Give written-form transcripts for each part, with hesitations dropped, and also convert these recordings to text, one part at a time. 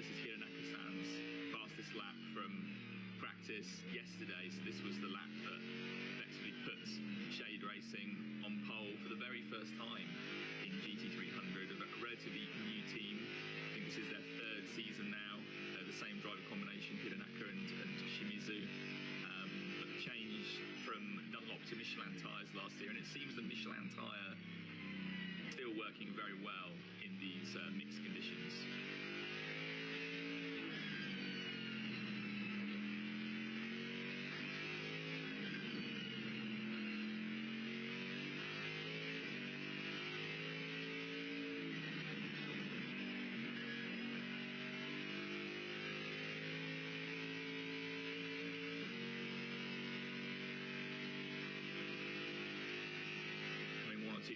this is Hiranaka-san's fastest lap from practice yesterday. So this was the lap that effectively puts Shade Racing on pole for the very first time in GT300, a relatively new team. I think this is their third season now. The same driver combination, Hiranaka and Shimizu. But the change from Dunlop to Michelin tyres last year, and it seems the Michelin tyre still working very well in these mixed conditions.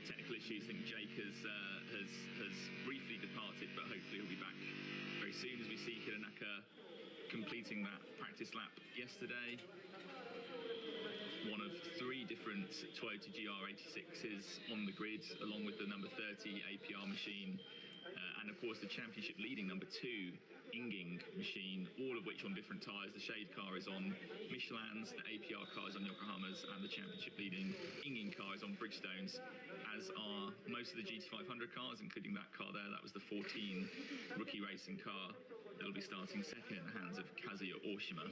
Technical issues. I think Jake has briefly departed, but hopefully he'll be back very soon as we see Hiranaka completing that practice lap yesterday. One of 3 different Toyota GR86s on the grid, along with the number 30 APR machine, and of course the championship leading number 2 Inging machine, all of which on different tyres. The Shade car is on Michelin's, the APR car is on Yokohama's, and the championship leading Inging car is on Bridgestone's, as are most of the GT500 cars, including that car there. That was the 14 rookie racing car that'll be starting second in the hands of Kazuya Oshima.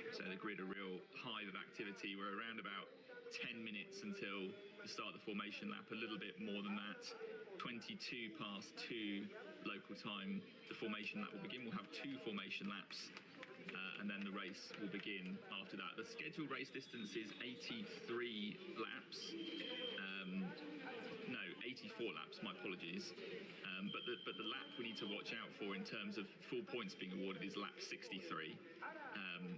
So the grid, a real hive of activity. We're around about 10 minutes until the start of the formation lap, a little bit more than that. 22 past 2 local time, the formation lap will begin. We'll have 2 formation laps, and then the race will begin after that. The scheduled race distance is 83 laps. No, 84 laps, my apologies. But the lap we need to watch out for in terms of full points being awarded is lap 63.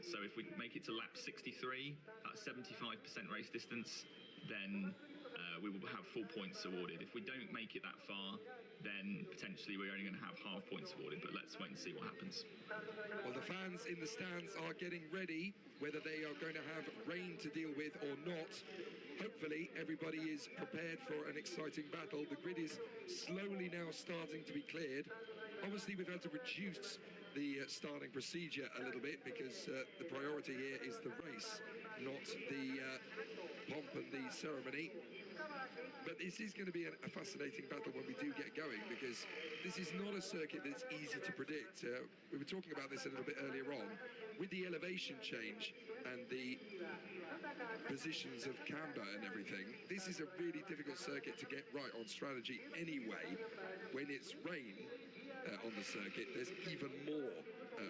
So if we make it to lap 63, that's 75% race distance, then we will have full points awarded. If we don't make it that far, then potentially we're only going to have half points awarded, but let's wait and see what happens. Well, the fans in the stands are getting ready, whether they are going to have rain to deal with or not. Hopefully everybody is prepared for an exciting battle. The grid is slowly now starting to be cleared. Obviously we've had to reduce the starting procedure a little bit because the priority here is the race, not the pomp and the ceremony. But this is going to be a fascinating battle when we do get going, because this is not a circuit that's easy to predict. We were talking about this a little bit earlier on. With the elevation change and the positions of camber and everything, this is a really difficult circuit to get right on strategy anyway. When it's rain on the circuit, there's even more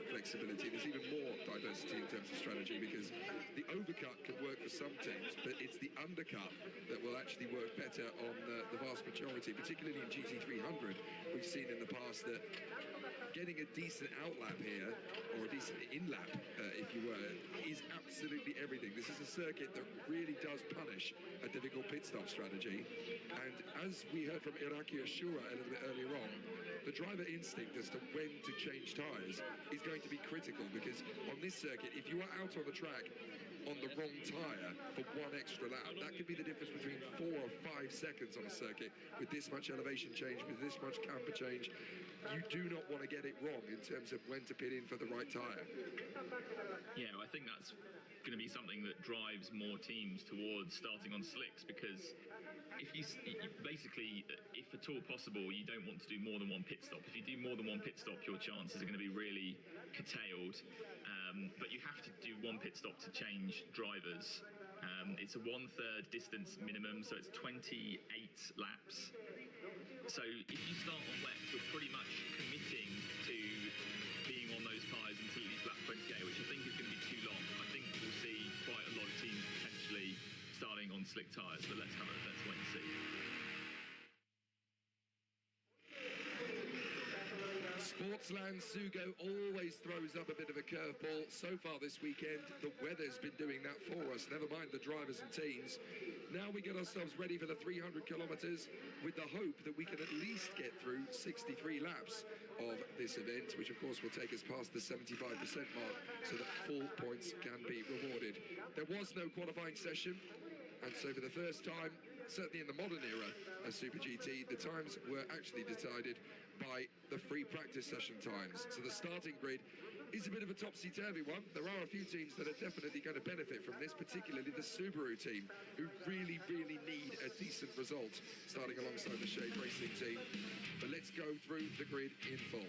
flexibility, there's even more diversity in terms of strategy, because the overcut can work for some teams, but it's the undercut that will actually work better on the vast majority, particularly in GT300. We've seen in the past that getting a decent outlap here, or a decent in-lap, if you were, is absolutely everything. This is a circuit that really does punish a difficult pit stop strategy. And as we heard from Iraki Ashura a little bit earlier on, the driver instinct as to when to change tyres is going to be critical, because on this circuit, if you are out on the track on the wrong tyre for 1 extra lap, that could be the difference between 4 or 5 seconds on a circuit with this much elevation change, with this much camber change. You do not want to get it wrong in terms of when to pit in for the right tyre. Yeah, well, I think that's going to be something that drives more teams towards starting on slicks, because if you basically, if at all possible, you don't want to do more than 1 pit stop. If you do more than 1 pit stop, your chances are going to be really curtailed. But you have to do 1 pit stop to change drivers. It's a 1/3 distance minimum, so it's 28 laps. So if you start on wet, you're pretty much committing to being on those tyres until at least lap 28, which I think is going to be too long. I think we'll see quite a lot of teams potentially starting on slick tyres, but let's wait and see. Sportsland Sugo always throws up a bit of a curveball. So far this weekend, the weather's been doing that for us, never mind the drivers and teams. Now we get ourselves ready for the 300 kilometres with the hope that we can at least get through 63 laps of this event, which of course will take us past the 75% mark so that full points can be rewarded. There was no qualifying session, and so for the first time, certainly in the modern era of Super GT, the times were actually decided by the free practice session times. So the starting grid is a bit of a topsy-turvy one. There are a few teams that are definitely going to benefit from this, particularly the Subaru team, who really, really need a decent result, starting alongside the Shade Racing team. But let's go through the grid in full.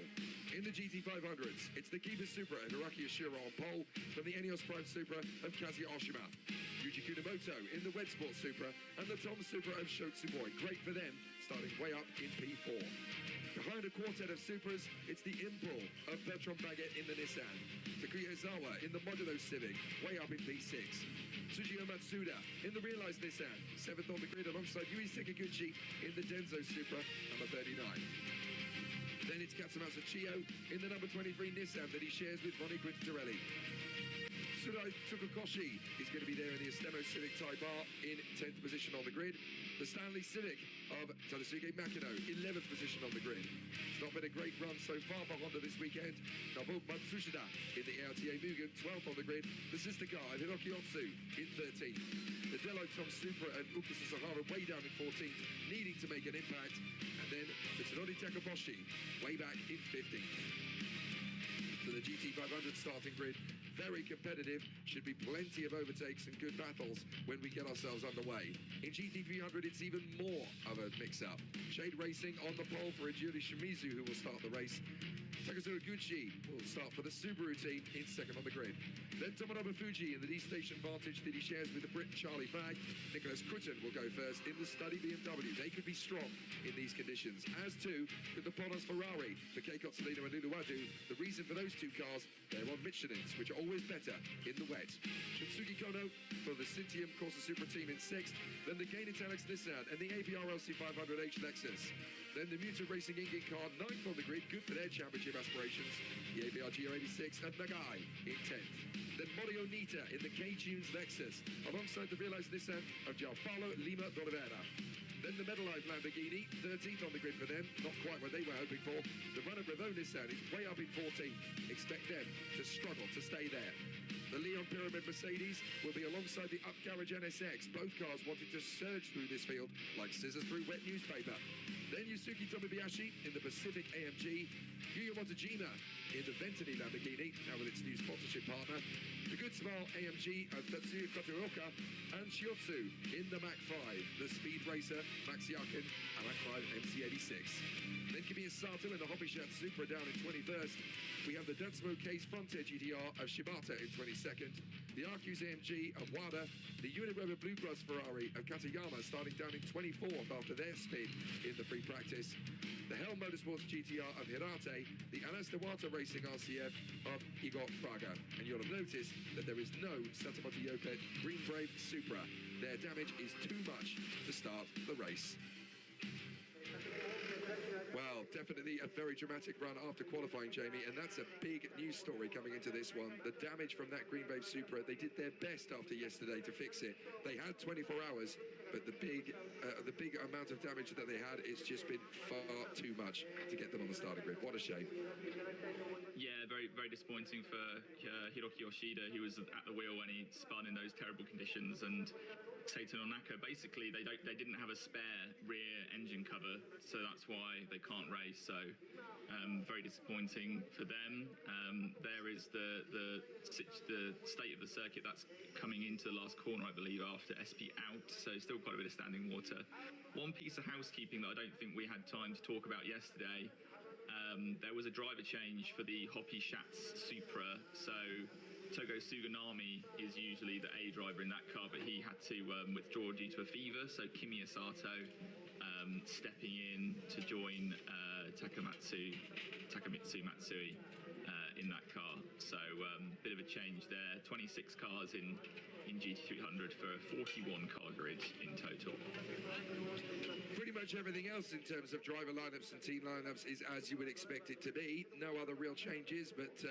In the GT500s, it's the Kiba Supra and Hiroki Ashiro on pole from the Enios Prime Supra of Kazuya Oshima. Yuji Kunamoto in the Wed Sport Supra and the Tom Supra of Shotsuboi. Great for them, starting way up in P4. Behind a quartet of Supras, it's the Impul of Bertrand Baguette in the Nissan. Takuya Izawa in the Modulo Civic, way up in P6. Tsujio Matsuda in the Realized Nissan, 7th on the grid alongside Yui Sekiguchi in the Denso Supra, number 39. Then it's Katsumasa Chiyo in the number 23 Nissan that he shares with Ronnie Quintarelli. Tsurai Tsukukoshi is going to be there in the Estemo Civic Type R in 10th position on the grid. The Stanley Civic of Tadasuke Makino, 11th position on the grid. It's not been a great run so far for Honda this weekend. Nobuo Matsushita in the LTA Mugen, 12th on the grid. The sister car of Hiroki Otsu in 13th. The Deloitte Tom Supra and Ukisa Sahara way down in 14th, needing to make an impact. And then the Tsunori Takaboshi way back in 15th. So the GT500 starting grid, very competitive, should be plenty of overtakes and good battles when we get ourselves underway. In GT300, it's even more of a mix-up. Shade Racing on the pole for Ejiri Shimizu, who will start the race. Takazura Gucci will start for the Subaru team in second on the grid. Then Tomonobu Fuji in the D-Station Vantage that he shares with the Brit Charlie Fagg. Nicholas Cruton will go first in the Study BMW. They could be strong in these conditions, as too could the Ponos Ferrari for Keiko Tsolino and Luluwadu. The reason for those two cars, they're on Michelin's, which are always better in the wet. Shitsugi Kono for the Cintium Corsa Supra team in sixth. Then the Gain Italics Nissan and the ABR LC500H Lexus. Then the Muta Racing Ingin car, 9th on the grid, good for their championship aspirations. The ABR GR86 and Nagai in 10th. Then Morio Nita in the K-Tunes Lexus, alongside the Realized Nissan of Gianpaolo Lima D'Olivera. Then the Metallife Lamborghini, 13th on the grid for them, not quite what they were hoping for. The Runner Bravo Nissan is way up in 14th. Expect them to struggle to stay there. The Leon Pyramid Mercedes will be alongside the Up Garage NSX, both cars wanting to surge through this field like scissors through wet newspaper. Then Yusuke Tomobayashi in the Pacific AMG, Yuya Motojima in the Ventani Lamborghini, now with its new sponsorship partner, the Good Smile AMG of Tatsuya Kotoyoka, and Shiotsu in the Mach 5, the Speed Racer Maxiaken and Mach 5 MC86. Then Kimiya Sato in the Hobbychat Supra down in 21st. We have the Dunsmo Case Frontier GTR of Shibata in 22nd. The Arcus AMG of WADA, the Unirover Bluegrass Ferrari of Katayama starting down in 24th after their spin in the free practice. The Helm Motorsports GTR of Hirate, the Anas Dewata Racing RCF of Igor Fraga. And you'll have noticed that there is no Satamoto Yopet Green Brave Supra. Their damage is too much to start the race. Well, definitely a very dramatic run after qualifying, Jamie, and that's a big news story coming into this one. The damage from that Green Wave Supra, they did their best after yesterday to fix it. They had 24 hours, but the big amount of damage that they had, it's just been far too much to get them on the starting grid. What a shame. Yeah, very, very disappointing for Hiroki Yoshida. He was at the wheel when he spun in those terrible conditions, and Seito Nonaka, basically they didn't have a spare rear engine cover, so that's why they can't race. So very disappointing for them. There is the state of the circuit that's coming into the last corner, I believe, after SP out, so still quite a bit of standing water. One piece of housekeeping that I don't think we had time to talk about yesterday, there was a driver change for the Hoppy Schatz Supra. So Togo Suganami is usually the A driver in that car, but he had to withdraw due to a fever. So Kimiya Sato stepping in to join Takamitsu Matsui in that car. So bit of a change there. 26 cars in GT300 for a 41 car grid in total. Pretty much everything else in terms of driver lineups and team lineups is as you would expect it to be. No other real changes, but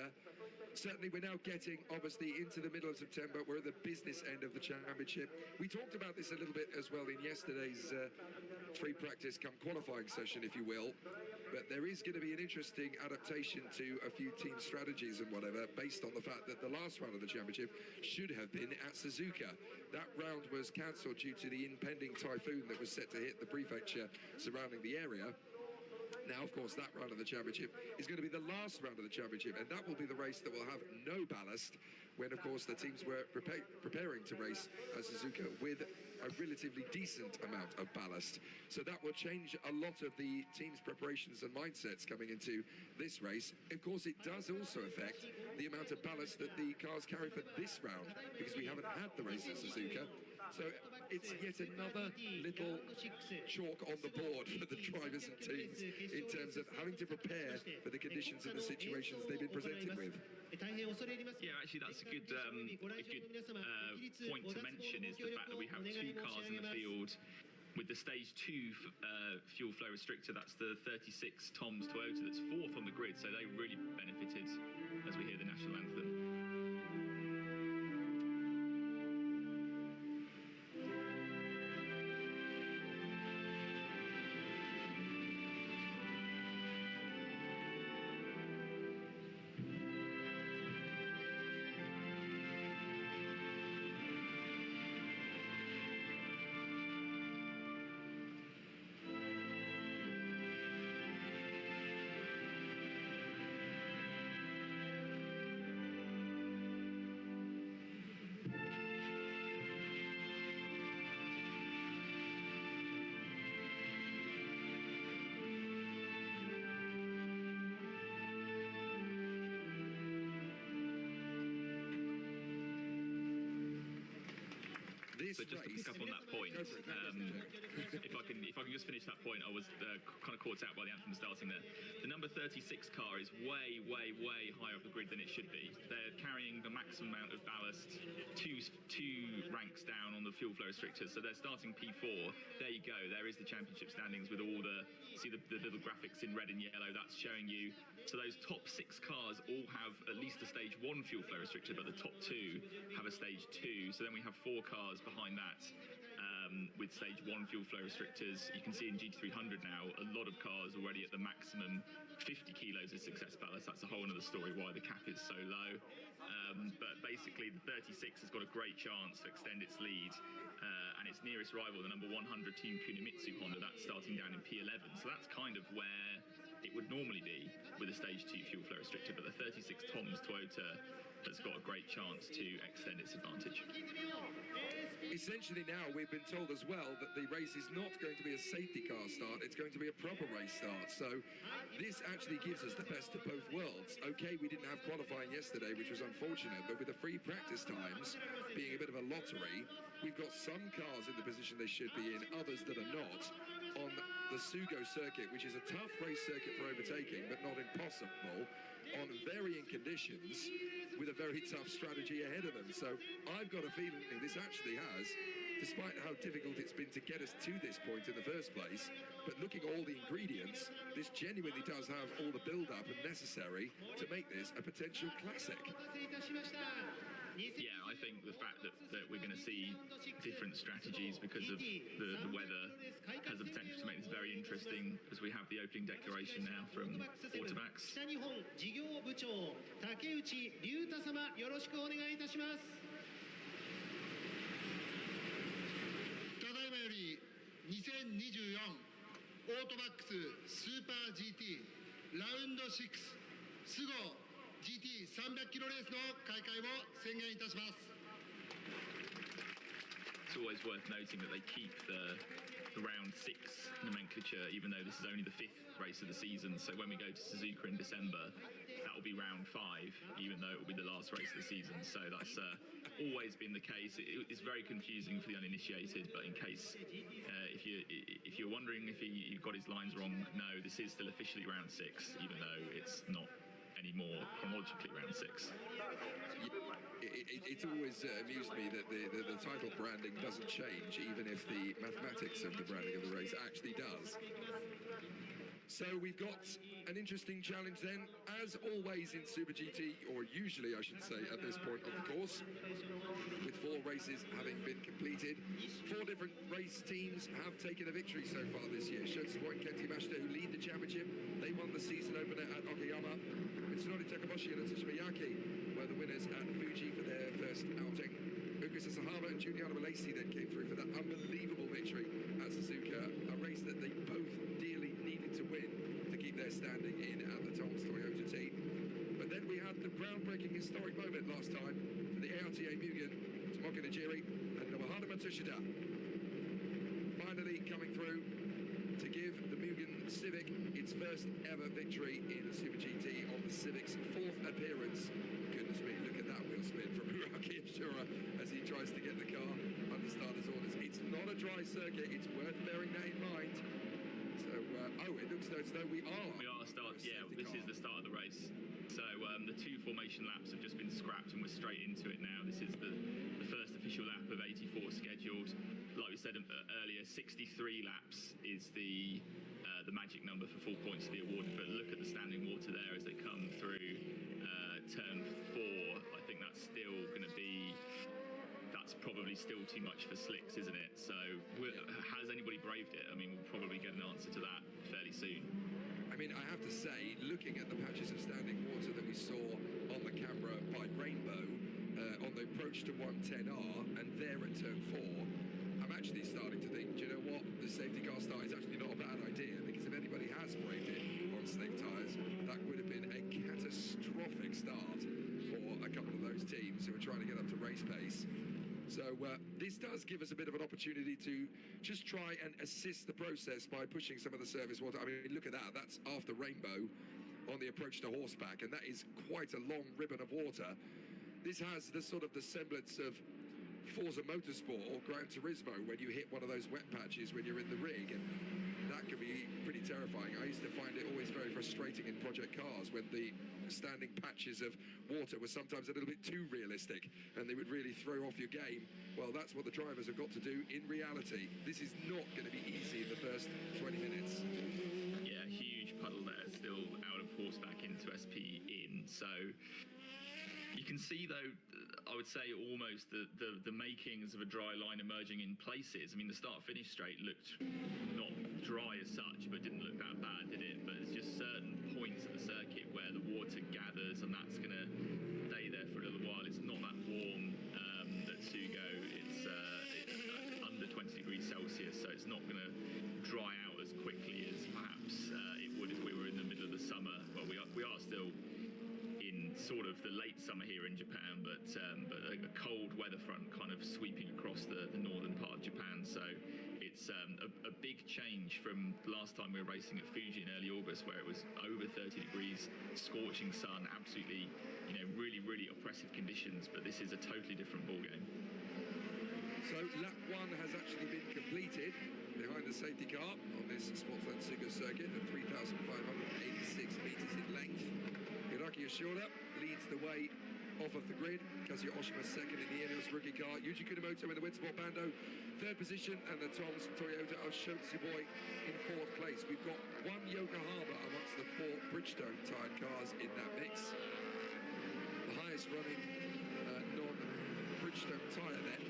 certainly we're now getting, obviously, into the middle of September. We're at the business end of the championship. We talked about this a little bit as well in yesterday's free practice come qualifying session, if you will. But there is going to be an interesting adaptation to a few team strategies and whatever, based on the fact that the last round of the championship should have been at Suzuka. That round was cancelled due to the impending typhoon that was set to hit the prefecture surrounding the area. Now, of course, that round of the championship is going to be the last round of the championship, and that will be the race that will have no ballast, when, of course, the teams were preparing to race at Suzuka with a relatively decent amount of ballast. So that will change a lot of the team's preparations and mindsets coming into this race. Of course, it does also affect the amount of ballast that the cars carry for this round, because we haven't had the race at Suzuka. So it's yet another little chalk on the board for the drivers and teams in terms of having to prepare for the conditions and the situations they've been presented with. Yeah, actually, that's a good point to mention, is the fact that we have two cars in the field with the stage 2 fuel flow restrictor. That's the 36 Toms Toyota that's fourth on the grid, so they really benefited as we hear the national anthem. So just to pick up on that point, if I can just finish that point, I was kind of caught out by the anthem starting there. The number 36 car is way higher up the grid than it should be. They're carrying the maximum amount of ballast two ranks down on the fuel flow restrictors, so they're starting P4. There you go. There is the championship standings with all the little graphics in red and yellow. That's showing you. So those top 6 cars all have at least a stage 1 fuel flow restrictor, but the top 2 have a stage 2. So then we have 4 cars behind that with stage 1 fuel flow restrictors. You can see in GT300 now, a lot of cars already at the maximum 50 kilos of success ballast. That's a whole another story why the cap is so low. But basically, the 36 has got a great chance to extend its lead. And its nearest rival, the number 100 Team Kunimitsu Honda, that's starting down in P11. So that's kind of where it would normally be with a stage 2 fuel flow restrictor. But the 36 Toms Toyota has got a great chance to extend its advantage. Essentially now we've been told as well that the race is not going to be a safety car start, it's going to be a proper race start. So this actually gives us the best of both worlds. Okay, we didn't have qualifying yesterday, which was unfortunate, but with the free practice times being a bit of a lottery, we've got some cars in the position they should be in, others that are not, on the Sugo circuit, which is a tough race circuit for overtaking, but not impossible, on varying conditions, with a very tough strategy ahead of them. So I've got a feeling this actually has, despite how difficult it's been to get us to this point in the first place, but looking at all the ingredients, this genuinely does have all the build-up and necessary to make this a potential classic. Yeah, I think the fact that we're going to see different strategies because of the weather has the potential to make this very interesting, as we have the opening declaration now from Autobacks. 2024オートバックススーパー GT ラウンド6スゴ GT300 キロレースの開会を宣言いたします。 It's always worth noting that they keep the round 6 nomenclature, even though this is only the 5th race of the season. So when we go to Suzuka in December, that will be round 5, even though it will be the last race of the season. So that's always been the case. It's very confusing for the uninitiated, but in case if you're wondering if he got his lines wrong, no, this is still officially round 6, even though it's not anymore chronologically round 6. It's always amused me that the title branding doesn't change, even if the mathematics of the branding of the race actually does. So we've got an interesting challenge then, as always in Super GT, or usually I should say at this point of the course, with 4 races having been completed. 4 different race teams have taken a victory so far this year. Shotsubo and Kenti Mashita, who lead the championship, they won the season opener at Okayama. Mitsunori Takaboshi and Atsushima Yaki were the winners at Fuji for their first outing. Ukasa Sahama and Giuliano Malesi then came through for that unbelievable victory at Suzuka, a race that they both dearly needed to win to keep their standing in at the Tom's Toyota team. But then we had the groundbreaking historic moment last time for the ARTA Mugen, Tomoka Nijiri and Nobuhara Matsushita. Finally coming through to give the Mugen Civic its first ever victory in Super GT on the Civic's 4th appearance. Goodness me, look at that wheel spin from Hiraki Ashura as he tries to get the car under starter's orders. It's not a dry circuit, it's worth bearing that in mind. So, it looks as though we are this is the start of the race. So the 2 formation laps have just been scrapped and we're straight into it now. This is the first official lap of 84 scheduled. Like we said earlier, 63 laps is the magic number for full points to be awarded. But look at the standing water there as they come through turn 4. I think that's still going to be... That's probably still too much for slicks, isn't it? So has anybody braved it? I mean, we'll probably get an answer to that fairly soon. I mean, I have to say, looking at the patches of standing water that we saw on the camera by Rainbow on the approach to 110R and there at turn 4, I'm actually starting to think, do you know what? The safety car start is actually not a bad idea, because if anybody has braved it on slick tyres, that would have been a catastrophic start for a couple of those teams who are trying to get up to race pace. So this does give us a bit of an opportunity to just try and assist the process by pushing some of the surface water. I mean, look at that. That's after Rainbow on the approach to Horseback, and that is quite a long ribbon of water. This has the sort of the semblance of Forza Motorsport or Gran Turismo when you hit one of those wet patches when you're in the rig, and that can be pretty terrifying. I used to find it always very frustrating in project cars when the standing patches of water were sometimes a little bit too realistic and they would really throw off your game. Well, that's what the drivers have got to do in reality. This is not going to be easy in the first 20 minutes. Yeah, huge puddle there, still out of Horseback into SP in. So you can see, though, I would say almost the makings of a dry line emerging in places. I mean, the start-finish straight looked not dry as such, but didn't look that bad, did it? But there's just certain points of the circuit where the water gathers, and that's going to stay there for a little while. It's not that warm at Sugo. It's under 20 degrees Celsius, so it's not going to dry out as quickly as perhaps it would if we were in the middle of the summer. Well, we are still in sort of the late summer here in Japan, but a cold weather front kind of sweeping across the northern part of Japan. So it's a big change from the last time we were racing at Fuji in early August, where it was over 30 degrees, scorching sun, absolutely, really, really oppressive conditions. But this is a totally different ballgame. So lap 1 has actually been completed behind the safety car on this Sportsland Sugo circuit of 3,586 metres in length. Hiraki Ashura leads the way off of the grid. Kazuya Oshima second in the Ineos rookie car. Yuji Kunamoto in the Winsport Bando, 3rd position, and the Tom's Toyota of Shotsuboy in 4th place. We've got one Yokohama amongst the 4 Bridgestone tired cars in that mix. The highest running non-Bridgestone tyre then.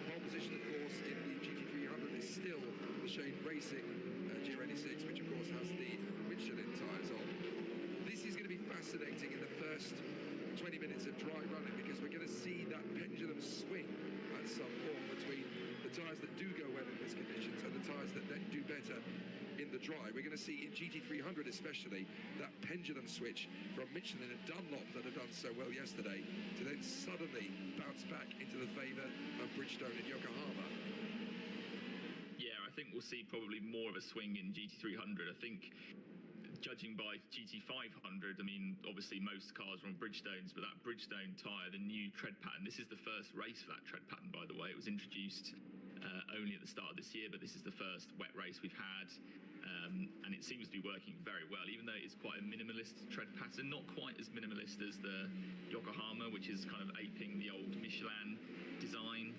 Pole position, of course, in the GT300 is still the Shane Racing GR86, which of course has the Michelin tyres on. This is going to be fascinating in the first 20 minutes of dry running, because we're going to see that pendulum swing at some form between the tyres that do go well in these conditions and the tyres that then do better in the dry. We're going to see in GT300 especially that pendulum switch from Michelin and Dunlop that have done so well yesterday to then suddenly bounce back into the favour of Bridgestone and Yokohama. Yeah, I think we'll see probably more of a swing in GT300. I think, judging by GT500, I mean, obviously most cars are on Bridgestones, but that Bridgestone tyre, the new tread pattern, this is the first race for that tread pattern, by the way. It was introduced only at the start of this year, but this is the first wet race we've had, and it seems to be working very well, even though it's quite a minimalist tread pattern, not quite as minimalist as the Yokohama, which is kind of aping the old Michelin design,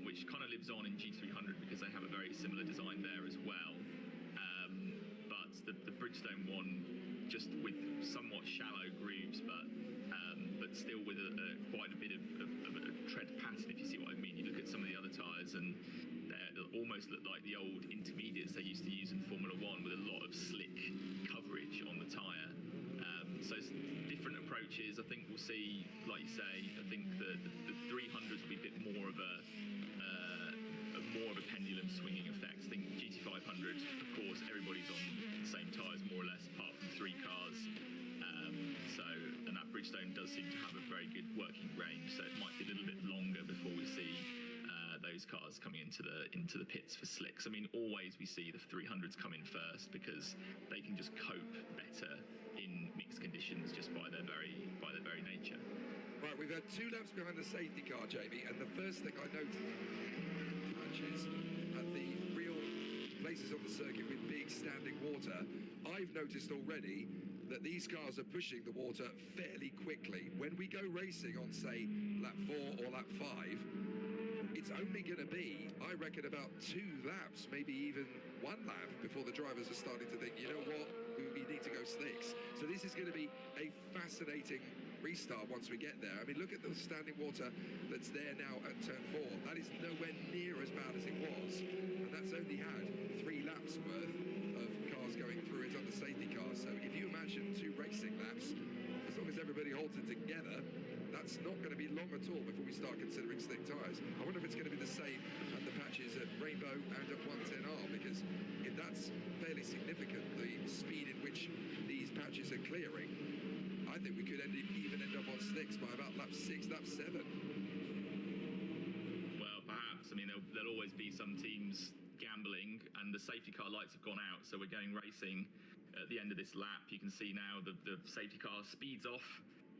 which kind of lives on in GT300 because they have a very similar design there as well. But laps. The Bridgestone one, just with somewhat shallow grooves, but still with quite a bit of a tread pattern, if you see what I mean. You look at some of the other tyres and they almost look like the old intermediates they used to use in Formula One, with a lot of slick coverage on the tyre. So it's different approaches. I think we'll see, like you say, I think the 300s will be a bit more of a pendulum swinging effect. I think GT500, of course, everybody's on the same tyres more or less, apart from 3 cars. And that Bridgestone does seem to have a very good working range. So it might be a little bit longer before we see those cars coming into the pits for slicks. I mean, always we see the 300s come in first because they can just cope better in mixed conditions just by their very nature. Right, we've had 2 laps behind the safety car, Jamie, and the first thing I noticed is at the real places on the circuit with big standing water, I've noticed already that these cars are pushing the water fairly quickly. When we go racing on, say, lap 4 or lap 5, it's only going to be, I reckon, about 2 laps, maybe even 1 lap before the drivers are starting to think, you know what, we need to go slicks. So this is going to be a fascinating restart once we get there. I mean, look at the standing water that's there now at turn 4. That is nowhere near as bad as it was, and that's only had 3 laps worth of cars going through it on the safety car. So if you imagine 2 racing laps, as long as everybody holds it together, that's not going to be long at all before we start considering slick tyres. I wonder if it's going to be the same at the patches at Rainbow and at 110R, because if that's fairly significant, the speed in which these patches are clearing, I think we could even end up on slicks by about lap 6, lap 7. Well, perhaps. I mean, there'll always be some teams gambling, and the safety car lights have gone out, so we're going racing at the end of this lap. You can see now the safety car speeds off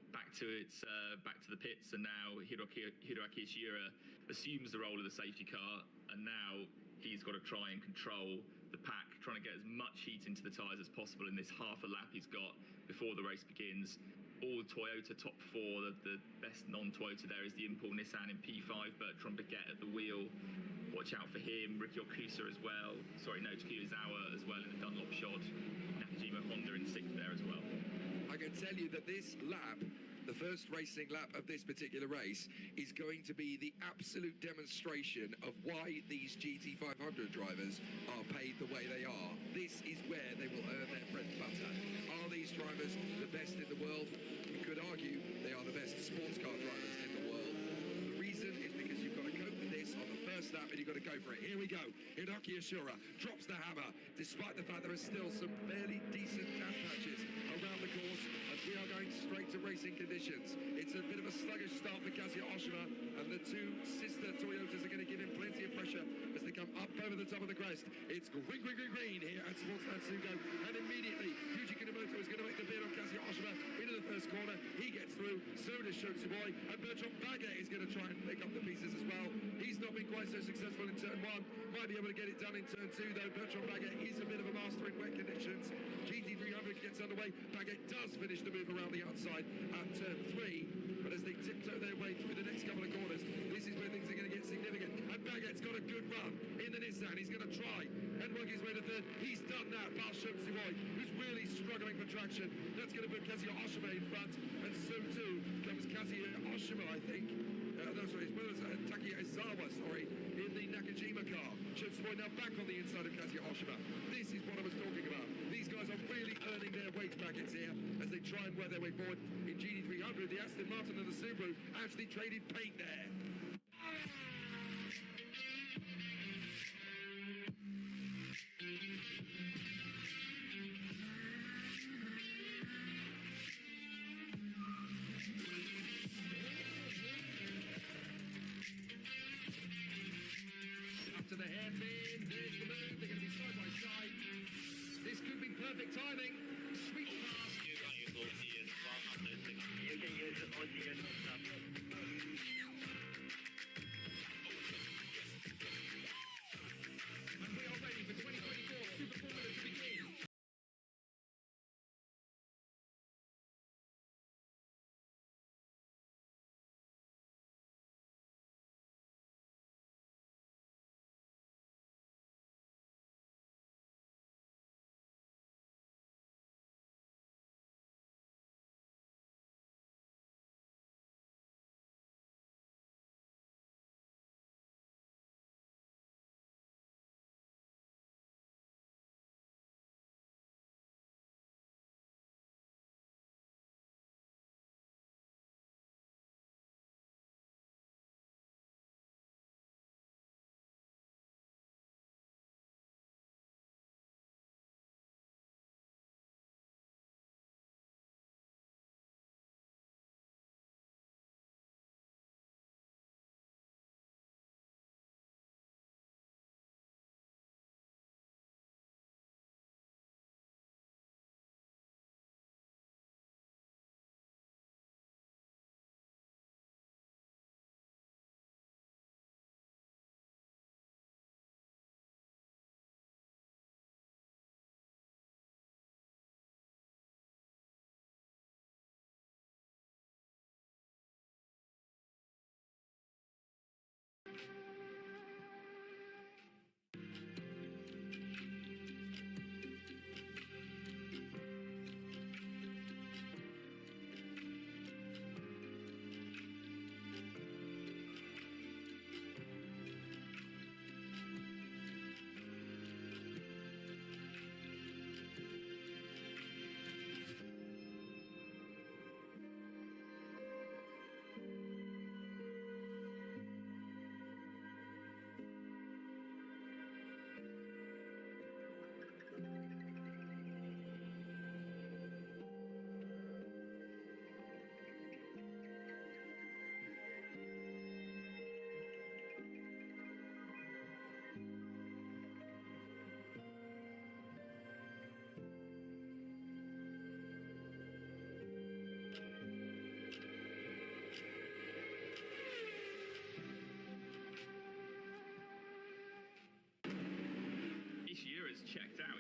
back to the pits, and now Hiroaki Ishihara assumes the role of the safety car, and now he's got to try and control the pack, trying to get as much heat into the tyres as possible in this half a lap he's got before the race begins. All Toyota top 4, the best non-Toyota there is the Impul Nissan in P5, Bertrand Baguette at the wheel. Watch out for him. Riki Okusa as well. Sorry, no, Takuyazawa as well in the Dunlop shod. Nakajima Honda in 6th there as well. I can tell you that this lap, the first racing lap of this particular race, is going to be the absolute demonstration of why these GT500 drivers are paid the way they are. This is where they will earn their bread and butter. Are these drivers the best in the world? You could argue they are the best sports car drivers in the world. The reason is because you've got to cope with this on the first lap and you've got to go for it. Here we go. Hiroaki Ishihara drops the hammer, despite the fact there are still some fairly decent gap patches around the course, and we are going straight to racing conditions. It's a bit of a sluggish start for Kazuya Oshima, and the 2 sister Toyotas are going to give him plenty of pressure as they come up over the top of the crest. It's green, green, green, green here at Sportsland Sugo, and immediately Yuji Kinomoto is going to make the bid on Kazuya Oshima into the first corner. He gets through, so does Shotsuboy, and Bertrand Baguette is going to try and pick up the pieces as well. He's not been quite so successful in turn 1, might be able to get it done in turn 2 though. Bertrand Baguette is a bit of a master in wet conditions. GT300 gets underway. Baguette does finish the move around the outside at turn 3, but as they tiptoe their way through the next couple of corners, this is where things are going to get significant. And Baguette's got a good run in the Nissan. He's going to try and work his way to 3rd. He's done that past Shotsuboy, who's really struggling for traction. That's going to put Kazuya Oshima in front, and so too comes Kazuya Oshima, I think. Takuyazawa, in the Nakajima car. Shotsuboy now back on the inside of Kazuya Oshima. This is what I was talking about. These guys are really earning their wage brackets here as they try and work their way forward. In GT300, the Aston Martin and the Subaru actually traded paint there. To the hairpin, there's the move, they're going to be side by side. This could be perfect timing. Sweet pass. You can use OGS stuff.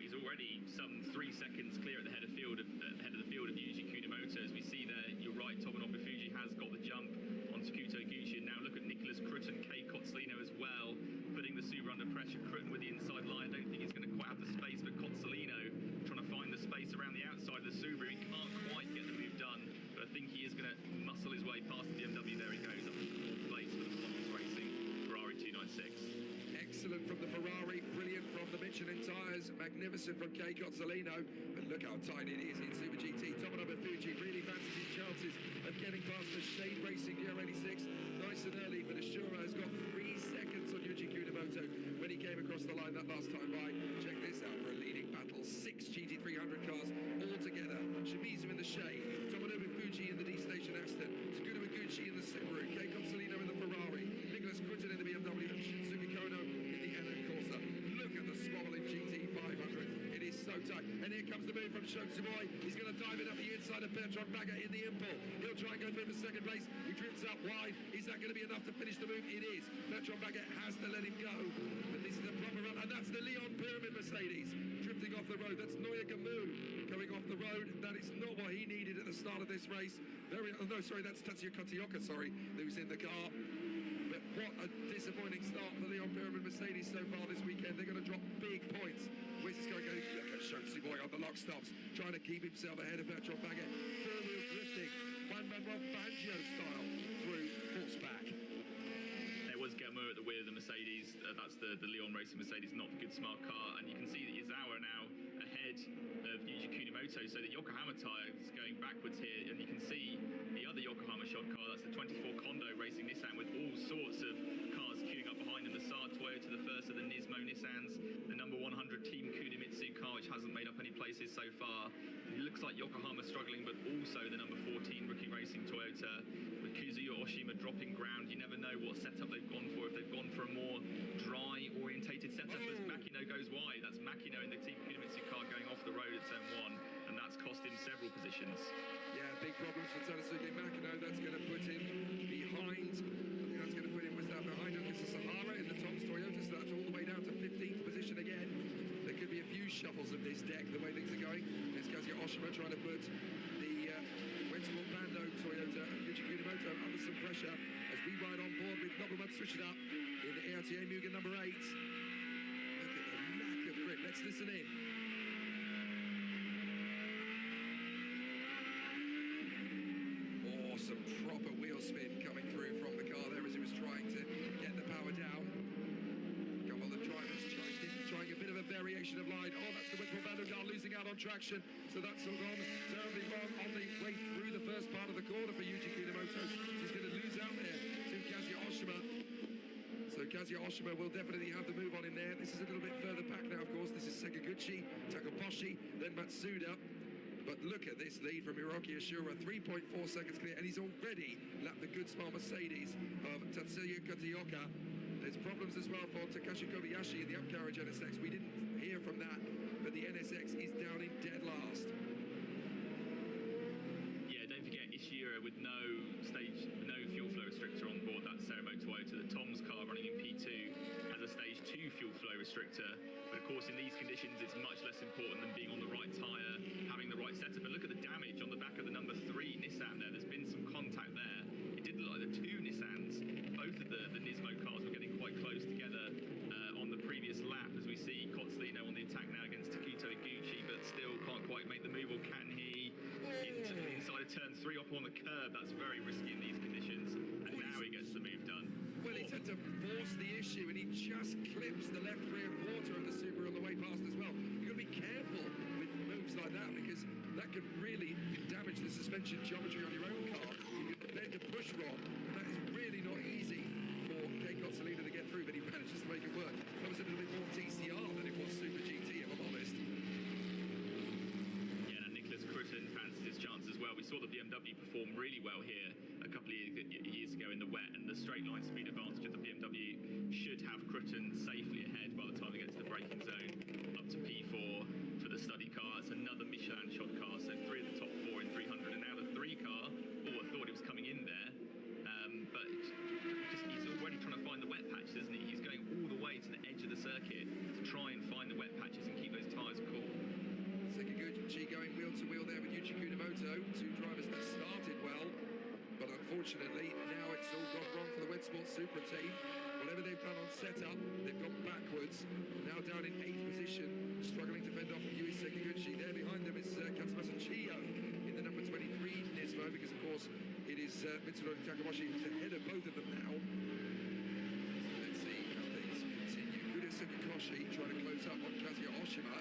He's already some 3 seconds clear at the head of the field of Yuji Kunamoto. As we see there, you're right, Tomonobu Fuji has got the jump on Takuto Gucci, and now look at Nicholas Crutten, Kei Cozzolino as well, putting the Subaru under pressure. Crutten with the inside line, I don't think he's going to quite have the space, but Cozzolino trying to find the space around the outside of the Subaru. He can't quite get the move done, but I think he is going to muscle his way past the BMW. There he goes, up to the 4th place for the Columbus Racing Ferrari 296. Excellent from the Ferrari, brilliant from the Michelin tyres, magnificent from Kei Cozzolino, but look how tight it is in Super GT. Tomonobu Fuji really fancies his chances of getting past the Shade Racing GR86 nice and early, but Ashura has got 3 seconds on Yuji Kunamoto when he came across the line that last time by. Check this out for a leading battle, 6 GT300 cars all together. Shimizu in the Shade, Tomonobu Fuji in the D-Station Aston, Takuto Iguchi in the Subaru, Kei Cozzolino in the Ferrari, Nicholas Crutten in the BMW, and Shinsuke Kono in the Elan Corsa. Look at the Smolin GT500. It is so tight. And here comes the move from Shotsuboi. He's going to dive it up the inside of Bertrand Baga in the impulse. He'll try and go through for second place. He drifts up wide. Is that going to be enough to finish the move? It is. Bertrand Baga has to let him go. But this is a proper run. And that's the Leon Pyramid Mercedes drifting off the road. That's Noya Gamu going off the road. That is not what he needed at the start of this race. That's Tatsuya Katsuoka, who's in the car. But what a disappointing start for Leon Pyramid Mercedes so far this weekend. They're going to drop big points. Where's this guy going? Look at Shotsuboi on the lock stops, trying to keep himself ahead of Bertrand Baguette. Four-wheel drifting, Juan Manuel Fangio style through horseback. There was Gamu at the wheel of the Mercedes. That's the Leon Racing Mercedes, not the good smart car. And you can see that Izawa now ahead of Yuji Kunamoto, so that Yokohama tyre is going backwards here. And you can see the other Yokohama shod car, that's the 24 Kondo Racing Nissan, with all sorts of cars queuing up behind them. The Saar Toyota, the first of the Nismo Nissans, the number 100 Team Kunimitsu car, which hasn't made up any places so far. It looks like Yokohama struggling, but also the number 14 Rookie Racing Toyota, with Kuzuyo Oshima dropping ground. You never know what setup they've gone for. If they've gone for a more dry orientated setup, as Makino goes wide. That's Makino in the Team Kunimitsu car going off the road at turn 1, and that's cost him several positions. Yeah, big problems for Tanosuke Makino. That's going to put him behind. I think that's going to put him behind Mr. Sahara in the Tom's Toyota, so that's all the way down to 15th position again. There could be a few shuffles of this deck the way things are going. There's Kazuya Oshima trying to put the Motorsport Bando Toyota and Yuji Kunamoto under some pressure as we ride on board with Nobleman switch it up in the ARTA Mugen number 8. Look at the lack of grip. Let's listen in. Awesome proper wheel spin coming through from the car there as he was trying to get the power down. A couple of drivers trying a bit of a variation of line. Oh, that's the Motorsport Bando car losing out on traction. So that's all gone terribly wrong on the way through the first part of the corner for Yuji Kunamoto. He's going to lose out there to Kazuya Oshima. So Kazuya Oshima will definitely have the move on in there. This is a little bit further back now, of course. This is Sakaguchi, Takeposhi, then Matsuda. But look at this lead from Hiroki Ashura, 3.4 seconds clear, and he's already lapped the good smart Mercedes of Tatsuya Katsuoka. There's problems as well for Takashi Kobayashi in the upcarriage NSX. We didn't hear from that, but the NSX is down in dead last. Yeah, don't forget Ishihara with no fuel flow restrictor on board that Ceramo Toyota. The Tom's car running in P2 has a stage 2 fuel flow restrictor. But of course, in these conditions, it's much less important than being on the right tyre, having the right setup. And look at the damage on the back of the number 3 Nissan there. There's been some contact there. It did look like the 2 Nissans, both of the Nismo cars were getting quite close together on the previous lap, as we see Cozzolino on the attack now against Takuto Iguchi, but still can't quite make the move, or can he? Inside of turn 3 up on the curb, that's very risky in these conditions. And now he gets the move done. Well, he's had to force the issue, and he just clips the left rear quarter of the Subaru on the way past as well. You've got to be careful with moves like that, because that could really damage the suspension geometry on your own car. You can bend a push rod, and that is really not easy for Kei Cozzolino to get through, but he manages to make it work. That was a little bit more TCR than it was Super GT, if I'm honest. Yeah, and Nicholas Crutten fancies his chance as well. We saw the BMW perform really well here a couple of years ago in the wet, and the straight line speed advantage of the BMW should have Crutten safely ahead by the time they get to the braking zone, up to P4 for the study car. It's another Michelin shod car, so 3 of the top 4 in 300, and now the 3 car, I thought he was coming in there, but he's already trying to find the wet patches, isn't he? He's going all the way to the edge of the circuit to try and find the wet patches and keep those tyres cool. unfortunately, now it's all gone wrong for the Motorsport Super team. Whatever they've done on setup, they've gone backwards. Now down in 8th position, struggling to fend off Yui Sekiguchi. There behind them is Katsumasa Chiyo in the number 23 Nismo, because of course it is Mitsunori Takahashi who's ahead of both of them now. Let's see how things continue. Kudo Sukakoshi trying to close up on Kazuya Oshima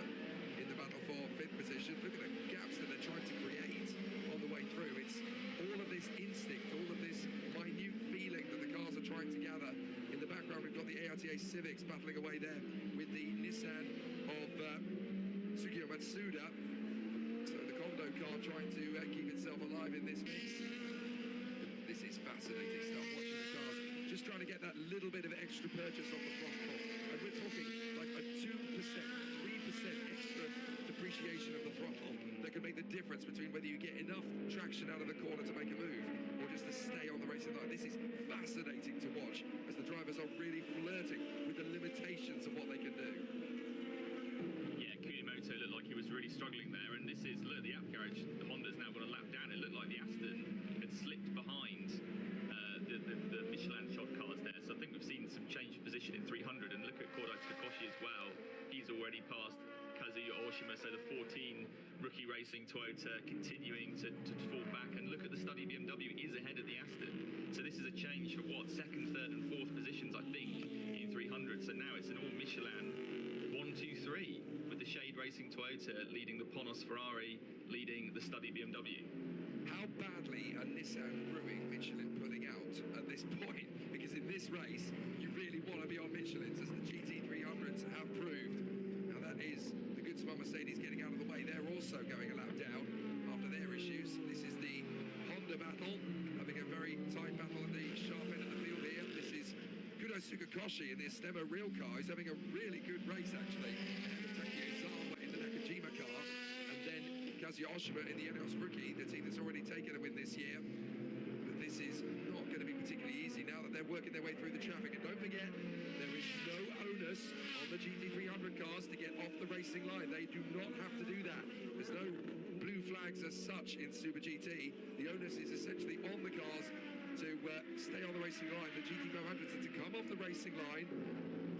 in the battle for 5th position. Look at the gaps that they're trying to create on the way through. It's all of this instinct, all of this minute feeling that the cars are trying to gather. In the background, we've got the ARTA Civics battling away there with the Nissan of Tsukiyo Matsuda. So the Kondo car trying to keep itself alive in this mix. This is fascinating stuff, watching the cars. Just trying to get that little bit of extra purchase on the throttle. And we're talking like a 2%, 3% extra depreciation of the throttle that can make the difference between whether you get enough traction out of the corner to make a move or just to stay on the racing line. This is fascinating to watch as the drivers are really flirting with the limitations of what they can do. Yeah, Kunimoto looked like he was really struggling there, and this is, look, the app garage, the Honda's now got a lap down. It looked like the Aston had slipped behind the Michelin shot cars there, so I think we've seen some change of position in 300, and look at Kodai Tsukakoshi as well. He's already passed Kazuya Oshima, so the 14 rookie racing Toyota continuing to fall back, and look at the study BMW is ahead of the Aston. So this is a change for what, 2nd, 3rd and 4th positions, I think, in 300. So now it's an all Michelin 1, 2, 3 with the Shade Racing Toyota leading the Ponos Ferrari, leading the study BMW. How badly are Nissan brewing Michelin pulling out at this point? Because in this race, you really want to be on Michelin's, as the GT300s have proved. Now that is the good smart Mercedes getting out of the way. They're also going a lap down after their issues. This is the Honda battle, having a very tight battle at the sharp end of the field here. This is Kudo Sukakoshi in the Estema real car. He's having a really good race, actually. Takezawa in the Nakajima car. And then Kazuya Oshima in the Eneos rookie, the team that's already taken a win this year. But this is not going to be particularly easy now that they're working their way through the traffic. And don't forget, there is no onus on the GT300 cars to get off the racing line. They do not have to do that. There's no blue flags as such in Super GT. The onus is essentially on the cars to stay on the racing line. The GT500s are to come off the racing line,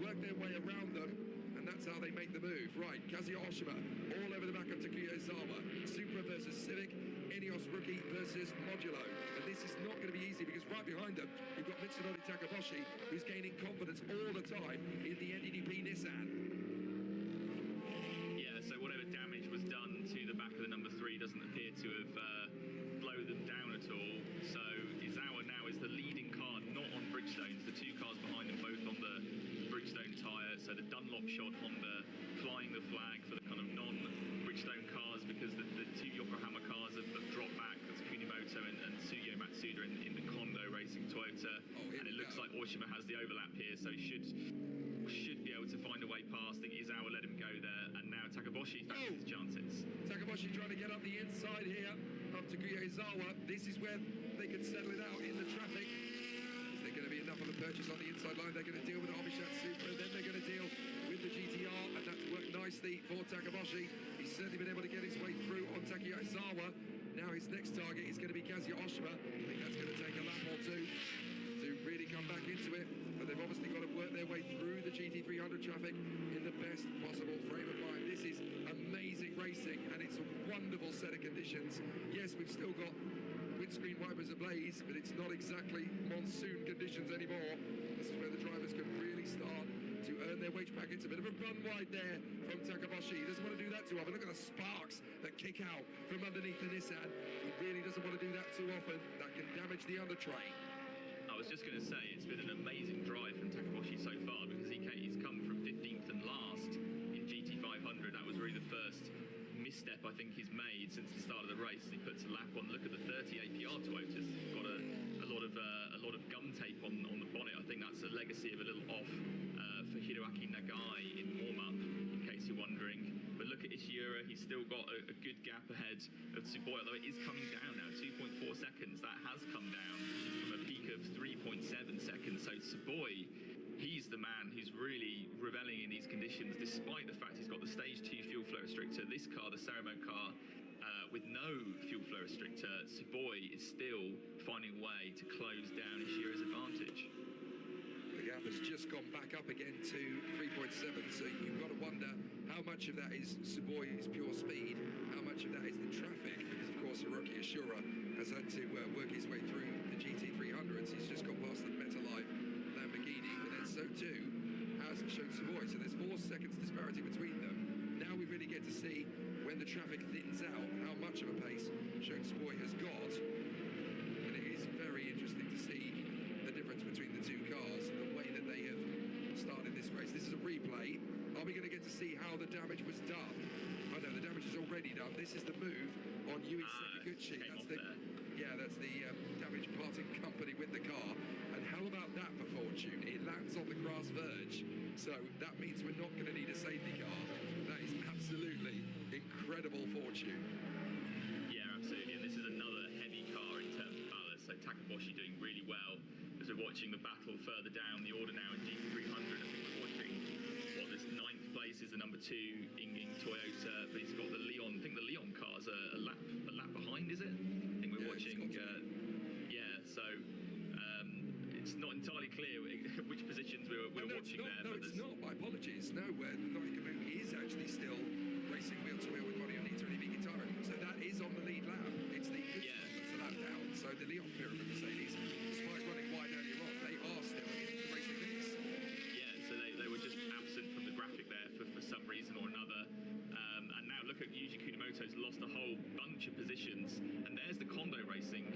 work their way around them, and that's how they make the move. Right, Kazuya Oshima all over the back of Takuya Izawa. Supra versus Civic, Eneos rookie versus Modulo. And this is not going to be easy, because right behind them, you've got Mitsunori Takahashi, who's gaining confidence all the time in the NDDP Nissan. Yeah, so whatever damage was done to the back of the number 3 doesn't appear to have blown them down at all. So Izawa now is the leading car, not on Bridgestones. The 2 cars behind them both on the Bridgestone tyre. So the Dunlop shot Honda flying the flag for the kind of non-Bridgestone cars, because the 2 Yokohama cars have dropped back. That's Kunimoto and Tsuyo Matsuda in the Kondo Racing Toyota. And it looks like Oshima has the overlap here, so he should be able to find a way past. I think Izawa let him go there, and now Takaboshi fancies his chances. Takaboshi trying to get up the inside here of Takuya Izawa. This is where they can settle it out in the traffic. Is there going to be enough of a purchase on the inside line? They're going to deal with the Hobishat Supra, then they're going to deal with the GTR, and that's worked nicely for Takaboshi. He's certainly been able to get his way through on Takuya Izawa. Now his next target is going to be Kazuya Oshima. I think that's going to take a lap or two to really come back into it. But they've obviously got to work their way through the GT300 traffic in the best possible frame of mind. This is amazing racing, and it's a wonderful set of conditions. Yes, we've still got windscreen wipers ablaze, but it's not exactly monsoon conditions anymore. This is where the drivers can really start to earn their wage packets. A bit of a run wide there from Takaboshi. He doesn't want to do that too often. Look at the sparks that kick out from underneath the Nissan. He really doesn't want to do that too often. That can damage the undertray. I was just going to say, it's been an amazing drive from Takaboshi so far, because he's come from 15th and last in GT500. That was really the first misstep I think he's made since the start of the race. He puts a lap on. Look at the 30 APR Toyotas. Got a lot of gum tape on the bonnet. I think that's a legacy of a little off for Hiroaki Nagai in warm-up, in case you're wondering. But look at Ishiura. He's still got a good gap ahead of Tsuboi, although it is coming down now. 2.4 seconds. That has come down from a peak of 3.7 seconds. So Tsuboi, he's the man who's really reveling in these conditions, despite the fact he's got the stage 2 fuel flow restrictor. This car, the Ceramo car, with no fuel flow restrictor, Tsuboi is still finding a way to close down Ishira's advantage. The gap has just gone back up again to 3.7, so you've got to wonder how much of that is Tsuboi's pure speed, how much of that is the traffic, because of course Hiroki Ashura has had to work his way through the GT300s. He's just got past the Metalive Lamborghini, but then so too has Shota Tsuboi. So there's 4 seconds disparity between them. Now we really get to see when the traffic thins out how much of a pace Shota Tsuboi has got, and it is very interesting to see the difference between the two cars and the way that they have started this race. This is a replay. Are we going to get to see how the damage was done? Oh no, the damage is already done. This is the move on Yui Sakaguchi. That's the damage parting company with the car. And how about that for fortune? It lands on the grass verge, so that means we're not going to need a safety car. That is absolutely incredible fortune. Yeah, absolutely. And this is another heavy car in terms of ballast. So Takaboshi doing really well. As we're watching the battle further down the order now in GT300, I think we're watching this 9th place is the number 2 Ying Toyota, but he's got the Leon. I think the Leon car's a lap behind, is it? I think we're watching. So it's not entirely clear which positions we're watching there. No, it's not. My apologies. No, Noikamu is actually still racing wheel to wheel with Mario Nita and Ibi Guitarra. So that is on the lead lap. It's the that's a lap down. So the Leon Pyramid Mercedes, despite running wide earlier on, they are still in racing this. Yeah, so they were just absent from the graphic there for some reason or another. And now look at Yuji Kunamoto's lost a whole bunch of positions, and there's the Kondo Racing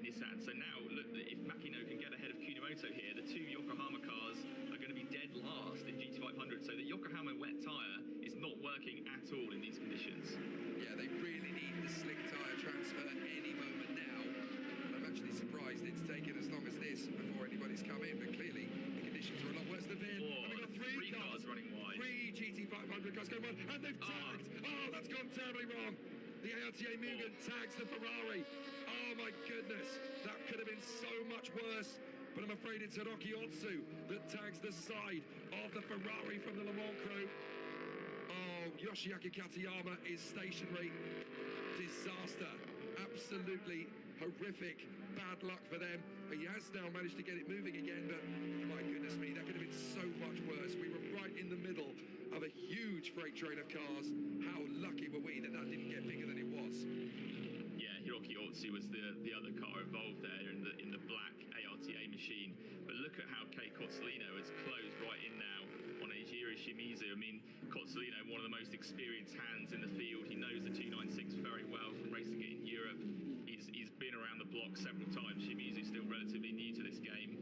Nissan. So now, look, if Makino can get ahead of Kunamoto here, the 2 Yokohama cars are going to be dead last in GT500. So the Yokohama wet tyre is not working at all in these conditions. Yeah, they really need the slick tyre transfer any moment now. And I'm actually surprised it's taken as long as this before anybody's come in, but clearly the conditions are a lot worse than this. Oh, and we've got 3 cars running wide. 3 GT500 cars going wide, and they've tagged. Oh, that's gone terribly wrong. The ARTA Mugen tags the Ferrari. Oh my goodness, that could have been so much worse. But I'm afraid it's Hiroki Otsu that tags the side of the Ferrari from the Le Mans crew. Oh, Yoshiaki Katayama is stationary. Disaster. Absolutely horrific. Bad luck for them. He has now managed to get it moving again, but my goodness me, that could have been so much worse. We were right in the middle of a huge freight train of cars. How lucky were we that didn't get bigger than it was? Yeah, Hiroki Otsu was the other car involved there in the black ARTA machine. But look at how Kei Cozzolino has closed right in now on Eijiro Shimizu. I mean, Cozzolino, one of the most experienced hands in the field. He knows the 296 very well from racing it in Europe. He's been around the block several times. Shimizu's still relatively new to this game.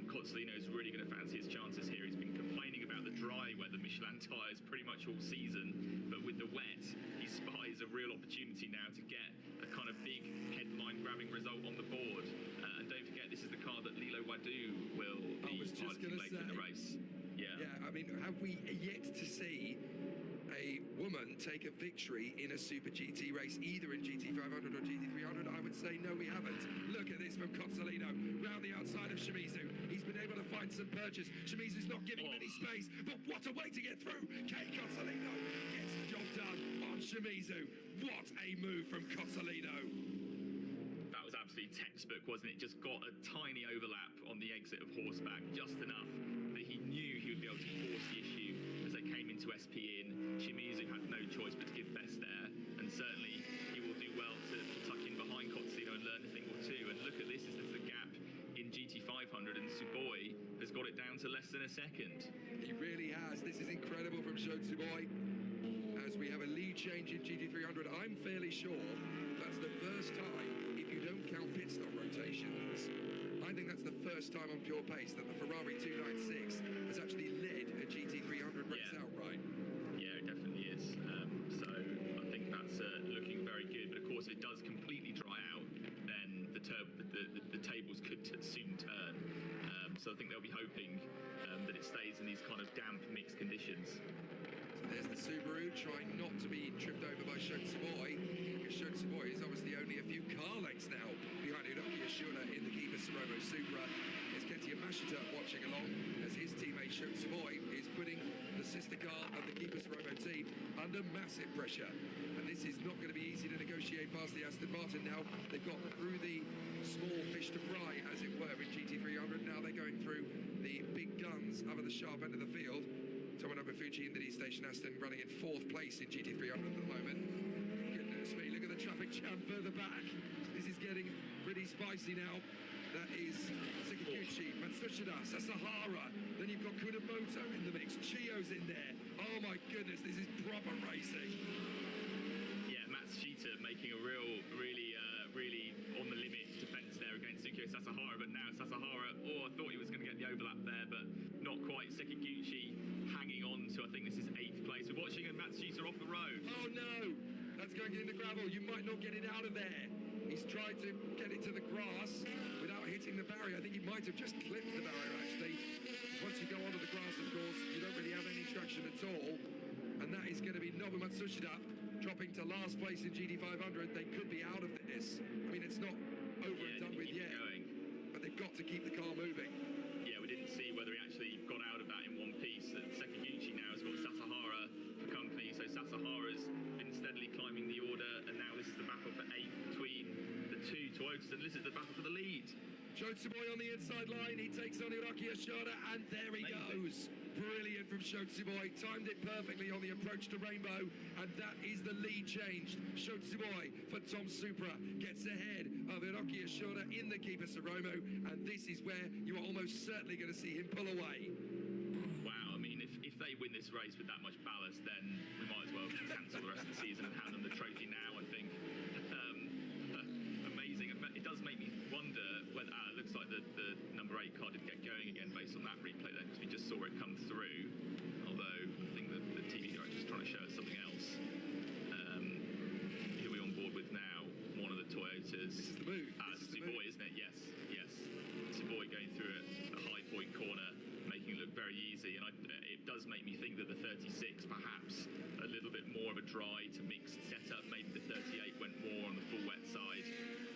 Cozzolino's really going to fancy his chances here. He's been complaining about the dry weather Michelin tyres pretty much all season, but with the wet, he spies a real opportunity now to get a kind of big headline-grabbing result on the board. And don't forget, this is the car that Lilo Wadu will be piloting later in the race. Yeah, I mean, have we yet to see a woman take a victory in a Super GT race, either in GT500 or GT300? I would say no, we haven't. Look at this from Cozzolino, round the outside of Shimizu. He's been able to find some purchase. Shimizu's not giving many space, but what a way to get through. Kei Cozzolino gets the job done on Shimizu. What a move from Cozzolino. That was absolutely textbook, wasn't it? Just got a tiny overlap on the exit of Horseback, just enough that he knew he would be able to force the issue as they came into SP in. Shimizu had no choice but to give best there, and certainly he will do well to tuck in behind Cozzolino and learn a thing or two. And look at this, this is the gap in GT500, and Tsuboi has got it down to less than a second. He really has. This is incredible from Shota Tsuboi. As we have a lead change in GT300, I'm fairly sure that's the first time, if you don't count pit stop rotations, I think that's the first time on pure pace that the Ferrari 296 has actually led a GT300 race outright. Yeah, it definitely is. So I think that's looking very good. But of course, if it does completely dry out, then the tables could soon turn. So I think they'll be hoping that it stays in these kind of damp, mixed conditions. So there's the Subaru trying not to be tripped over by Shota Tsuboi, because Shota Tsuboi is obviously only a few car lengths now behind Hiroki Ashura in the Keeper Suromo Supra. There's Kenty Yamashita watching along as his teammate Shota Tsuboi is putting the sister car of the Keeper Suromo team under massive pressure. And this this is not going to be easy to negotiate past the Aston Martin now. They've got through the small fish to fry, as it were, with GT300. Now they're going through the big guns over the sharp end of the field. Tomonobu Fuji in the D Station Aston running in 4th place in GT300 at the moment. Goodness me, look at the traffic jam further back. This is getting pretty spicy now. That is Sekiguchi, Matsushita, Sasahara. Then you've got Kunamoto in the mix. Chio's in there. Oh my goodness, this is proper racing. Yeah, Matsushita making a really on the limit defence there against Tsukio Sasahara, but now Sasahara, I thought he was going to get the overlap there, but not quite. Sekiguchi hanging on to, I think this is 8th place. We're watching Matsushita off the road. Oh no, that's going in the gravel. You might not get it out of there. He's tried to get it to the grass without hitting the barrier. I think he might have just clipped the barrier, actually. Once you go onto the grass, of course, you don't really have any traction at all. And that is going to be Nobu Matsushita dropping to last place in GT500. They could be out of this. I mean, it's not over and done with yet, but they've got to keep the car moving. Yeah, we didn't see whether he actually got out of that in one piece. Sekiguchi now has got Sasahara for company, so Sasahara's been steadily climbing the order, and now this is the battle for 8th between the two Toyotas, and this is the battle for the lead. Shotsuboi on the inside line, he takes on Hiroki Yoshida, and there he goes. Brilliant from Shotsuboi, timed it perfectly on the approach to Rainbow, and that is the lead changed. Shotsuboi for Tom Supra gets ahead of Hiroki Yoshida in the Keeper Saromo, and this is where you are almost certainly going to see him pull away. Wow, I mean, if they win this race with that much ballast, then we might as well cancel the rest of the season and hand them the trophy now, I think. Amazing. It does make me wonder whether it looks like the number 8 car did get going again based on that replay then, because we just saw it come through, although I think that the TV director's trying to show us something else. Who are we on board with now? One of the Toyotas. This is the move. Tsuboi, isn't it? Yes. Tsuboi going through a high point corner, making it look very easy, and it does make me think that the 36 perhaps a little bit more of a dry to mixed setup. Maybe the 38 went more on the full wet side.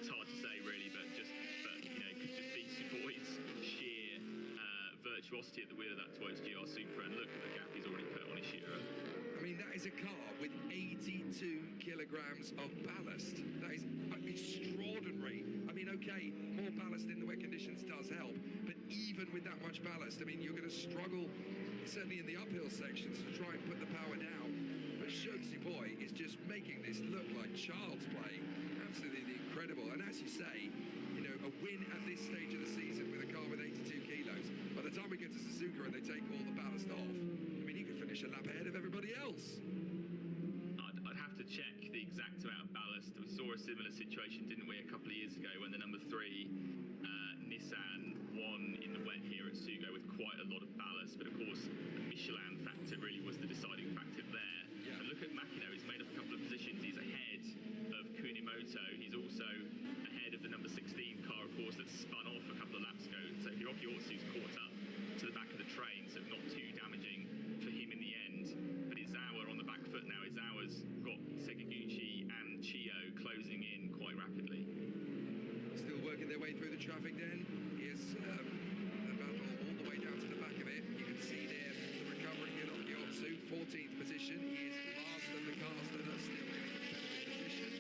It's hard to say really, but you know, it could just be Tsuboi's sheer virtuosity at the wheel of that Toyota GR Supra, and look at the gap he's already put on Ishira. I mean, that is a car with 82 kilograms of ballast. That is extraordinary. I mean, okay, more ballast in the wet conditions does help, but even with that much ballast, I mean, you're going to struggle, certainly in the uphill sections, to try and put the power down. But Shotsuboi is just making this look like child's play. Absolutely incredible. And as you say, you know, a win at this stage of the season with a car with 82 kilos, by the time we get to Suzuka and they take all the ballast off, I mean, he could finish a lap ahead of everybody else. I'd have to check the exact amount of ballast. We saw a similar situation, didn't we, a couple of years ago when the number 3 Nissan won in the wet here at Sugo with quite a lot of ballast, but of course the Michelin factor really was the deciding factor there. Yeah. And look at Makino, he's made up a couple of positions. He's ahead of Kunimoto. He's also ahead of the number 16 car, of course, that spun off a couple of laps ago. So Hiroki Otsu's caught up to the back of the train, so not too damaging for him in the end. But Izawa on the back foot now. Izawa's got Sekiguchi and Chio closing in quite rapidly. Still working their way through the traffic then. Here's the battle all the way down to the back of it. You can see there the recovering Hiroki Otsu, 14th position. He is last of the cars that are still in a competitive position.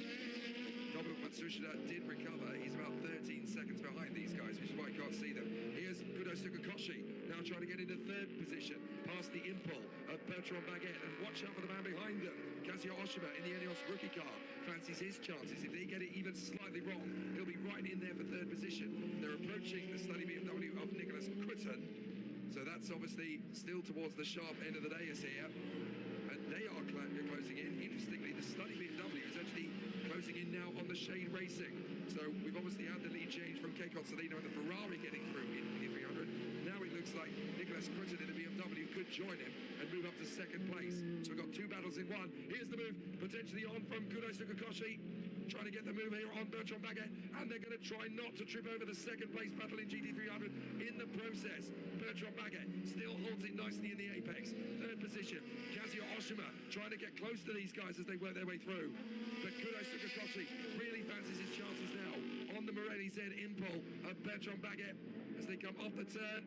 Nobu Matsushita did recover. He's about 13 seconds behind these guys, which is why you can't see them. Here's Kudo Sukakoshi, now trying to get into 3rd position, past the impulse of Bertrand Baguette, and watch out for the man behind them. Kazuya Oshima in the Enios rookie car fancies his chances. If they get it even slightly wrong, he'll be right in there for 3rd position. They're approaching the study BMW of Nicholas Quitton, so that's obviously still towards the sharp end of the day is here, and they are closing in. Interestingly, the study BMW is actually closing in now on the Shade Racing. So we've obviously had the lead change from Keiko Tsunoda and the Ferrari getting through in P300. Now it looks like Nicholas Quitton in the BMW could join him and move up to 2nd place. So we've got 2 battles in one. Here's the move, potentially on from Kudo Sukakoshi. Trying to get the move here on Bertrand Baguette, and they're going to try not to trip over the 2nd place battle in GT300 in the process. Bertrand Baguette still holds it nicely in the apex. 3rd position, Kazuya Oshima trying to get close to these guys as they work their way through. But Kudo Sukakoshi really fancies his chances now on the Morelli Z impulse of Bertrand Baguette as they come off the turn.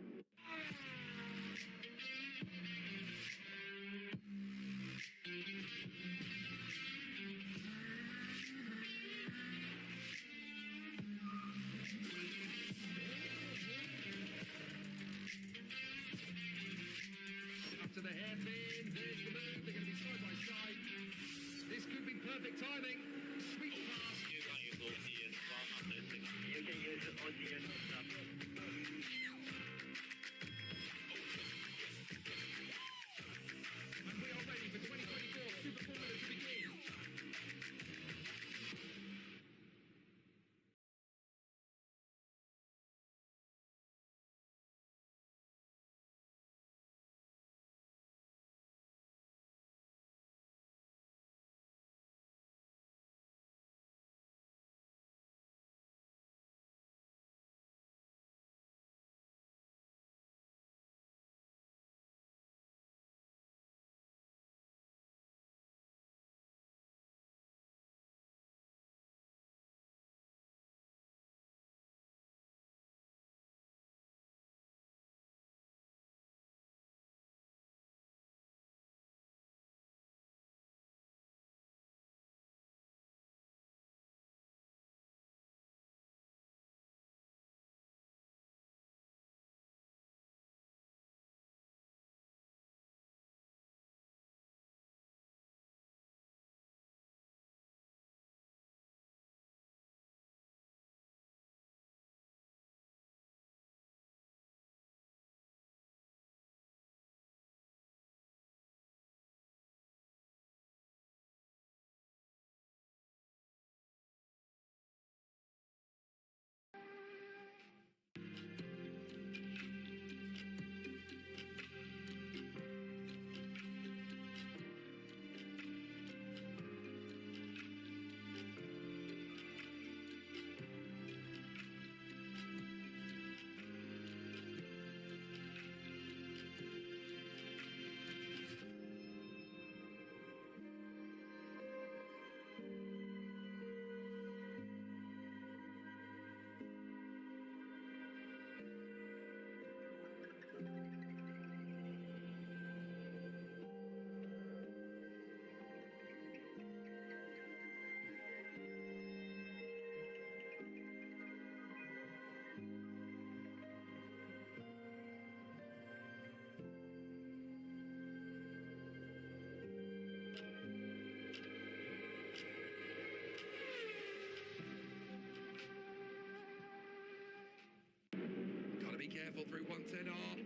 careful through 110R.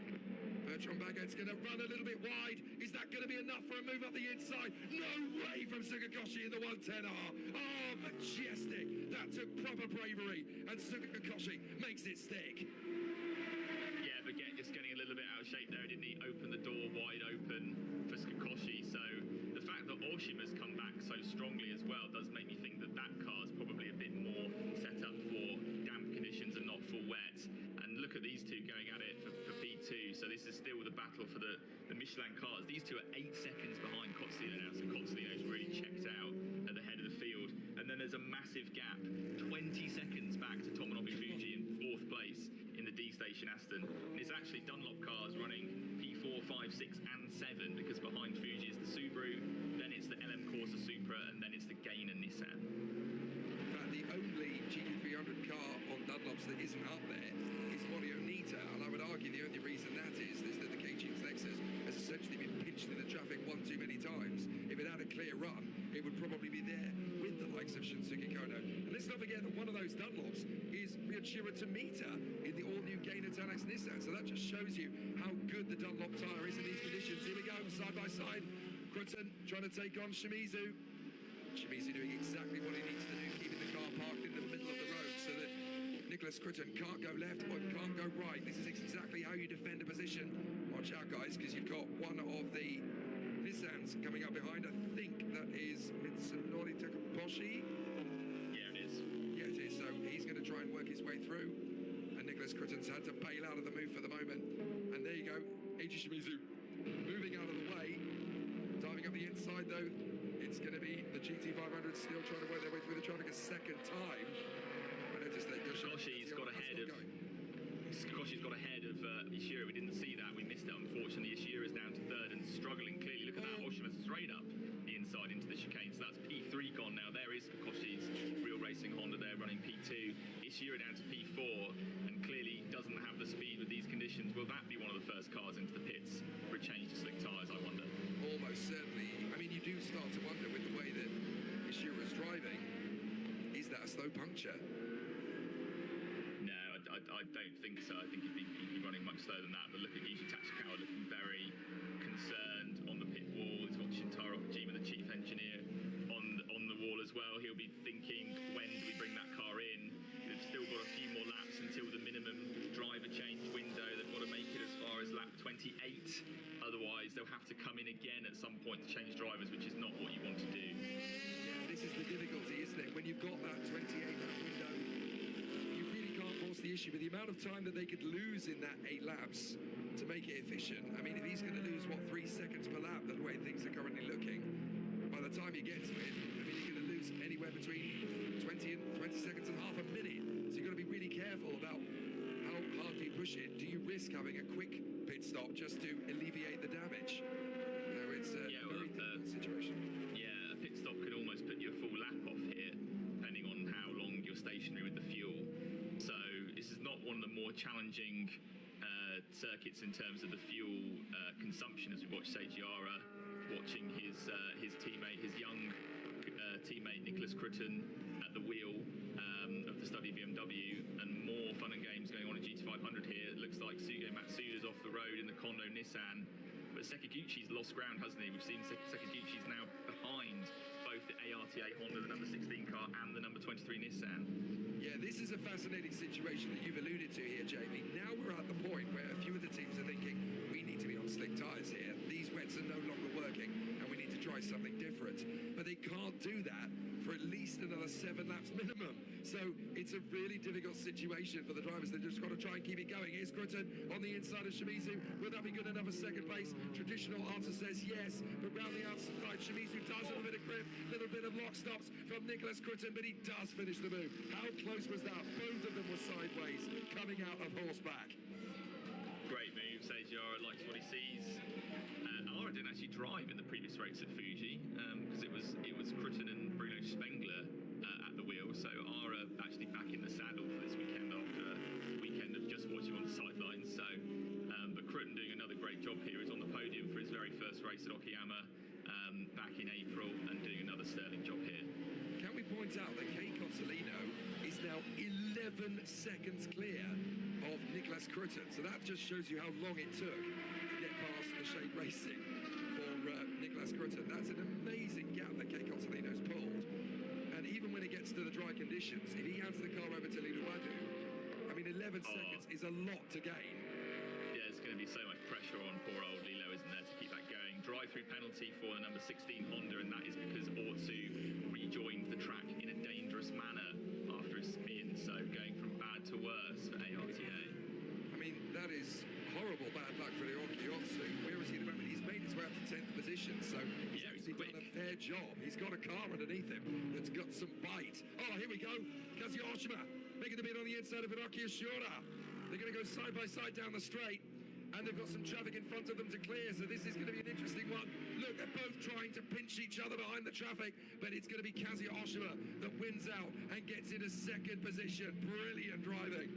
Bertrand Baguette's going to run a little bit wide. Is that going to be enough for a move up the inside? No way from Sugakoshi in the 110R. Oh, majestic. That took proper bravery, and Sugakoshi makes it stick. Yeah, Baguette just getting a little bit out of shape there, didn't he? Open the door wide open for Sugakoshi. So the fact that Oshima's come back so strongly as well does make me think that that car's probably a bit more set up for damp conditions and not for wet. And look at these two going at it for P2. So this is still the battle for the Michelin cars. These two are 8 seconds behind Kotsino now. So Kotsino's really checked out at the head of the field. And then there's a massive gap, 20 seconds back to Tomonobu Fuji in 4th place in the D Station Aston. And it's actually Dunlop cars running P4, 5, 6 and 7, because behind Fuji is the Subaru, then it's the LM Corsa Supra, and then it's the Gainer Nissan. In fact, the only GT300 car on Dunlops that isn't up there is Morio Nita, and I would argue the only reason that is that the K-Tunes Lexus has essentially been pinched in the traffic one too many times. If it had a clear run, it would probably be there with the likes of Shinsuke Kono. And let's not forget that one of those Dunlops is Ryuichiro Tomita in the all-new Gainer Tanax Nissan. So that just shows you how good the Dunlop tyre is in these conditions. Here we go, side by side. Crutton trying to take on Shimizu. Shimizu doing exactly what he needs to do, keeping the car parked in the middle of the road so that Nicholas Crutton can't go left or can't go right. This is exactly how you defend a position. Watch out, guys, because you've got one of the Nissans coming up behind. I think that is Mitsunori Takaboshi. Yeah, it is. Yeah, it is. So he's going to try and work his way through. And Nicholas Crutton's had to bail out of the move for the moment. And there you go, Eiji Shimizu moving out of the way. Diving up the inside, though, it's going to be the GT500 still trying to work their way through the traffic a second time. I noticed that Koshi's got ahead of Ishiro. We didn't see that. We missed it, unfortunately. Ishira's down to 3rd and struggling clearly. Look at that. Oshima straight up the inside into the chicane. So that's P3 gone now. There is Koshi's Real Racing Honda there running P2. Ishiro down to P4 and clearly doesn't have the speed with these conditions. Will that be one of the first cars into the pits for a change to slick tyres, I wonder? Almost certainly. I mean, you do start to wonder with the way that Ishiro is driving, is that a slow puncture? No, I don't think so. I think he'd be running much slower than that. But look at Yuji Tachikawa looking very concerned on the pit wall. He's got Shintaro Okajima, the chief engineer, on the wall as well. He'll be thinking, when do we bring that car in? They've still got a few more laps until the minimum driver change window. They've got to make it as far as lap 28. Otherwise, they'll have to come in again at some point to change drivers, which is not what you want to do. Yeah, this is the difficulty, isn't it? When you've got that 28-lap window, you really can't force the issue. But the amount of time that they could lose in that 8 laps to make it efficient, I mean, if he's going to lose, 3 seconds per lap, the way things are currently looking, by the time you get to it, I mean, you're going to lose anywhere between 20 seconds and half a minute. So you've got to be really careful about how hard do you push it. Do you risk having a quick pit stop just to alleviate the damage? No, it's a very difficult situation. Yeah, a pit stop could almost put you a full lap off here, depending on how long you're stationary with the fuel. So this is not one of the more challenging circuits in terms of the fuel consumption, as we watch Seijiara watching his teammate, his young teammate Nicholas Crutton at the wheel of the study BMW, and more fun and games going on in GT500 here. It looks like Suge Matsuda's off the road in the Kondo Nissan, but Sekiguchi's lost ground, hasn't he? We've seen Sekiguchi's now behind both the ARTA Honda, the number 16 car, and the number 23 Nissan. Yeah, this is a fascinating situation that you've alluded to here, Jamie. Now we're at the point where a few of the teams are thinking, we need to be on slick tyres here. These wets are no longer working, and we need to try something different. But they can't do that for at least another 7 laps minimum. So it's a really difficult situation for the drivers. They've just got to try and keep it going. Here's Crutton on the inside of Shimizu. Will that be good enough for second place? Traditional answer says yes, but round the outside, Shimizu does have a bit of grip, little bit of lock stops from Nicholas Crutton, but he does finish the move. How close was that? Both of them were sideways, coming out of horseback. Great move. Seijiara likes what he sees. Ara didn't actually drive in the previous race at Fuji because it was Crutton and Bruno Spengler at the wheel. So Ara actually back in the saddle for this weekend after a weekend of just watching on the sidelines. So, but Crutton doing another great job here. He's on the podium for his very first race at Okayama back in April and doing another sterling job here. Can we point out that Kei Cotolino is now 11 seconds clear of Niklas Krutten. So that just shows you how long it took to get past the Shade Racing for Niklas Krutten. That's an amazing gap that Kei Cotolino's pulled. And even when it gets to the dry conditions, if he hands the car over to Liluwadu, I mean, 11 seconds is a lot to gain. Yeah, there's going to be so much pressure on poor old Lilo, isn't there, to keep that going. Drive-through penalty for the number 16 Honda, and that is because Ortsu rejoined the track in a dangerous manner after a spin, so going from bad to worse for ARTA. I mean, that is horrible bad luck for Ortsu. Where is he at the moment? He's made his way up to 10th position, so he's actually done a fair job. He's got a car underneath him that's got some bite. Oh, here we go. Kazuya Oshima making the bid on the inside of Hiroki Ashura. They're going to go side by side down the straight, and they've got some traffic in front of them to clear, so this is going to be an interesting one. Look, they're both trying to pinch each other behind the traffic, but it's going to be Kazuya Oshima that wins out and gets into second position. Brilliant driving.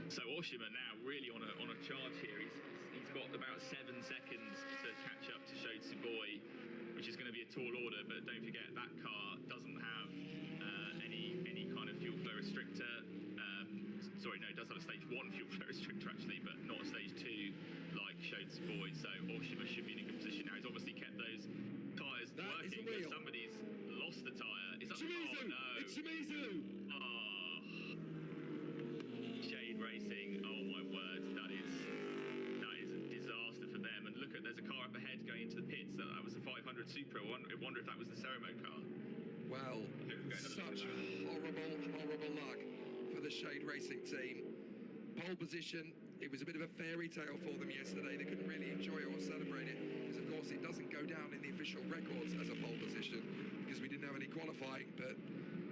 So Oshima now really on a charge here. He's got about 7 seconds to catch up to Shotsuboi, which is going to be a tall order, but don't forget that car doesn't have any kind of fuel flow restrictor. Sorry, no, it does have a stage 1 fuel flow restrictor actually, but not a stage 2 like Shotsuboi. So Oshima should be in a good position now. He's obviously kept those tyres working, but somebody's lost the tyre. Is that Shimizu! Oh, no. It's Shimizu! Oh. Shade Racing, oh my word, that is a disaster for them. And look at, there's a car up ahead going into the pits. That was a 500 Supra. I wonder if that was the Ceremo car. Well, such horrible luck for the Shade Racing team. Pole position, it was a bit of a fairy tale for them yesterday. They couldn't really enjoy it or celebrate it because, of course, it doesn't go down in the official records as a pole position because we didn't have any qualifying. But,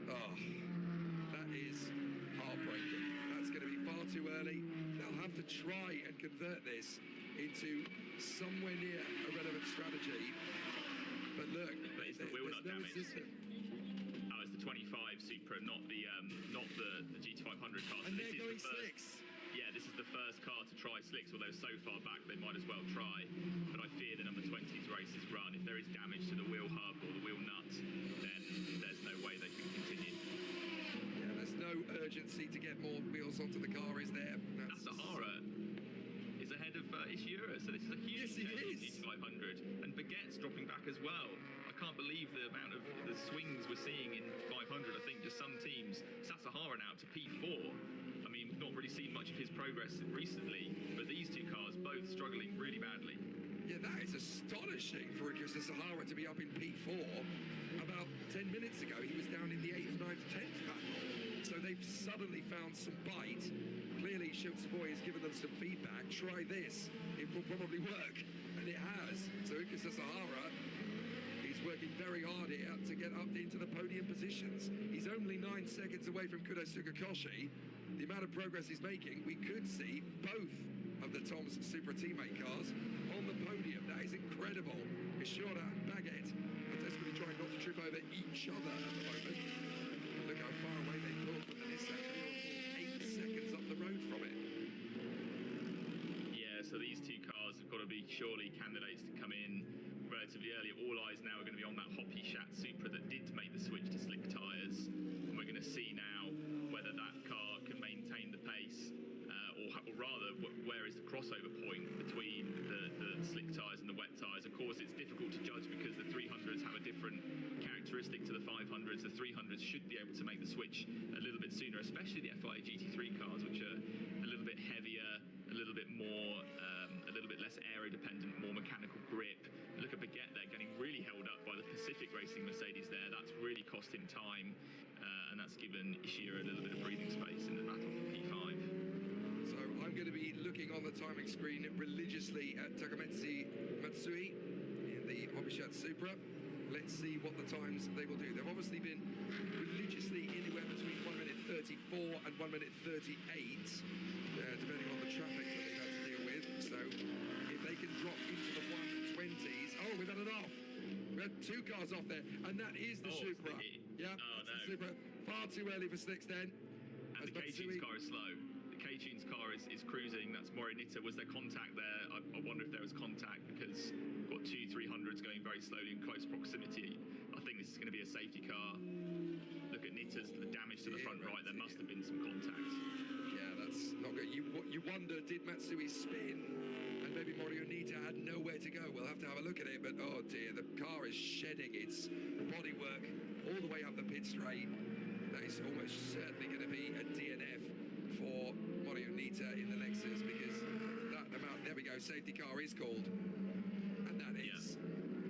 that is heartbreaking. That's going to be far too early. They'll have to try and convert this into somewhere near a relevant strategy. But look, it's the wheel nut damage. Resistance. Oh, it's the 25 Supra, not the GT500 car. So And this they're is going the first, slicks. Yeah, this is the first car to try slicks, although so far back they might as well try. But I fear the number 20's race is run. If there is damage to the wheel hub or the wheel nut, then there's no way they can continue. Yeah, there's no urgency to get more wheels onto the car, is there? Sahara is ahead of Ishihara, so this is a huge change in GT500. And Baguette's dropping back as well. I can't believe the amount of the swings we're seeing in 500. I think just some teams, Sasahara now to P4. I mean, we've not really seen much of his progress recently, but these two cars both struggling really badly. Yeah, that is astonishing for Ikusa Sahara to be up in P4. About 10 minutes ago, he was down in the 8th, 9th, 10th battle. So they've suddenly found some bite. Clearly, Shotsuboi has given them some feedback. Try this. It will probably work. And it has. So Ikusa Sahara is working very hard here to get up into the podium positions. He's only 9 seconds away from Kurosuke Koshi. The amount of progress he's making, we could see both of the Tom's Supra teammate cars on the podium. That is incredible. Ishihara and Baguette are desperately trying not to trip over each other at the moment. And look how far away they pulled from the Nissan. They were 8 seconds up the road from it. Yeah, so these two cars have got to be surely candidates to come in relatively early. All eyes now are going to be on that Hoppy Shat Supra that did make the switch to slick tyres. And we're going to see now whether that car can maintain the pace, or rather, where is the crossover point between the slick tyres and the wet tyres. Of course, it's difficult to judge because the 300s have a different characteristic to the 500s. The 300s should be able to make the switch a little bit sooner, especially the FIA GT3 cars, which are a little bit heavier, a little bit more, a little bit less aero dependent, more mechanical grip. Look at Baguette there, getting really held up by the Pacific Racing Mercedes there. That's really cost him time, and that's given Ishihara a little bit of breathing space in the battle for P5. So I'm going to be looking on the timing screen religiously at Takametsu Matsui in the Hobbyshot Supra. Let's see what the times they will do. They've obviously been religiously anywhere between 1 minute 34 and 1 minute 38, depending on the traffic that they've had to deal with. So if they can drop into the 120s, oh, we've had it off. We had 2 cars off there, and that is the Supra. Yeah, that's the Supra. Far too early for slicks then. And the K-Tunes car is slow. The K-Tunes car is cruising. That's Morinita. Was there contact there? I wonder if there was contact because we've got 2 300s going very slowly in close proximity. I think this is going to be a safety car. Look at meters, the damage to the front right, there must have been some contact. Yeah, that's not good. You wonder, did Matsui spin and maybe Morionita had nowhere to go? We'll have to have a look at it, but oh dear, the car is shedding its bodywork all the way up the pit straight. That is almost certainly going to be a DNF for Morionita in the Lexus, because that amount, there we go, safety car is called. And that is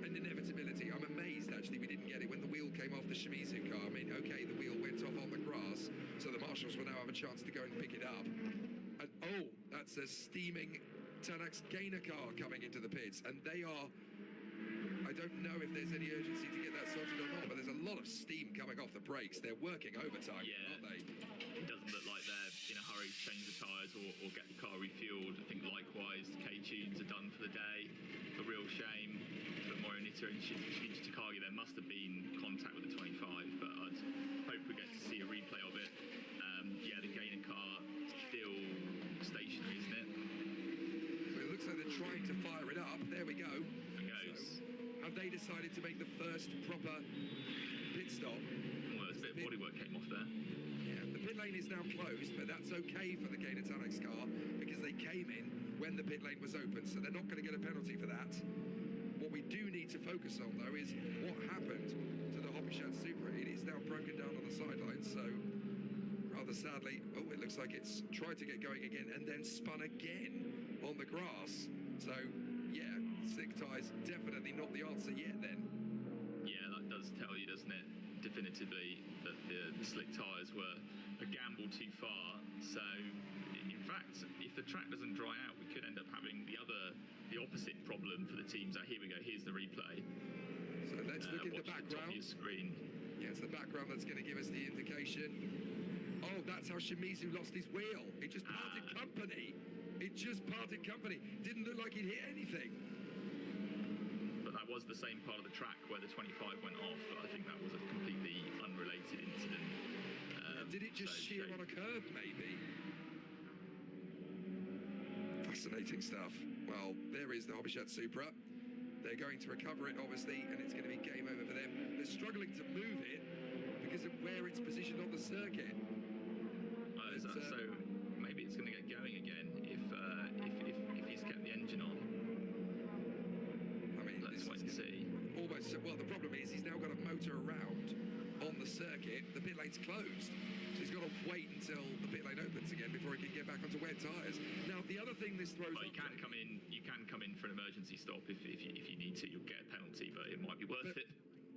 an inevitability. I'm amazed actually we didn't get it when the wheel came off the Shimizu car. I mean, okay, the wheel went off on the grass, so the marshals will now have a chance to go and pick it up. And oh, that's a steaming Tanax Gainer car coming into the pits, and they are, I don't know if there's any urgency to get that sorted or not, but there's a lot of steam coming off the brakes. They're working overtime, aren't they? It doesn't look like they're in a hurry to change the tyres or get the car refueled. I think likewise, the K-tunes are done for the day. A real shame for Morionita and Shinji Takagi. There must have been contact with the 25, but I'd hope we get to see a replay of it. Yeah, the Gainer car still stationary, isn't it? Well, it looks like they're trying to fire it up. There we go. It goes. So, have they decided to make the first proper pit stop? Well, there's a bit of bodywork came off there. Yeah, the pit lane is now closed, but that's okay for the Gainer Tanax car because they came in when the pit lane was open, so they're not going to get a penalty for that. What we do need to focus on, though, is what happened to the Hobbyshot Supra. It is now broken down on the sidelines, so rather sadly, oh, it looks like it's tried to get going again and then spun again on the grass. So, yeah, slick tyres definitely not the answer yet then. Yeah, that does tell you, doesn't it, definitively, that the slick tyres were a gamble too far. So, in fact, if the track doesn't dry out, we could end up having the opposite problem for the teams. Here we go, here's the replay. So let's look in the background. Top of your screen. Yeah, it's the background that's going to give us the indication. Oh, that's how Shimizu lost his wheel. It just parted company. It just parted company. Didn't look like he'd hit anything. But that was the same part of the track where the 25 went off, but I think that was a completely unrelated incident. Did it just shear on a curb, maybe? Fascinating stuff. Well, there is the Hobbyshot Supra. They're going to recover it, obviously, and it's going to be game over for them. They're struggling to move it because of where it's positioned on the circuit. So maybe it's going to get going again if he's kept the engine on. I mean, let's wait and see. Almost. Well, the problem is he's now got a motor around on the circuit. The pit lane's closed, so he's got to wait until the pit lane opens again before he can get back onto wet tyres. Now, the other thing this throws. Well, you can come in for an emergency stop if you need to. You'll get a penalty, but it might be worth it.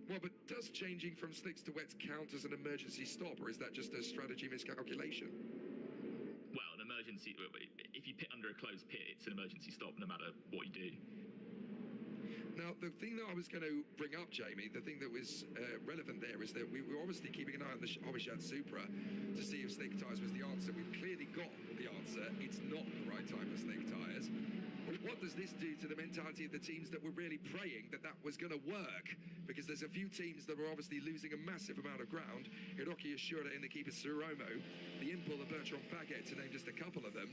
Well, but does changing from slicks to wets count as an emergency stop, or is that just a strategy miscalculation? Well, an emergency, if you pit under a closed pit, it's an emergency stop no matter what you do. Now, the thing that I was going to bring up, Jamie, the thing that was relevant there is that we were obviously keeping an eye on the Hobbyshot Supra to see if slick tyres was the answer. We've clearly got the answer. It's not the right time for slick tyres. But what does this do to the mentality of the teams that were really praying that that was going to work? Because there's a few teams that were obviously losing a massive amount of ground. Hiroki Ashura in the keeper Tsurumo, the Impul, the Bertrand Baguette, to name just a couple of them.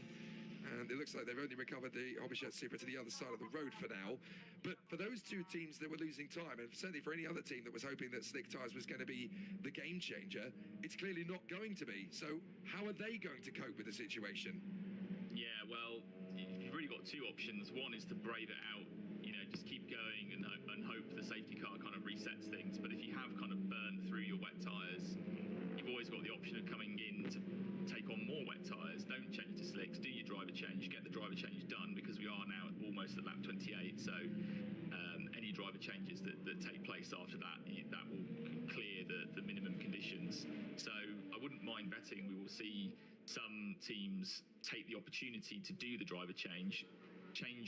And it looks like they've only recovered the Hobbyshot Supra to the other side of the road for now. But for those two teams that were losing time, and certainly for any other team that was hoping that slick tyres was going to be the game changer, it's clearly not going to be. So how are they going to cope with the situation? Yeah, well, you've really got two options. One is to brave it out, just keep going and hope the safety car kind of resets things. But if you have kind of burned through your wet tyres, you've always got the option of coming in to take on more wet tyres. Don't change to slicks, do your driver change, get the driver change done, because we are now almost at lap 28, so any driver changes that take place after that, that will clear the minimum conditions. So I wouldn't mind betting we will see some teams take the opportunity to do the driver change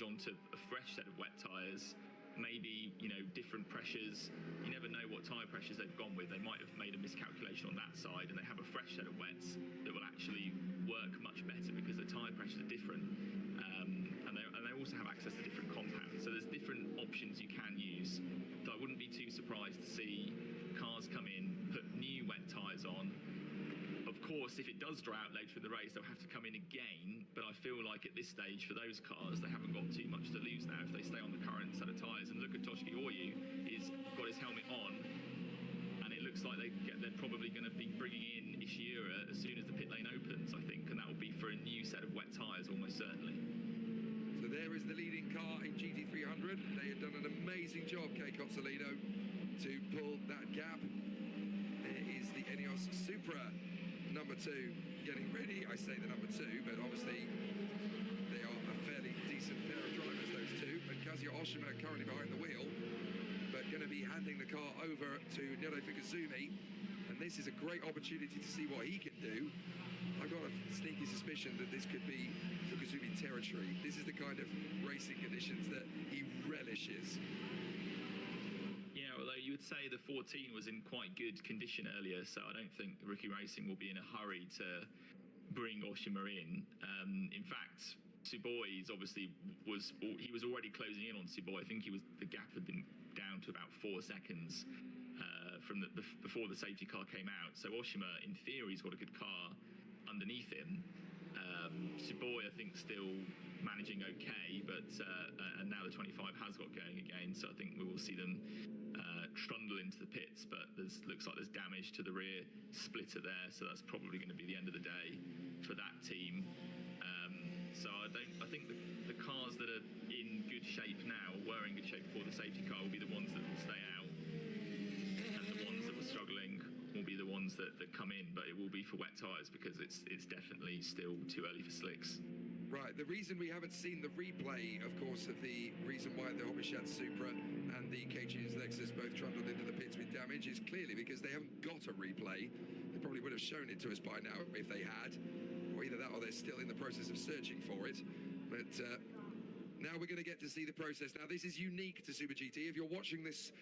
onto a fresh set of wet tyres, maybe, different pressures. You never know what tyre pressures they've gone with. They might have made a miscalculation on that side and they have a fresh set of wets that will actually work much better because the tyre pressures are different. And they also have access to different compounds. So there's different options you can use. So I wouldn't be too surprised to see cars come in, put new wet tyres on. Of course, if it does dry out later in the race, they'll have to come in again. But I feel like at this stage, for those cars, they haven't got too much to lose now if they stay on the current set of tyres. And look at Toshiki Oyu, he's got his helmet on, and it looks looks like they're probably going to be bringing in Ishiura as soon as the pit lane opens, I think, and that will be for a new set of wet tyres almost certainly. So there is the leading car in GT300. They have done an amazing job, Kay Cozzolino, to pull that gap. There is the Ineos Supra number 2 getting ready. I say the number 2, but obviously they are a fairly decent pair of drivers, those two. And Kazuya Oshima currently behind the wheel, but going to be handing the car over to Nero Fukuzumi. And this is a great opportunity to see what he can do. I've got a sneaky suspicion that this could be Fukuzumi territory. This is the kind of racing conditions that he relishes. Yeah, although you would say the 14 was in quite good condition earlier, so I don't think Rookie Racing will be in a hurry to bring Oshima in. In fact, Tsuboi obviously was already closing in on Tsuboi. I think the gap had been down to about 4 seconds from before the safety car came out. So Oshima, in theory, has got a good car underneath him. Tsuboi, I think, still managing okay, but and now the 25 has got going again, so I think we will see them trundle into the pits, but looks like there's damage to the rear splitter there, so that's probably going to be the end of the day for that team. So I think the cars that are in good shape now, or were in good shape before the safety car, will be the ones that will stay out, and the ones that were struggling will be the ones that come in, but it will be for wet tyres because it's definitely still too early for slicks. Right, the reason we haven't seen the replay, of course, of the reason why the Hobbyshad Supra and the KG's Lexus both trundled into the pits with damage is clearly because they haven't got a replay. They probably would have shown it to us by now if they had, or either that or they're still in the process of searching for it. But now we're going to get to see the process. Now, this is unique to Super GT. If you're watching this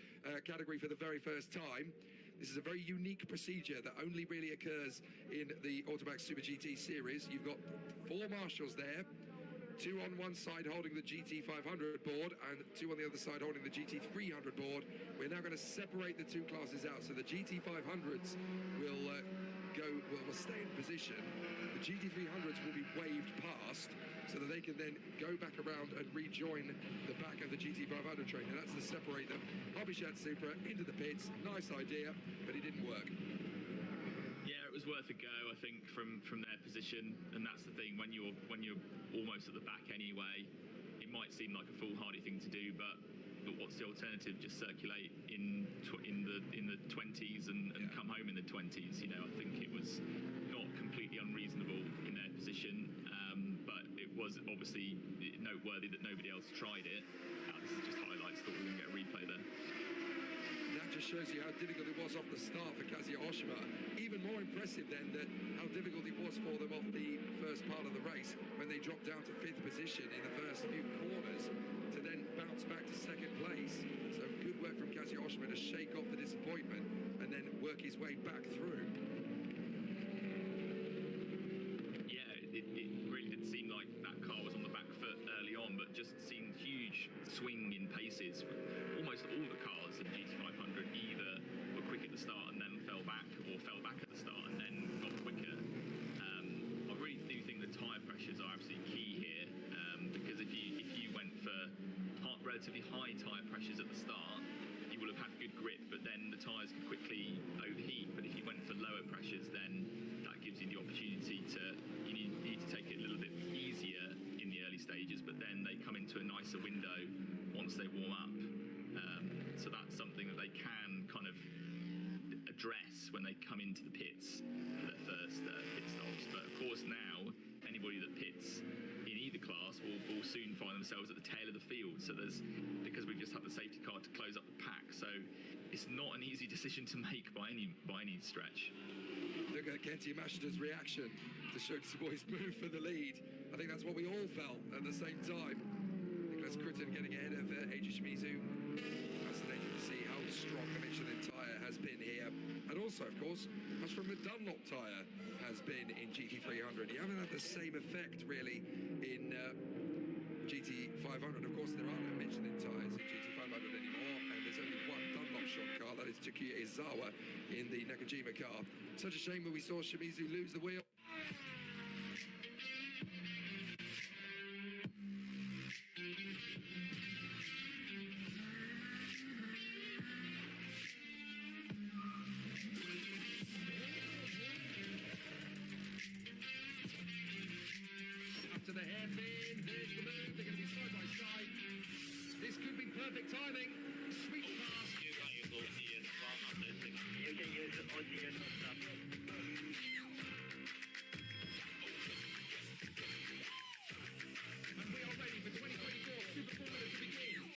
category for the very first time, this is a very unique procedure that only really occurs in the Automax Super GT series. You've got 4 marshals there, 2 on one side holding the GT500 board and 2 on the other side holding the GT300 board. We're now going to separate the 2 classes out. So the GT500s will stay in position. The GT300s will be waved past so that they can then go back around and rejoin the back of the GT500 train. And that's to separate them. Hobbyshad Supra into the pits. Nice idea, but it didn't work. Yeah, it was worth a go, I think, from their position, and that's the thing. When you're almost at the back anyway, it might seem like a foolhardy thing to do, but what's the alternative? Just circulate in the 20s and come home in the 20s. You know, I think it was not completely unreasonable in their position, but it was obviously noteworthy that nobody else tried it. This is just highlights that we're going to get a replay there. That just shows you how difficult it was off the start for Kazuya Oshima. Even more impressive then that how difficult it was for them off the first part of the race when they dropped down to 5th position in the first few corners to then bounce back to 2nd place. So good work from Kazuya Oshima to shake off the disappointment and then work his way back through. Yeah, it really did seem like that car was on the back foot early on, but just seen huge swing in paces. Almost all the cars in GT500 either were quick at the start and then fell back, or fell back at the start and then got quicker. I really do think the tyre pressures are absolutely key here, because if you went for relatively high tyre pressures at the start, you will have had good grip, but then the tyres could quickly overheat. But if you went for lower pressures, then that gives you the opportunity you need to take it a little bit easier in the early stages, but then they come into a nicer window once they warm up. So that's something that they can kind of address when they come into the pits for their first pit stops. But of course now, anybody that pits in either class will soon find themselves at the tail of the field. So because we've just had the safety car to close up the pack, so it's not an easy decision to make by any stretch. Look at Kenti Yamashita's reaction to Tsuboui's move for the lead. I think that's what we all felt at the same time. Nicholas Crutten getting ahead of Eiji Shimizu. Fascinating to see how strong the Michelin tyre has been here. And also, of course, how strong the Dunlop tyre has been in GT300. You haven't had the same effect, really, in GT500. Of course, there are no Michelin tyres in GT500 anymore, and there's only one Dunlop shot car, that is Takuya Izawa in the Nakajima car. Such a shame when we saw Shimizu lose the wheel. hairpin. There's the move. They're going to be side by side. This could be perfect timing. Sweet pass. 9番輸送 GS100 You can use all GS on top. And we are ready for 2024 Super Formula to begin.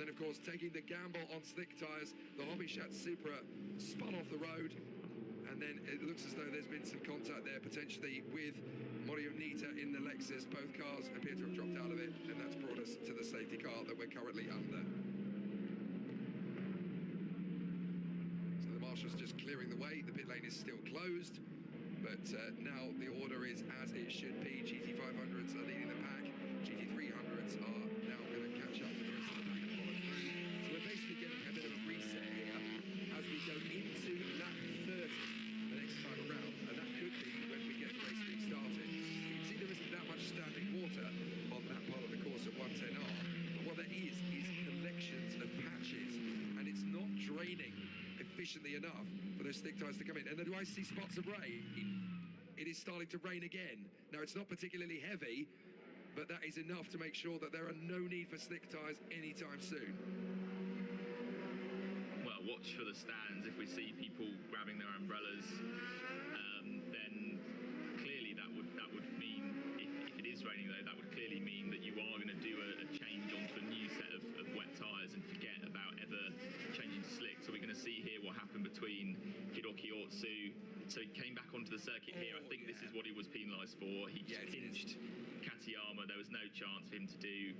Of course, taking the gamble on slick tyres, the Hobbychat Supra spun off the road, and then it looks as though there's been some contact there potentially with Mario Nita in the Lexus. Both cars appear to have dropped out of it, and that's brought us to the safety car that we're currently under. So the marshal's just clearing the way. The pit lane is still closed, but now the order is as it should be. GT500s are leading the pack. GT300s are now going to catch up to the rest of the pack and follow through. So we're basically getting a bit of a reset here as we go into lap 30 the next time around, and that could be when we get the race restarted. You can see there isn't that much standing water on that part of the course at 110R, but what there is collections of patches, and it's not draining efficiently enough for those slick tyres to come in. And then do I see spots of rain? It is starting to rain again. Now, it's not particularly heavy, but that is enough to make sure that there are no need for slick tyres anytime soon. Well, watch for the stands. If we see people grabbing their umbrellas, then clearly that would mean, if it is raining though, that would clearly mean that you are going to do a change onto a new set of wet tyres and forget about ever changing to slick. So we're going to see here what happened between Hiroki Otsu. So he came back onto the circuit here. I think this is what he was penalised for. He just pinched Katayama. There was no chance for him to do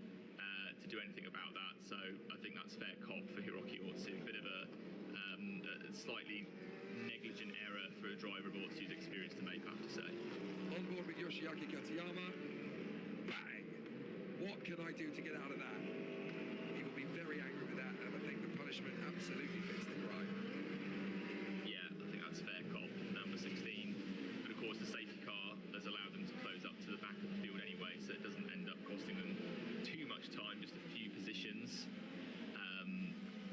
anything about that. So I think that's fair cop for Hiroki Otsu. A bit of a slightly negligent error for a driver of Otsu's experience to make, I have to say. On board with Yoshiaki Katayama. Bang! What can I do to get out of that? He will be very angry with that, and I think the punishment absolutely fits the crime. Yeah, I think that's fair cop. Number 16. But of course, the safety car has allowed them to close up to the back of the field anyway, so it doesn't end up costing them too much time, just a few positions.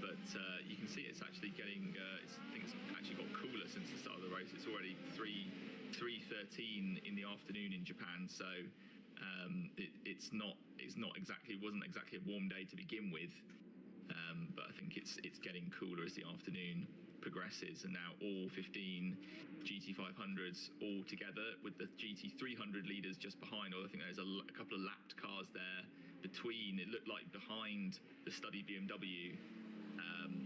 But you can see it's actually getting, I think it's actually got cooler since the start of the race. It's already 3:13 in the afternoon in Japan, so It's not exactly, it wasn't exactly a warm day to begin with, but I think it's getting cooler as the afternoon progresses, and now all 15 GT500s all together with the GT300 leaders just behind. Although I think there's a couple of lapped cars there between. It looked like behind the study BMW.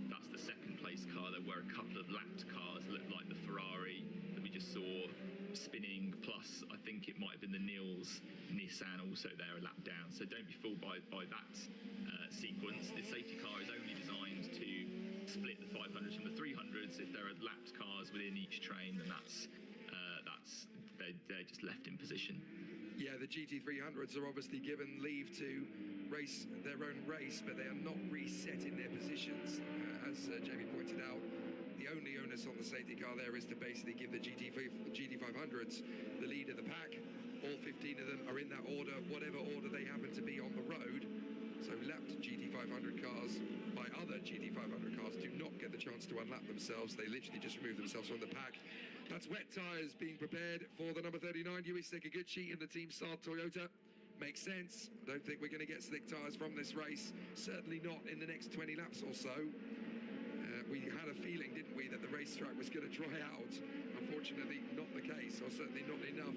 That's the second place car. There were a couple of lapped cars that looked like the Ferrari that we just saw spinning, plus I think it might have been the Nils Nissan also there a lap down. So don't be fooled by that sequence. The safety car is only designed to split the 500s from the 300s. If there are lapped cars within each train, then they're just left in position. Yeah, the GT300s are obviously given leave to race their own race, but they are not resetting their positions. As Jamie pointed out, the only onus on the safety car there is to basically give the GT500s the lead of the pack. All 15 of them are in that order, whatever order they happen to be on the road. So lapped GT500 cars by other GT500 cars do not get the chance to unlap themselves. They literally just remove themselves from the pack. That's wet tyres being prepared for the number 39, Yui Sekiguchi in the Team Saab Toyota. Makes sense. Don't think we're going to get slick tyres from this race. Certainly not in the next 20 laps or so. We had a feeling, didn't we, that the racetrack was going to dry out. Unfortunately, not the case, or certainly not enough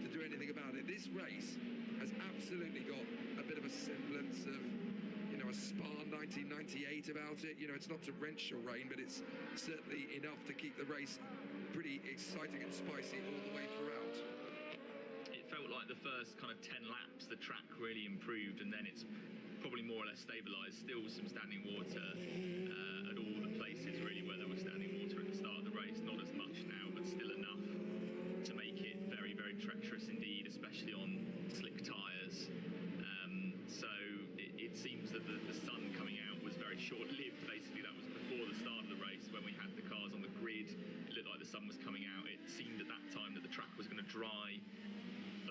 to do anything about it. This race has absolutely got a bit of a semblance of, you know, a Spa 1998 about it. You know, it's not torrential rain, but it's certainly enough to keep the race pretty exciting and spicy all the way throughout. It felt like the first kind of 10 laps, the track really improved, and then it's probably more or less stabilised. Still some standing water at all the places really where there was standing water at the start of the race. Not as much now, but still enough to make it very, very treacherous indeed, especially on slick tyres. So it seems that the sun coming out was very short-lived. Basically, that was before the start of the race when we had the cars on the grid. It looked like the sun was coming out. It seemed at that time that the track was going to dry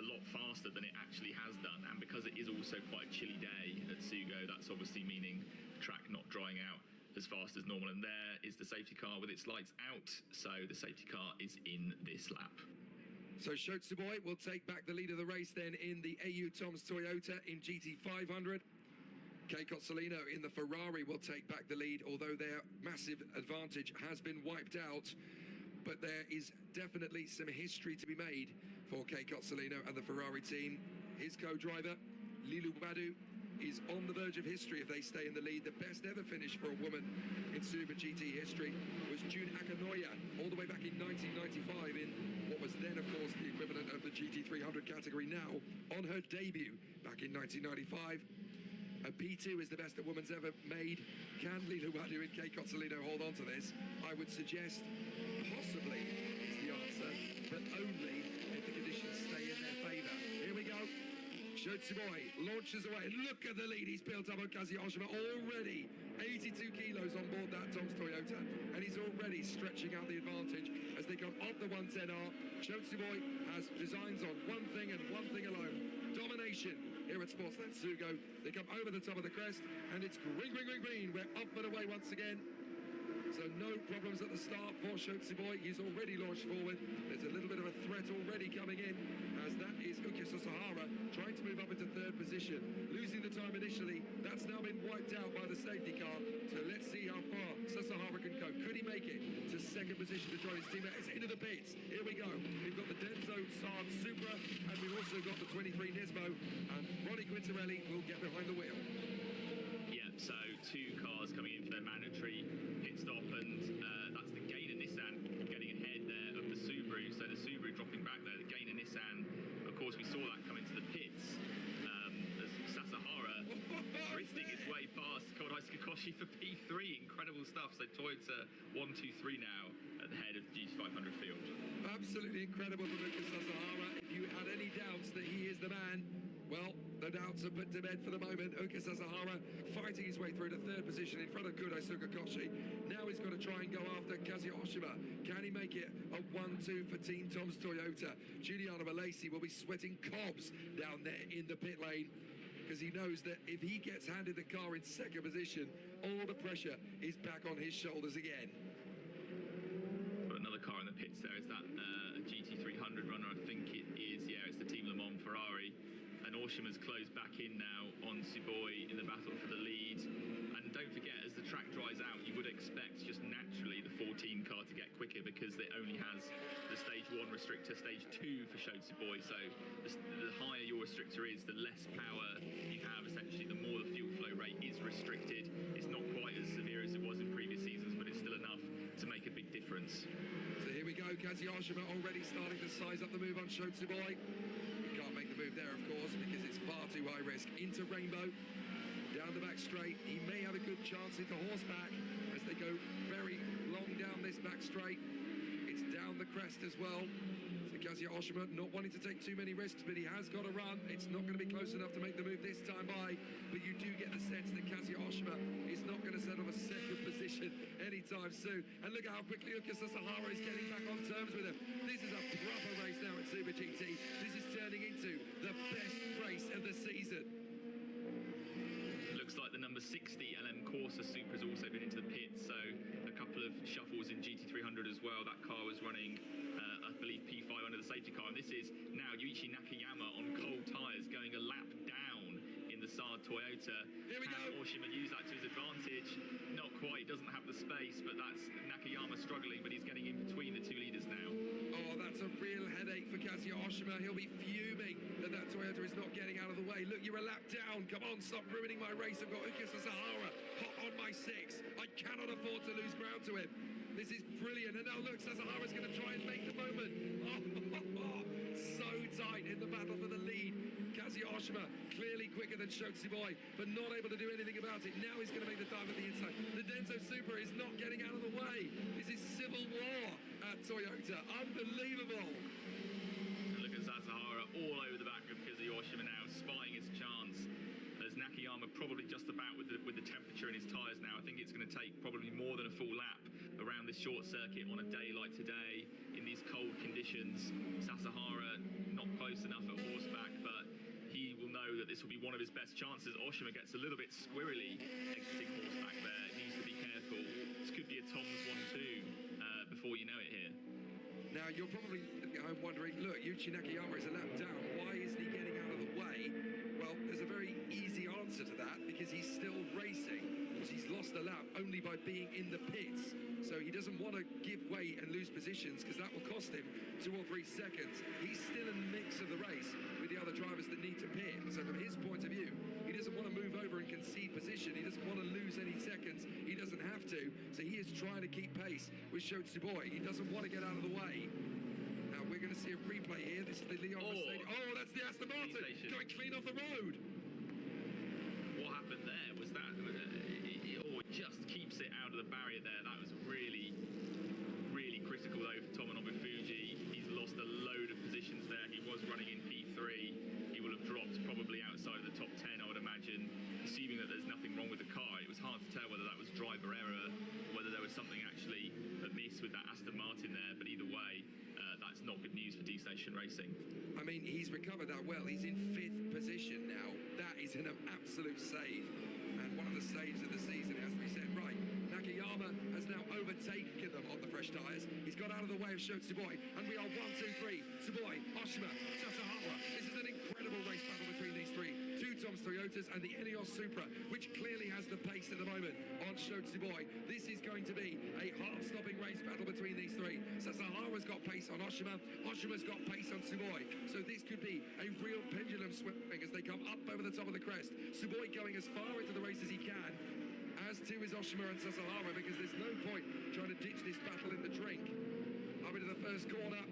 a lot faster than it actually has done, and because it is also quite a chilly day at Sugo, that's obviously meaning the track not drying out as fast as normal. And there is the safety car with its lights out, so the safety car is in this lap. So Shotsuboi will take back the lead of the race then in the AU Toms Toyota in GT500. Kei Cozzolino in the Ferrari will take back the lead, although their massive advantage has been wiped out. But there is definitely some history to be made for Kei Cozzolino and the Ferrari team. His co-driver, Lilu Badu, is on the verge of history if they stay in the lead. The best ever finish for a woman in Super GT history was Jun Akinoya, all the way back in 1995 in what was then, of course, the equivalent of the GT300 category now, on her debut back in 1995. A P2 is the best a woman's ever made. Can Lilu Badu and Kei Cozzolino hold on to this? I would suggest possibly is the answer, but only if the conditions stay in their favour. Here we go. Shotsuboi launches away. Look at the lead he's built up on Kazuya Oshima already. 82 kilos on board that Tom's Toyota, and he's already stretching out the advantage as they come off the 110R. Shotsuboi has designs on one thing and one thing alone: domination. Here at Sportsland Sugo, they come over the top of the crest, and it's green, green, green, green. We're up and away once again. So no problems at the start for Shotsuboi. He's already launched forward. There's a little bit of a threat already coming in, as that is Uki Sasahara trying to move up into third position. Losing the time initially, that's now been wiped out by the safety car. So let's see how far Sasahara can go. Could he make it to second position to join his teammates into the pits? Here we go. We've got the Denso Saab Supra, and we've also got the 23 Nismo, and Ronnie Quintarelli will get behind the wheel. Yeah, so two cars coming in for their mandatory pit stop, and that's the Gainer Nissan getting ahead there of the Subaru. So the Subaru dropping back there, the Gainer Nissan, of course we saw that come into the pits as Sasahara drifting his way past Kodai Tsukoshi for P3. Incredible stuff. So Toyota 1-2-3 now at the head of the GT500 field. Absolutely incredible from Lucas Sasahara. If you had any doubts that he is the man, well, the doubts are put to bed for the moment. Uki Sasahara fighting his way through to third position in front of Kodai Tsukoshi. Now he's got to try and go after Kazuya Oshima. Can he make it a 1-2 for Team Tom's Toyota? Giuliano Malesi will be sweating cobs down there in the pit lane, because he knows that if he gets handed the car in second position, all the pressure is back on his shoulders again. Got another car in the pits there. Is that a GT300 runner? I think it is. Yeah, it's the Team Le Mans Ferrari. and Orshima's closed back in now on Tsuboi in the battle for the lead. And don't forget, as the track dries out, you would expect just naturally the 14 car to get quicker because it only has the stage 1 restrictor, stage 2 for Sho Tsuboi. So the higher your restrictor is, the less power you have. Essentially, the more the fuel flow rate is restricted. It's not quite as severe as it was in previous seasons, but it's still enough to make a big difference. So here we go, Kazuya Oshima already starting to size up the move on Sho Tsuboi. He can't make the move there, of course, because it's far too high risk. Into Rainbow, down the back straight. He may have a good chance into Horseback as they go very long down this back straight. It's down the crest as well. So Kazuya Oshima not wanting to take too many risks, but he has got to run. It's not going to be close enough to make the move this time by, but you do get the sense that Kazuya Oshima is not going to settle for second position anytime soon. And look at how quickly Yuki Sasahara is getting back on terms with him. This is a proper race now at Super GT. This is turning into the best race of the season. Looks like the number 60 LM Corsa Supra has also been into the pits, so a couple of shuffles in GT300 as well. That car was running, I believe, P5 under the safety car, and this is now Yuichi Nakayama on cold tyres going a lap down in the Saab Toyota. Here we Can go. Oshima use that to his advantage? Not quite, he doesn't have the space, but that's Nakayama struggling, but he's getting in between the two leaders now. Oh, that's a real headache for Kazuya Oshima. He'll be fuming that Toyota is not getting out of the way. Look, you're a lap down. Come on, stop ruining my race. I've got Yuki Sasahara hot on my 6. I cannot afford to lose ground to him. This is brilliant. And now look, Sasahara's going to try and make the moment. Oh, so tight in the battle for the lead. Kazuya Oshima clearly quicker than Sho Tsuboi, but not able to do anything about it. Now he's going to make the dive at the inside. The Denso Supra is not getting out of the way. This is civil war at Toyota. Unbelievable. And look at Sasahara all over the back of Kazuya Oshima now, spying his chance. As Nakayama probably just about with the temperature in his tyres now. I think it's going to take probably more than a full lap around this short circuit on a day like today in these cold conditions. Sasahara not close enough at Horseback, but he will know that this will be one of his best chances. Oshima gets a little bit squirrely exiting Horseback there. Needs to be careful. This could be a Tom's 1-2 before you know it here. Now, you're probably at home wondering, look, Yuichi Nakayama is a lap down. Why isn't he getting out of the way? Well, there's a very easy answer to that, because he's still racing. Because he's lost a lap only by being in the pits. So he doesn't want to give way and lose positions, because that will cost him 2 or 3 seconds. He's still in the mix of the race with the other drivers that need to pit. So from his point of view, he doesn't want to move over and concede position. He doesn't want to lose any seconds. He doesn't have to. So he is trying to keep pace with Sho Tsuboi. He doesn't want to get out of the way. Now we're going to see a replay here. This is the Leon Mercedes. Oh, that's the Aston Martin going clean off the road. What happened there? Was that... just keeps it out of the barrier there. That was really, really critical though for Tomonobu Fuji. He's lost a load of positions there. He was running in P3. He will have dropped probably outside of the top 10, I would imagine, assuming that there's nothing wrong with the car. It was hard to tell whether that was driver error, whether there was something actually amiss with that Aston Martin there, but either way, that's not good news for D-Station Racing. I mean, he's recovered that well. He's in 5th position now. That is an absolute save. And one of the saves of the season, has to be said. Right, Nakayama has now overtaken them on the fresh tyres. He's got out of the way of Sho Tsuboi, and we are 1, 2, 3. Tsuboi, Oshima, Sasahara. This is an incredible race battle between these 3. 2 Tom's Toyotas and the Enios Supra, which clearly has the pace at the moment on Sho Tsuboi. This is going to be a heart-stopping race battle between these 3. Sasahara's got pace on Oshima. Oshima's got pace on Tsuboi. So this could be a real pendulum swing as they come up over the top of the crest. Tsuboi going as far into the race as he can, as too is Oshima and Sasahara, because there's no point trying to ditch this battle in the drink. Up into the first corner,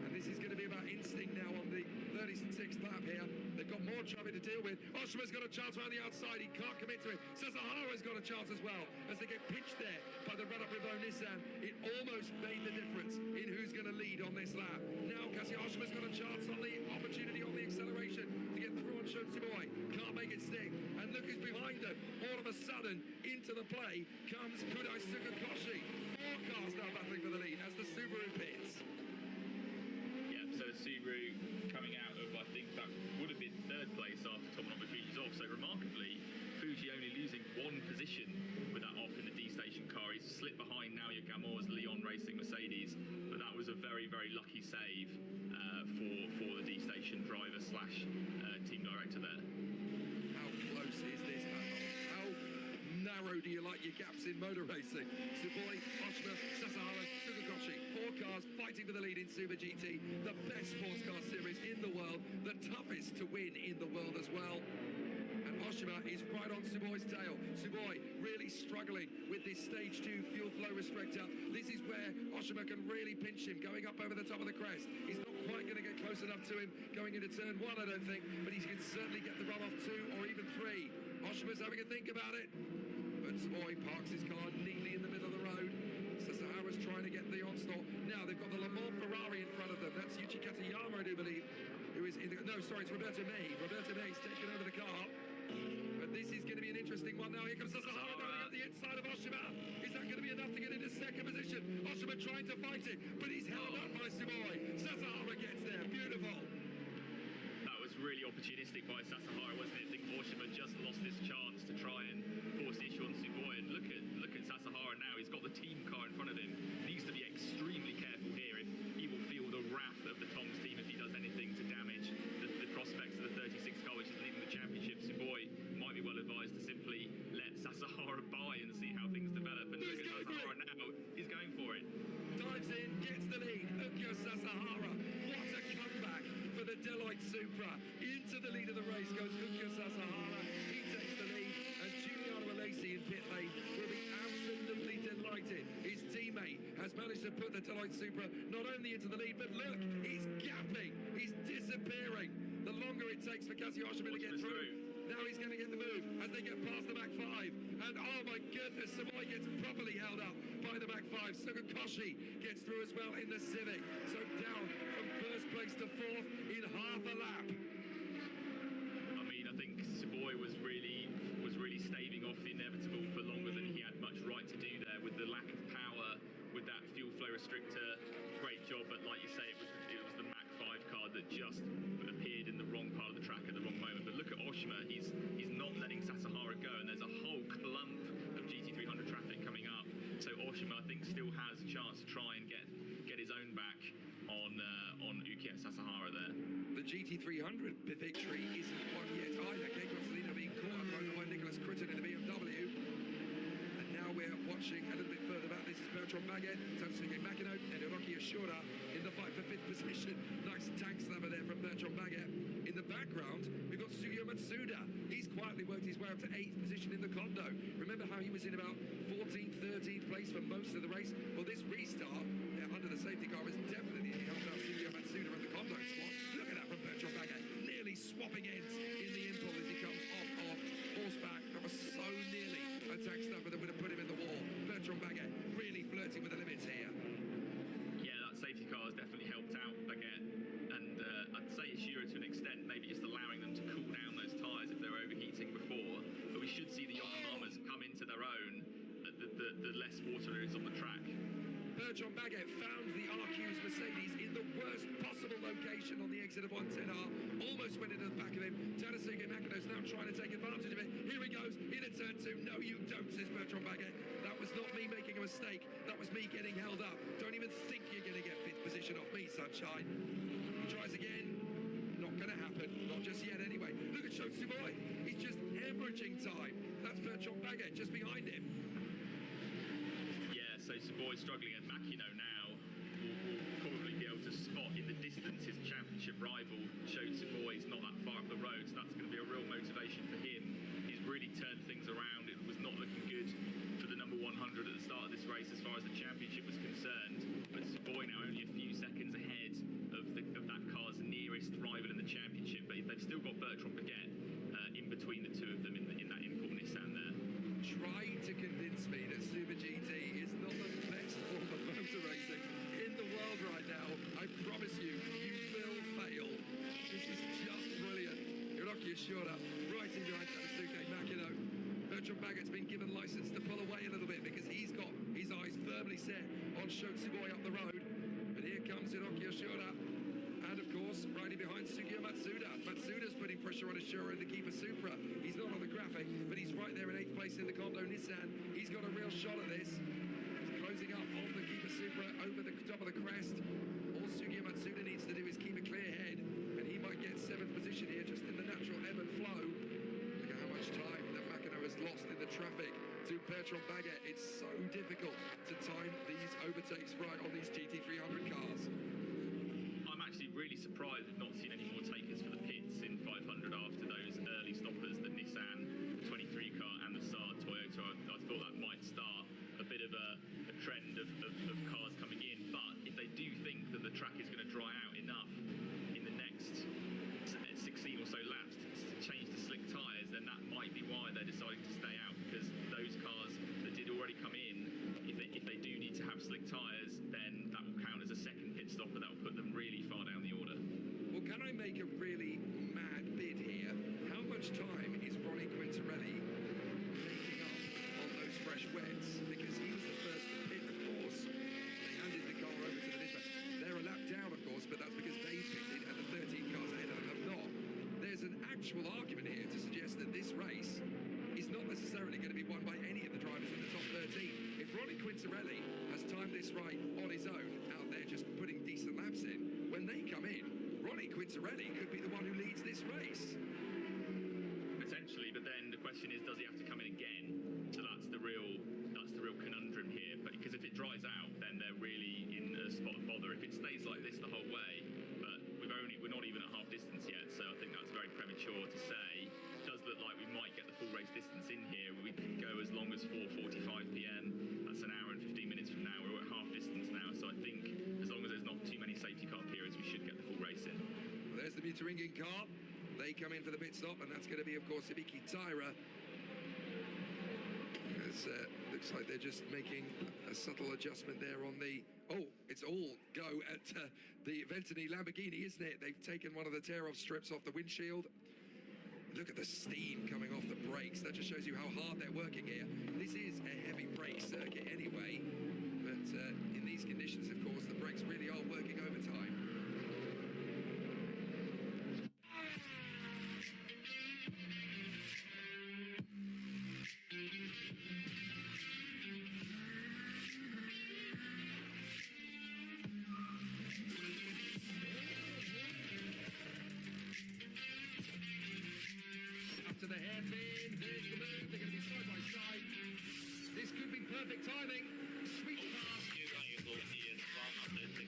and this is going to be about instinct now on the 36th lap here. They've got more traffic to deal with. Oshima's got a chance around the outside. He can't commit to it. Sasahara's got a chance as well, as they get pitched there by the run-up with Nissan. It almost made the difference in who's going to lead on this lap. Now Kazuya Oshima's got a chance on the opportunity on the acceleration to get through on Sho Tsuboi. Can't make it stick. And look who's behind them. All of a sudden, into the play comes Kudai Tsukakoshi. 4 cars now battling for the lead as the Subaru pits. Yeah, so the Subaru coming out of, I think that would have been 3rd place after Tomonobu Fuji's off. So remarkably, Fuji only losing 1 position with that off in the D-Station car. He's slipped behind now Gamor's Leon Racing Mercedes, but that was a very, very lucky save for the D-Station driver slash team director there. How close is this battle? How narrow do you like your gaps in motor racing? Tsuboi, Oshima, Sasahara, Tsukakoshi, 4 cars fighting for the lead in Super GT, the best sports car series in the world, the toughest to win in the world as well. And Oshima is right on Tsuboi's tail. Tsuboi really struggling with this stage 2 fuel flow restrictor. This is where Oshima can really pinch him, going up over the top of the crest. He's not quite going to get close enough to him going into turn 1, I don't think, but he can certainly get the run off 2 or even 3. Oshima's having a think about it, but Tsuboi parks his car neatly in the middle of the road. Sasahara's trying to get the onslaught. Now they've got the Le Mans Ferrari in front of them. That's Yuji Katayama, I do believe, who is in the... No, sorry, it's Roberto May. Roberto May's taken over the car. But this is going to be an interesting one now. Here comes Sasahara going up the inside of Oshima. Is that going to be enough to get into second position? Oshima trying to fight it, but he's held up by Tsuboi. Sasahara gets there. Beautiful. That was really opportunistic by Sasahara, wasn't it? I think Oshima just lost his chance to try and force the issue on Tsuboi. And look at Sasahara now. He's got the team car in front of him. He needs to be extremely careful here. If he will feel the wrath of the Tom's team if he does anything to damage the prospects of the 36 car, which is leading the championship. Tsuboi might be well advised to simply let Sasahara by and see how things develop. And look at Sasahara now. He's going for it. Dives in, gets the lead. Ukyo Sasahara. What a comeback for the Deloitte Supra. Into the lead of the race goes Ukyo Sasahara. He takes the lead, and Giuliano Alesi in pit lane will be absolutely delighted. His teammate has managed to put the Deloitte Supra not only into the lead, but look, he's gapping. He's disappearing. The longer it takes for Kazuya Oshima to get through. Now he's going to get the move as they get past the Mach 5. And oh my goodness, Tsuboi gets properly held up by the Mach 5. Tsukakoshi gets through as well in the Civic. So down from first place to 4th in half a lap. I mean, I think Tsuboi was really staving off the inevitable for longer than he had much right to do there with the lack of power, with that fuel flow restrictor. Great job, but like you say, it was the Mach 5 car that just appeared in the wrong part of the track at the wrong moment. But look at Oshima, he's not letting Sasahara go, and there's a whole clump of GT300 traffic coming up. So Oshima, I think, still has a chance to try and get his own back on Ukyo Sasahara there. The GT300 victory isn't won yet either. Keiko Salino being caught up by Nicholas Critton in the BMW. And now we're watching a little bit further back. This is Bertrand Baguette, Tatsuya Makino, and Hiroki Ashura in the fight for 5th position. Nice tank slammer there from Bertrand Baguette. In the background, we've got Sugio Matsuda. He's quietly worked his way up to 8th position in the Kondo. Remember how he was in about 14th, 13th place for most of the race? Well, this restart under the safety car was definitely helped out Sugio Matsuda and the Kondo squad. Look at that from Bertrand Baguette, nearly swapping ends in the impulse as he comes off horseback. That was so nearly a tank slammer that would have put him in the wall. Bertrand Baguette really flirting with the limits here. Yeah, that safety car has definitely helped out Baguette. And I'd say Ashura to an extent, maybe just allowing them to cool down those tyres if they were overheating before. But we should see the Yokohamas come into their own the less water there is on the track. Bertrand Baguette found the RQ's Mercedes in the worst possible location on the exit of 110R. Almost went into the back of him. Tatsuya Makino's now trying to take advantage of it. Here he goes, into turn 2. No, you don't, says Bertrand Baguette. That was not me making a mistake. That was me getting held up. Don't even think you're going to get 5th position off me, sunshine. He tries again. Not going to happen. Not just yet, anyway. Look at Sho Tsuboi. He's just hemorrhaging time. That's Bertrand Baguette just behind him. Yeah, so Tsuboi struggling, and Makino now will probably be able to spot in the distance his championship rival. Sho Tsuboi is not that far up the road, so that's going to be a real motivation for him. He's really turned things around. It was not looking good for the number 100 at the start of this race as far as the championship was concerned. But Tsuboi now only a few seconds ahead of that car's nearest rival in the championship. But they've still got Bertrand Baguette in between the two of them in that import Nissan there. Try to convince me that Super GT is not the best form of motor racing in the world right now. I promise you, you will fail. This is just brilliant. Hiroki Ashura right in behind Tatsuya Makino. Bertrand Baguette's been given license to pull away a little bit because he's got his eyes firmly set on Sho Tsuboi up the road. But here comes Hiroki Ashura. And of course, riding behind Sugio Matsuda. Matsuda's putting pressure on Ashura in the Keeper Supra. He's not on the graphic, but he's right there in 8th place in the Kondo Nissan. He's got a real shot at this. He's closing up on the Keeper Supra over the top of the crest. All Sugio Matsuda needs to do is keep a clear head, and he might get 7th position here just in the Bertrand Baguette, it's so difficult to time these overtakes right on these GT300 cars. I'm actually really surprised we've not seen any more takers for the pits in 500 after those early stoppers, the Nissan 23 car and the Saab Toyota. I thought that might start a bit of a trend of cars coming in, but if they do think that the track is going to dry out enough in the next 16 or so laps to change to slick tyres, then that might be why they're deciding to stay out, because those cars that did already come in, if they do need to have slick tyres, then that will count as a second pit stop, and that will put them really far down the order. Well, can I make a really mad bid here? How much time is Ronnie Quintarelli making up on those fresh wets? Because he was the first to pit, of course. They handed the car over to the Nissan. They're a lap down, of course, but that's because they pitted and the 13 cars ahead of them have not. There's an actual argument here to suggest that this race is not necessarily going to be won by any of the drivers in the top 13. If Ronnie Quintarelli has timed this right on his own, out there just putting decent laps in, when they come in, Ronnie Quintarelli could be the one who leads this race. Potentially, but then the question is, does he have to come in again? So that's the real conundrum here. But because if it dries out, then they're really in a spot of bother. If it stays like this the whole way, but we're not even at half distance yet, so I think that's very premature to say. It does look like we might get the full race distance in here. We could go as long as 4:45 p.m. That's an hour and 15 minutes from now. We're at half distance now, so I think as long as there's not too many safety car periods, we should get the full race in. Well, there's the Mutaringen car. They come in for the pit stop, and that's going to be, of course, Hibiki Taira. Looks like they're just making a subtle adjustment there on the... Oh, it's all go at the Ventani Lamborghini, isn't it? They've taken one of the tear-off strips off the windshield. Look at the steam coming off the brakes. That just shows you how hard they're working here. This is a heavy brake circuit anyway, but in these conditions, of course, the brakes really are working overtime. To the hairpin, there's the move, they're going to be side by side. This could be perfect timing. Sweet pass. 中間輸送 CS は外れて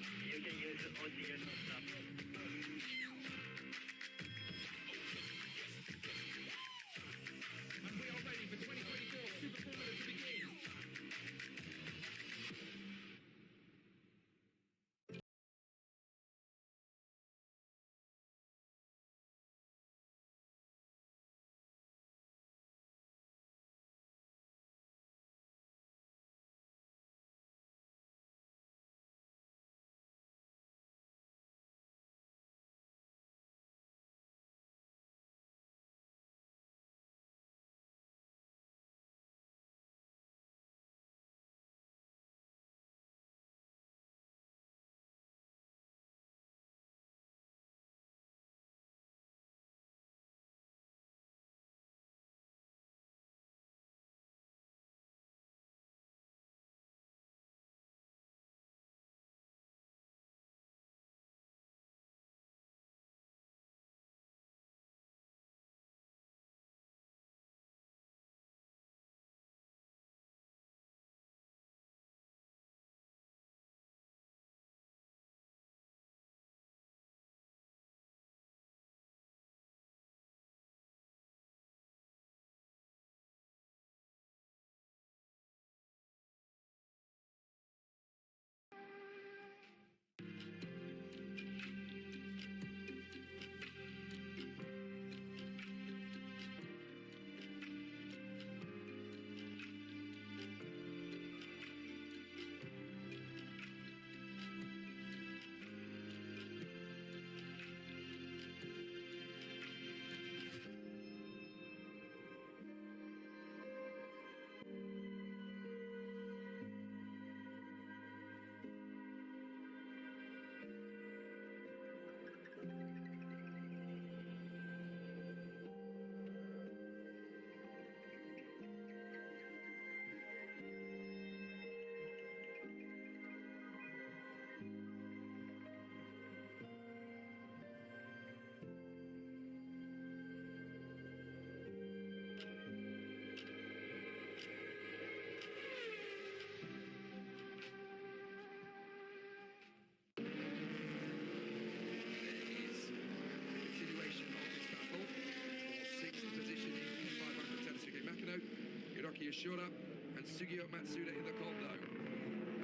Hiroaki Yoshida and Sugio Matsuda in the Kondo.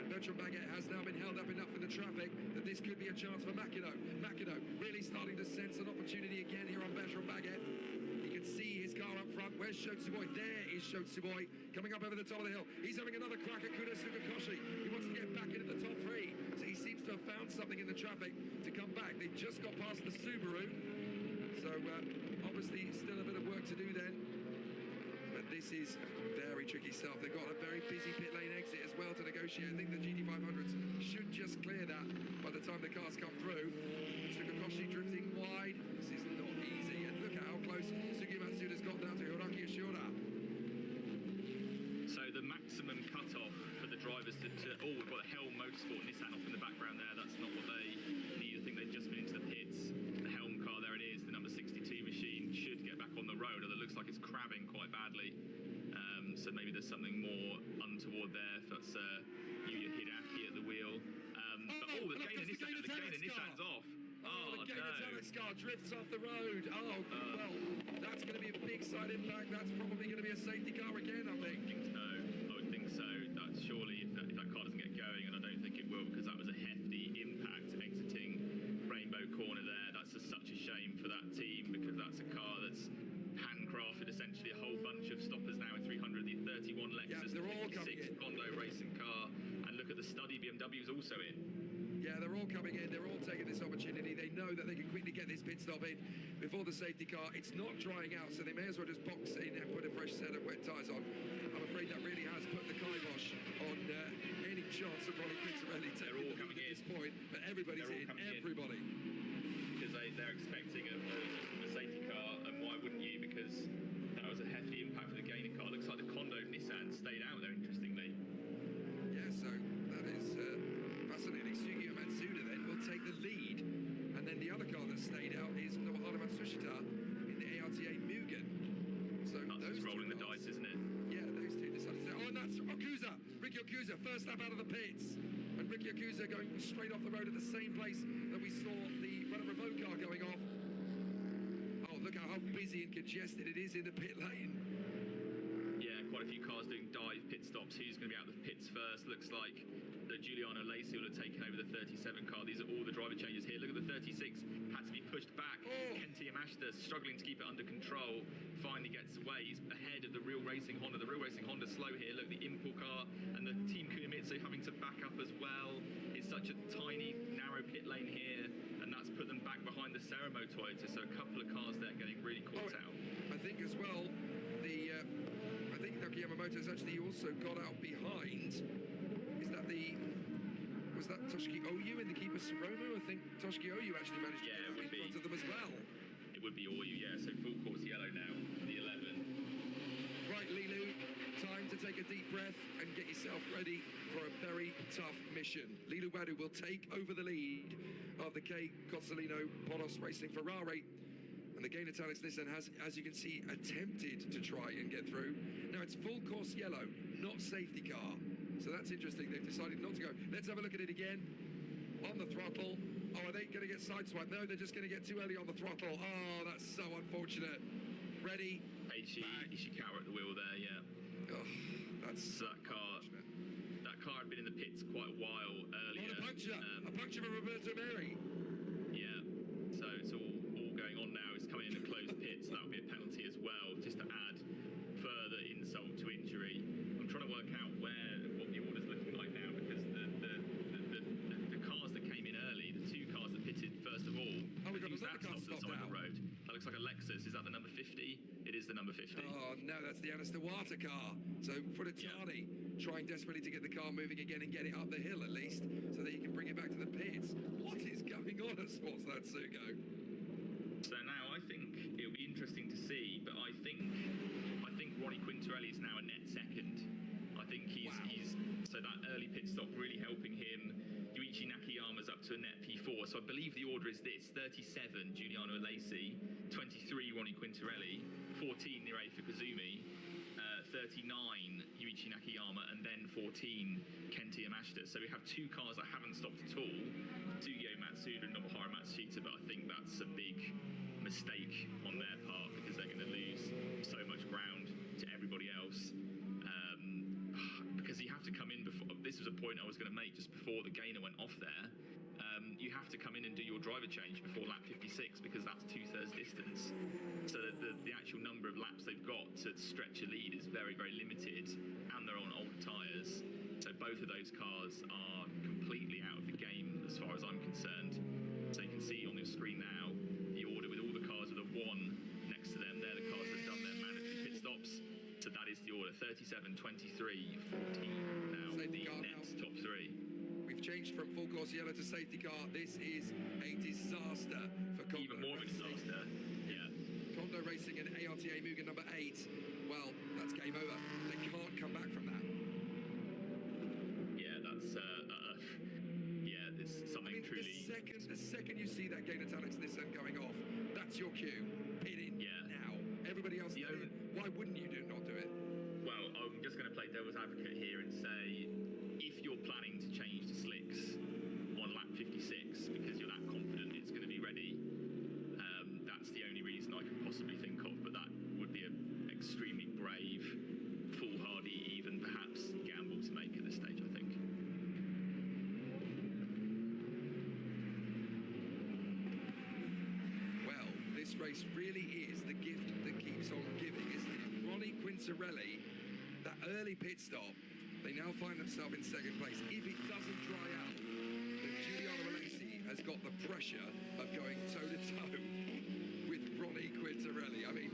And Bertrand Baguette has now been held up enough in the traffic that this could be a chance for Makino. Makino really starting to sense an opportunity again here on Bertrand Baguette. You can see his car up front. Where's Shotsuboi? There is Shotsuboi coming up over the top of the hill. He's having another crack at Kunosuke Koshi. He wants to get back into the top three. So he seems to have found something in the traffic to come back. They've just got past the Subaru. So obviously still a bit of work to do then. But this is very tricky stuff. They've got a very busy pit lane exit as well to negotiate. I think the GT500s should just clear that by the time the cars come through. Tsukakoshi drifting wide. This is not easy. And look at how close Sugi Matsuda's got down to Hiroaki Yoshida. So the maximum cut-off for the drivers to oh, we've got a Helm Motorsport Nissan off in the background there. That's not what they need. I think they've just been into the pits. The Helm car, there it is. The number 62 machine should get back on the road, although it looks like it's crabbing quite badly. So maybe there's something more untoward there. That's Yuya Hideaki at the wheel. But the Gainer Nissan's off. The Gainer car drifts off the road. Well, that's going to be a big side impact. That's probably going to be a safety car again, I think. I would think so. That surely, if that car doesn't get going, and I don't think it will, because that was a hefty impact exiting Rainbow Corner there. That's such a shame for that team, because that's a car that's handcrafted essentially a whole bunch of stoppers now in 300, the 31 Lexus, they're all the coming 56 Kondo racing car, and look at the Studdy BMW is also in. Yeah, they're all coming in. They're all taking this opportunity. They know that they can quickly get this pit stop in before the safety car. It's not drying out, so they may as well just box in and put a fresh set of wet tyres on. I'm afraid that really has put the kibosh on any chance of Ronnie Quintarelli taking the lead at this point. But everybody's in. Everybody. Because they're expecting a safety car, and why wouldn't you? Because that was a hefty impact for the Gainer car. Looks like the Kondo Nissan stayed out there, interestingly. Yeah, so that is fascinating. Sugio Matsuda then will take the lead, and then the other car that stayed out is Nobuhara Matsushita in the ARTA Mugen. So that's those just rolling the cars, dice, isn't it? Yeah, those two decided to stay. Oh, and that's Okuza, Ricky Okuza, first lap out of the pits, and Ricky Okuza going straight off the road at the same place that we saw the Runner Revoke car going off. Oh, look how busy and congested it is in the pit lane. Yeah, quite a few cars doing dive pit stops. Who's going to be out of the pits first? Looks like the Giuliano Lacey will have taken over the 37 car. These are all the driver changes here. Look at the 36, had to be pushed back. Kenti Yamashita struggling to keep it under control, finally gets away. He's ahead of the Real Racing Honda. The Real Racing Honda slow here. Look, the Impul car and the Team Kunimitsu having to back up as well. It's such a tiny, narrow pit lane here, and that's put them back behind the Ceramo Toyota. So a couple of cars there getting really caught out. I think as well, I think Naoki Yamamoto's actually also got out behind. Was that Toshiki Oyu in the keeper Suromu? I think Toshiki Oyu actually managed to get out in front of them as well. It would be Oyu, yeah. So full course yellow now, the 11. Right, Lilu, time to take a deep breath and get yourself ready for a very tough mission. Lilu Wadu will take over the lead of the Kei Cozzolino Poros Racing Ferrari. And the Gainer Talix Nissan has, as you can see, attempted to try and get through. Now it's full course yellow, not safety car. So that's interesting. They've decided not to go. Let's have a look at it again. On the throttle. Oh, are they going to get sideswiped? No, they're just going to get too early on the throttle. Oh, that's so unfortunate. Ready? Ishikawa at the wheel there, yeah. Oh, that's that car. That car had been in the pits quite a while earlier. Oh, a puncture for Roberto Meri. Yeah. So it's all going on now. It's coming in a closed pit, so that would be a penalty as well, just to add further insult to injury. I'm trying to work out what the order's looking like now, because the cars that came in early, the two cars that pitted first of all, we got that another car stopped stopped on the side out. of the road. That looks like a Lexus. Is that the number 50? It is the number 50. Oh no, that's the Anastawata car. So Furutani trying desperately to get the car moving again and get it up the hill at least, so that he can bring it back to the pits. What is going on at Sportsland Sugo? So now I think it'll be interesting to see, but I think Ronnie Quintarelli is now a net second. I think he's so that early pit stop really helping him. Yuichi Nakayama's up to a net P4, so I believe the order is this: 37 Giuliano Lacey, 23 Ronnie Quintarelli, 14 Nirei Fukuzumi, 39 Yuichi Nakayama, and then 14 Kenti Yamashita. So we have two cars that haven't stopped at all, Tugyo Matsuda and Nobuhara Matsushita, but I think that's a big mistake on their part, because they're going to lose so much ground to everybody else. to come in before. This was a point I was going to make just before the gainer went off there. You have to come in and do your driver change before lap 56 because that's 2/3 distance. So that the actual number of laps they've got to stretch a lead is very, very limited, and they're on old tyres. So both of those cars are completely out of the game as far as I'm concerned. So you can see on your screen now the order with all the cars with a 1 next to them. They're the cars that have done their mandatory pit stops. So that is the order: 37, 23, 14. Now Safety the car next now. top 3. We've changed from full course yellow to safety car. This is a disaster for Kondo. Even more of a disaster. Yeah. Kondo Racing and ARTA Mugen number 8. Well, that's game over. They can't come back from that. Yeah, that's yeah, there's something I mean, truly. the second you see that Gain Italics Nissan going off, that's your cue. Pit in now. Everybody else, why wouldn't you not do it? Well, I'm just going to play devil's advocate here and say, if you're planning to change to slicks on lap 56 because you're that confident it's going to be ready, that's the only reason I can possibly think of. But that would be an extremely brave, foolhardy, even perhaps gamble to make at this stage, I think. Well, this race really is the gift that keeps on giving, isn't it? Ronnie Quintarelli, that early pit stop, they now find themselves in second place. If it doesn't dry out, then Giuliano Alesi has got the pressure of going toe-to-toe with Ronnie Quintarelli. I mean,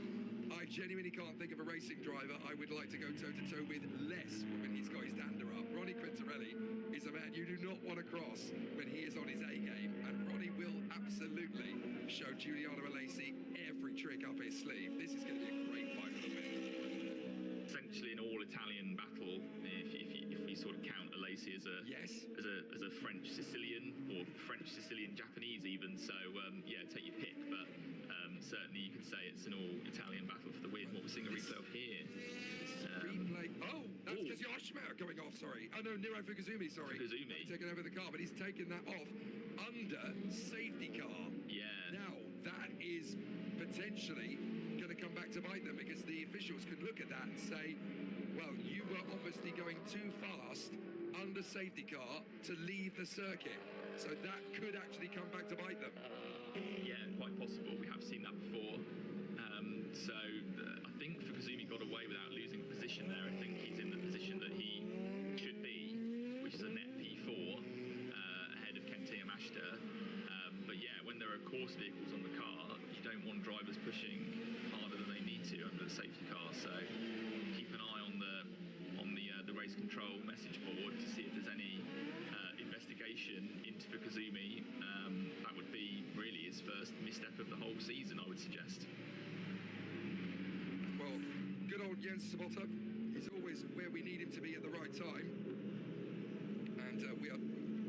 I genuinely can't think of a racing driver I would like to go toe-to-toe with less when he's got his dander up. Ronnie Quintarelli is a man you do not want to cross when he is on his A game, and Ronnie will absolutely show Giuliano Alesi every trick up his sleeve. This is going to be a great fight for the win. Essentially an all-Italian battle, if we sort of count Alesi as a French Sicilian or French Sicilian Japanese even. So yeah, take your pick, but certainly you could say it's an all-Italian battle for the win. What we're seeing a replay of here. Replay. Oh, that's because Yoshimura going off. Sorry. Oh no, Niro Fukuzumi. Sorry. Fukuzumi taking over the car, but he's taken that off under safety car. Yeah. Now that is potentially going to come back to bite them, because the officials could look at that and say, well, you were obviously going too fast under safety car to leave the circuit. So that could actually come back to bite them. Yeah, quite possible. We have seen that before. So I think Fukuzumi got away without losing position there. I think he's in the position that he should be, which is a net P4 ahead of Kente Yamashita. But yeah, when there are course vehicles on the car, you don't want drivers pushing harder than they need to under the safety car. So keep an eye on the race control message board to see if there's any investigation into Fukuzumi. That would be really his first misstep of the whole season, I would suggest. Well, good old Jens Sabota. He's always where we need him to be at the right time. And we are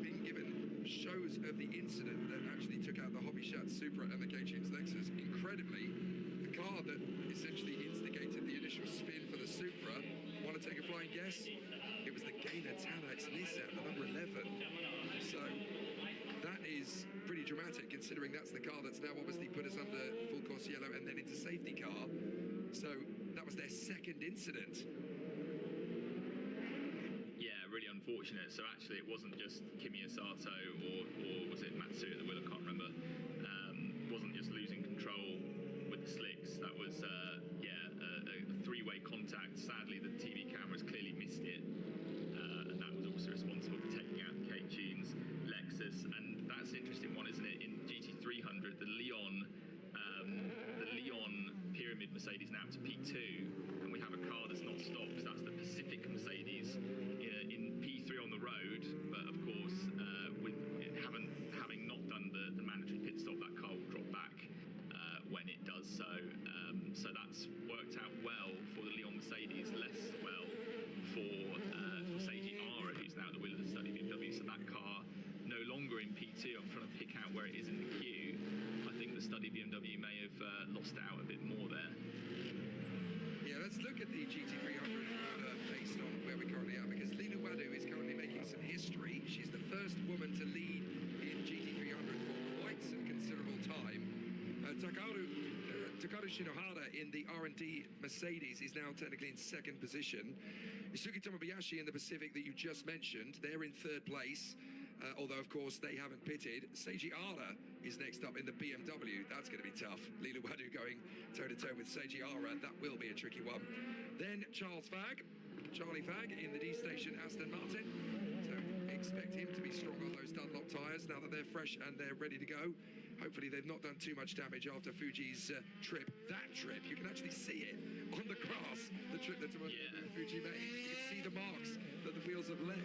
being given shows of the incident that actually took out the Hobbyshot Supra and the K-Tunes Lexus. Incredibly, the car that essentially instigated the initial spin for the Supra, want to take a flying guess? It was the Gain Italics Nissan, the number 11. So that is pretty dramatic, considering that's the car that's now obviously put us under full course yellow and then into safety car. So that was their second incident. Yeah, really unfortunate. So actually it wasn't just Kimi Asato or was it Matsu at the wheel, I can't remember. Wasn't just losing control with the slicks. That was a three-way contact. Sadly the TV cameras clearly missed it, and that was also responsible for taking out the K-Tunes Lexus. And that's an interesting one, isn't it? In GT300, the Leon Pyramid Mercedes now to P2, and we have a car that's not stopped. That's the Pacific Mercedes in P3 on the road, but of course with having not done the mandatory pit stop, that car will drop back when it does so. So that's worked out well for the Leon Mercedes, less well for Seiji Ara, who's now at the wheel of the study BMW. So that car no longer in P2. I'm trying to pick out where it is in the queue. I think the study BMW may have lost out a bit more there. Yeah, let's look at the GT300 based on where we're currently at, because Lina Wadu is currently making some history. She's the first woman to lead in GT300 for quite some considerable time. Takaru Shinohara in the R&D Mercedes is now technically in second position. Yusuke Tomobayashi in the Pacific that you just mentioned, they're in third place. Although, of course, they haven't pitted. Seiji Ara is next up in the BMW. That's going to be tough. Lila Wadu going toe-to-toe with Seiji Ara. That will be a tricky one. Then Charlie Fagg in the D-Station Aston Martin. So expect him to be strong on those Dunlop tyres now that they're fresh and they're ready to go. Hopefully they've not done too much damage after Fuji's trip. That trip, you can actually see it on the grass, the trip that Fuji made. You can see the marks that the wheels have left.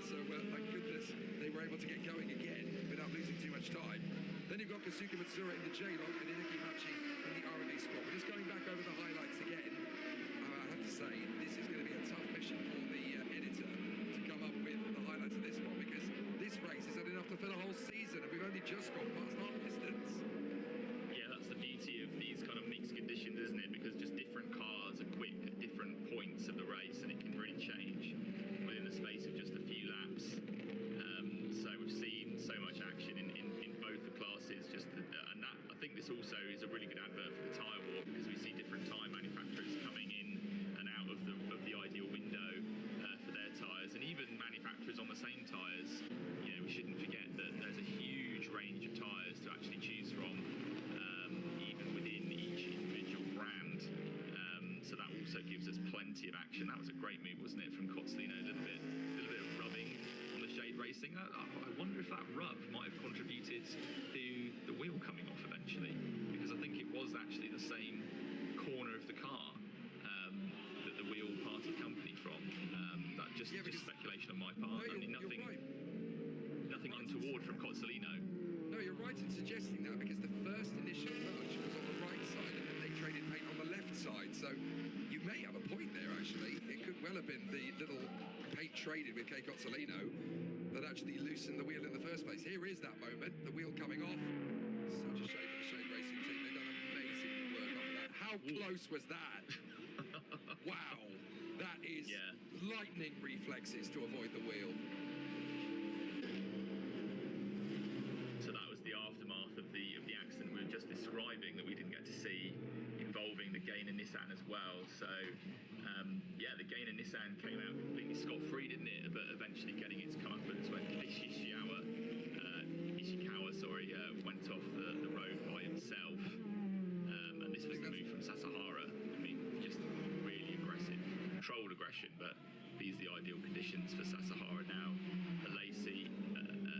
Thank goodness they were able to get going again without losing too much time. Then you've got Kazuka Matsura in the J-Lock and Hideki Machi in the R&D spot. We're just going back over the highlights again. I have to say, this is going to be a tough mission for the editor to come up with the highlights of this one, because this race isn't enough to fill a whole season and we've only just gone past half distance. Yeah, that's the beauty of these kind of mixed conditions, isn't it? Because just different cars are quick at different points of the race and it can really change within the space of just a few laps. So we've seen so much action in both the classes, and that, I think this also is a really good advert for the tyre war, because we see different tyre manufacturers coming in and out of the ideal window for their tyres, and even manufacturers on the same tyres. You know, we shouldn't forget that there's a huge range of tyres to actually choose from, even within each individual brand. So that also gives us plenty of action. That was a great move, wasn't it, from Cozzolino? A little bit of rubbing on the shade racing. I wonder if that rub might have contributed to the wheel coming off eventually, because I think it was actually the same corner of the car that the wheel parted company from. That just speculation on my part. No, I mean, nothing untoward from Cozzolino. No, you're right in suggesting that, because the first initial nudge was on the right side and then they traded paint on the left side. So you may have a point there, actually. It could well have been the little paint traded with Kei Cozzolino that actually loosened the wheel in the first place. Here is that moment, the wheel coming off. Such a shame for the Shade Racing team. They've done amazing work after that. How close was that? Wow. That is lightning reflexes to avoid the wheel. So that was the aftermath of the accident we were just describing that we didn't get to see, involving the Gainer Nissan as well. So the Gainer Nissan came out completely scot-free, didn't it? But eventually getting its comeuppance when Ishikawa went off the road by himself. And this was the move from Sasahara. I mean, just really aggressive, controlled aggression, but these are the ideal conditions for Sasahara now. Lacey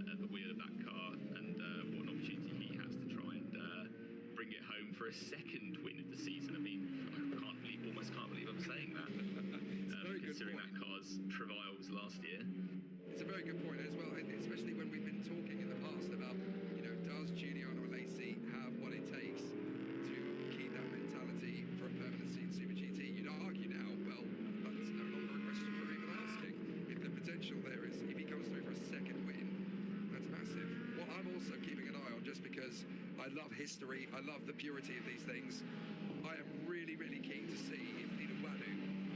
at the wheel of that car, and what an opportunity he has to try and bring it home for a second win of the season. I mean, I almost can't believe I'm saying that. Considering that car's travails last year. It's a very good point as well, especially when we've been talking in the past about, does Giuliano Alesi have what it takes to keep that mentality for a permanency in Super GT? You'd argue now, well, that's no longer a question we're even asking. If the potential there is, if he comes through for a second win, that's massive. What I'm also keeping an eye on, just because I love history, I love the purity of these things, I am really, really keen to see if Lila Wadu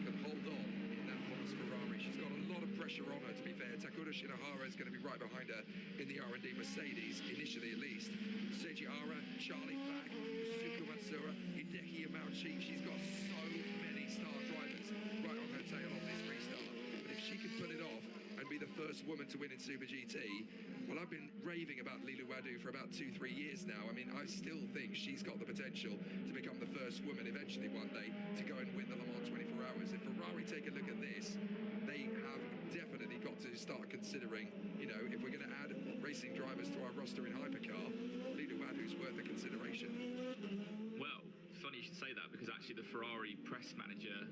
can hold on in that Honda's Ferrari. She's got a lot of pressure on her, to be fair. Takura Shinohara is going to be right behind her in the R&D Mercedes, initially at least. Seiji Ara, Charlie Fagg, Yusuke Matsura, Hideki Yamauchi. She's got so many star drivers right on her tail on this restart. But if she can pull it off and be the first woman to win in Super GT, well, I've been raving about Lila Wadu for about 2-3 years now. I mean, I still think she's got the potential to become the first woman eventually one day to go and win the Le Mans 24 Hours. If Ferrari take a look at this, they have definitely got to start considering, if we're going to add racing drivers to our roster in hypercar, Lila Wadu's worth a consideration. Well, funny you should say that, because actually the Ferrari press manager,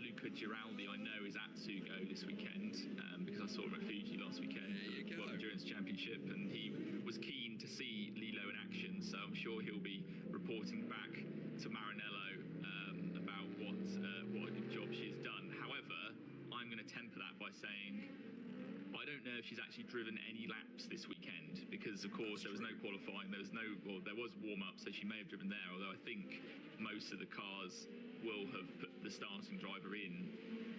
Luca Giraldi, I know is at Sugo this weekend, because I saw him at Fuji last weekend for the World Endurance Championship, and he was keen to see Lilo in action, so I'm sure he'll be reporting back to Maranello about what a good job she has done. However, I'm going to temper that by saying I don't know if she's actually driven any laps this weekend, because of course there was no qualifying, there was warm-up, so she may have driven there, although I think most of the cars will have put the starting driver in.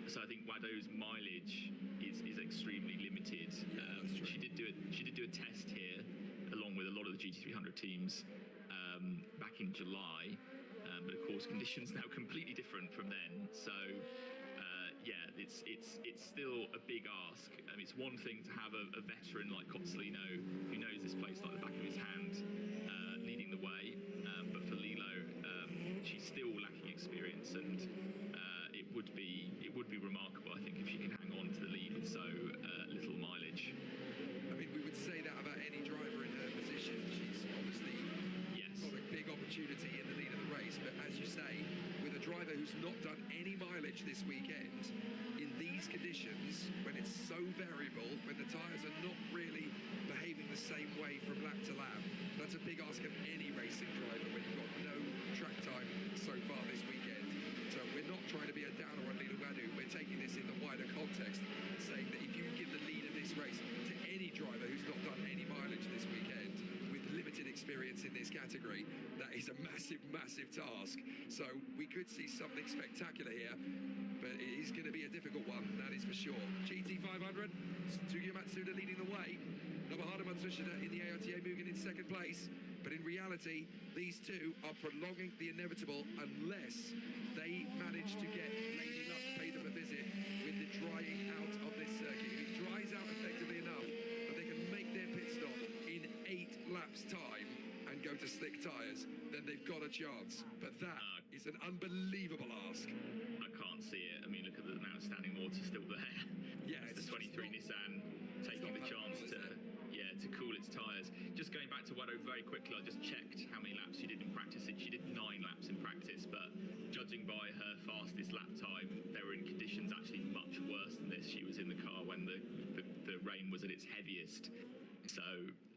So I think Wado's mileage is extremely limited. She did do a test here along with a lot of the GT300 teams back in July, but of course conditions now completely different from then. So yeah, it's still a big ask. It's one thing to have a veteran like Cozzolino who knows this place like the back of his hand, leading the way. But for Lilo, she's still lacking experience, and it would be remarkable, I think, if she can hang on to the lead with so little mileage. I mean, we would say that about any driver in her position. She's obviously got a big opportunity in the lead of the race, but as you say, with a driver who's not done any mileage this weekend, in these conditions, when it's so variable, when the tyres are not really behaving the same way from lap to lap, that's a big ask of any racing driver when you've got no track time so far this weekend. So we're not trying to be a downer on Lilo Wadu. We're taking this in the wider context and saying that if you give the lead of this race to any driver who's not done any mileage this weekend with limited experience in this category, that is a massive, massive task. So we could see something spectacular here, but it is going to be a difficult one, that is for sure. GT 500, Tsugi Matsuda leading the way. Nobuhara Matsushita in the ARTA Mugen in second place. But in reality, these two are prolonging the inevitable unless they manage to get Lady Luck pay them a visit with the drying out of this circuit. If it dries out effectively enough and they can make their pit stop in 8 laps' time and go to slick tyres, then they've got a chance. But that is an unbelievable ask. I can't see it. I mean, look at the amount of standing water still there. Yeah, it's the 23 Nissan taking the chance to cool its tyres. Just going back to Wado very quickly, I just checked how many laps she did in practice. She did 9 laps in practice, but judging by her fastest lap time, they were in conditions actually much worse than this. She was in the car when the rain was at its heaviest. So,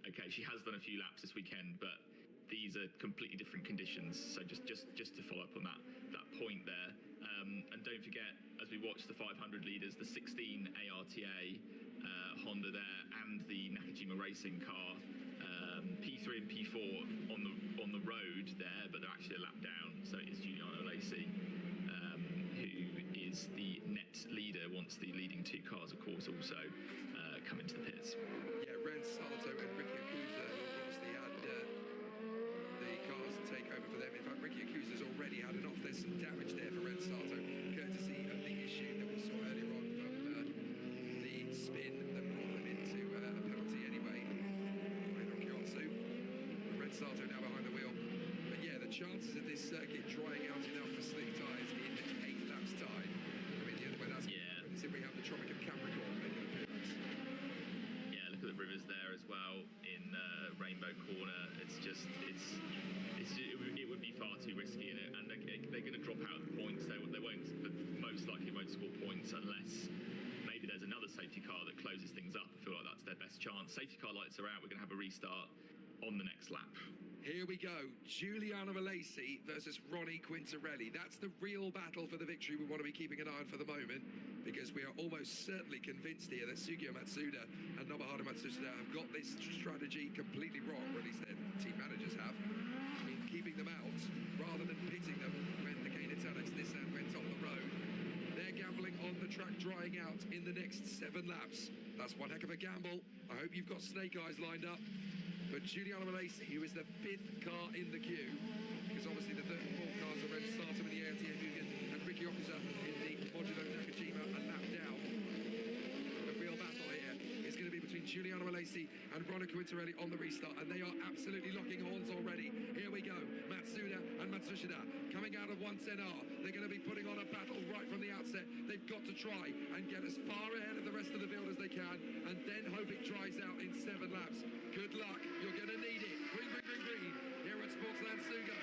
okay, she has done a few laps this weekend, but these are completely different conditions. So just to follow up on that point there. And don't forget, as we watch the 500 leaders, the 16 ARTA Honda there and the Nakajima Racing car, P3 and P4 on the road there, but they're actually a lap down. So it is Giuliano Lacey who is the net leader once the leading 2 cars, of course, also come into the pits. Yeah, Ren Sato and Ricky Akusa obviously had the cars take over for them. In fact, Ricky Akusa's already had enough. There's some damage there for Ren Sato, courtesy of the issue that we saw earlier on from the spin that brought them into a penalty anyway. Ren Sato now behind the wheel. But yeah, the chances of this circuit drying out enough for slick tyres in 8 laps' time. I mean, the other way that's is if we have the Tropic of Capricorn making an appearance. Yeah, look at the rivers there as well in Rainbow Corner. It would be far too risky, and they're going to drop out of the points. They most likely won't score points unless maybe there's another safety car that closes things up. I feel like that's their best chance. Safety car lights are out. We're going to have a restart on the next lap. Here we go, Giuliano Alesi versus Ronnie Quintarelli. That's the real battle for the victory we want to be keeping an eye on for the moment, because we are almost certainly convinced here that Sugio Matsuda and Nobuhara Matsushita have got this strategy completely wrong, or at least their team managers have, in keeping them out rather than pitting them when the Gain Italics Nissan went off the road. They're gambling on the track drying out in the next 7 laps. That's one heck of a gamble. I hope you've got snake eyes lined up. But Giuliano Alesi, who is the 5th car in the queue, because obviously the 3rd and 4th cars are Ren Sato in the ARTA Mugen and Ricky Okusa in the Modulo Nakajima, a lap down. The real battle here is going to be between Giuliano Alesi and Ronnie Quintarelli on the restart, and they are absolutely locking horns already. Here we go, Matsuda and Matsushita coming out of 110R. They're going to be putting on a battle right from the outset. They've got to try and get as far ahead of the rest of the field as they can, and then hope it dries out in 7 laps. Good luck, you're going to need it. Green, green, green, green, here at Sportsland Sugo.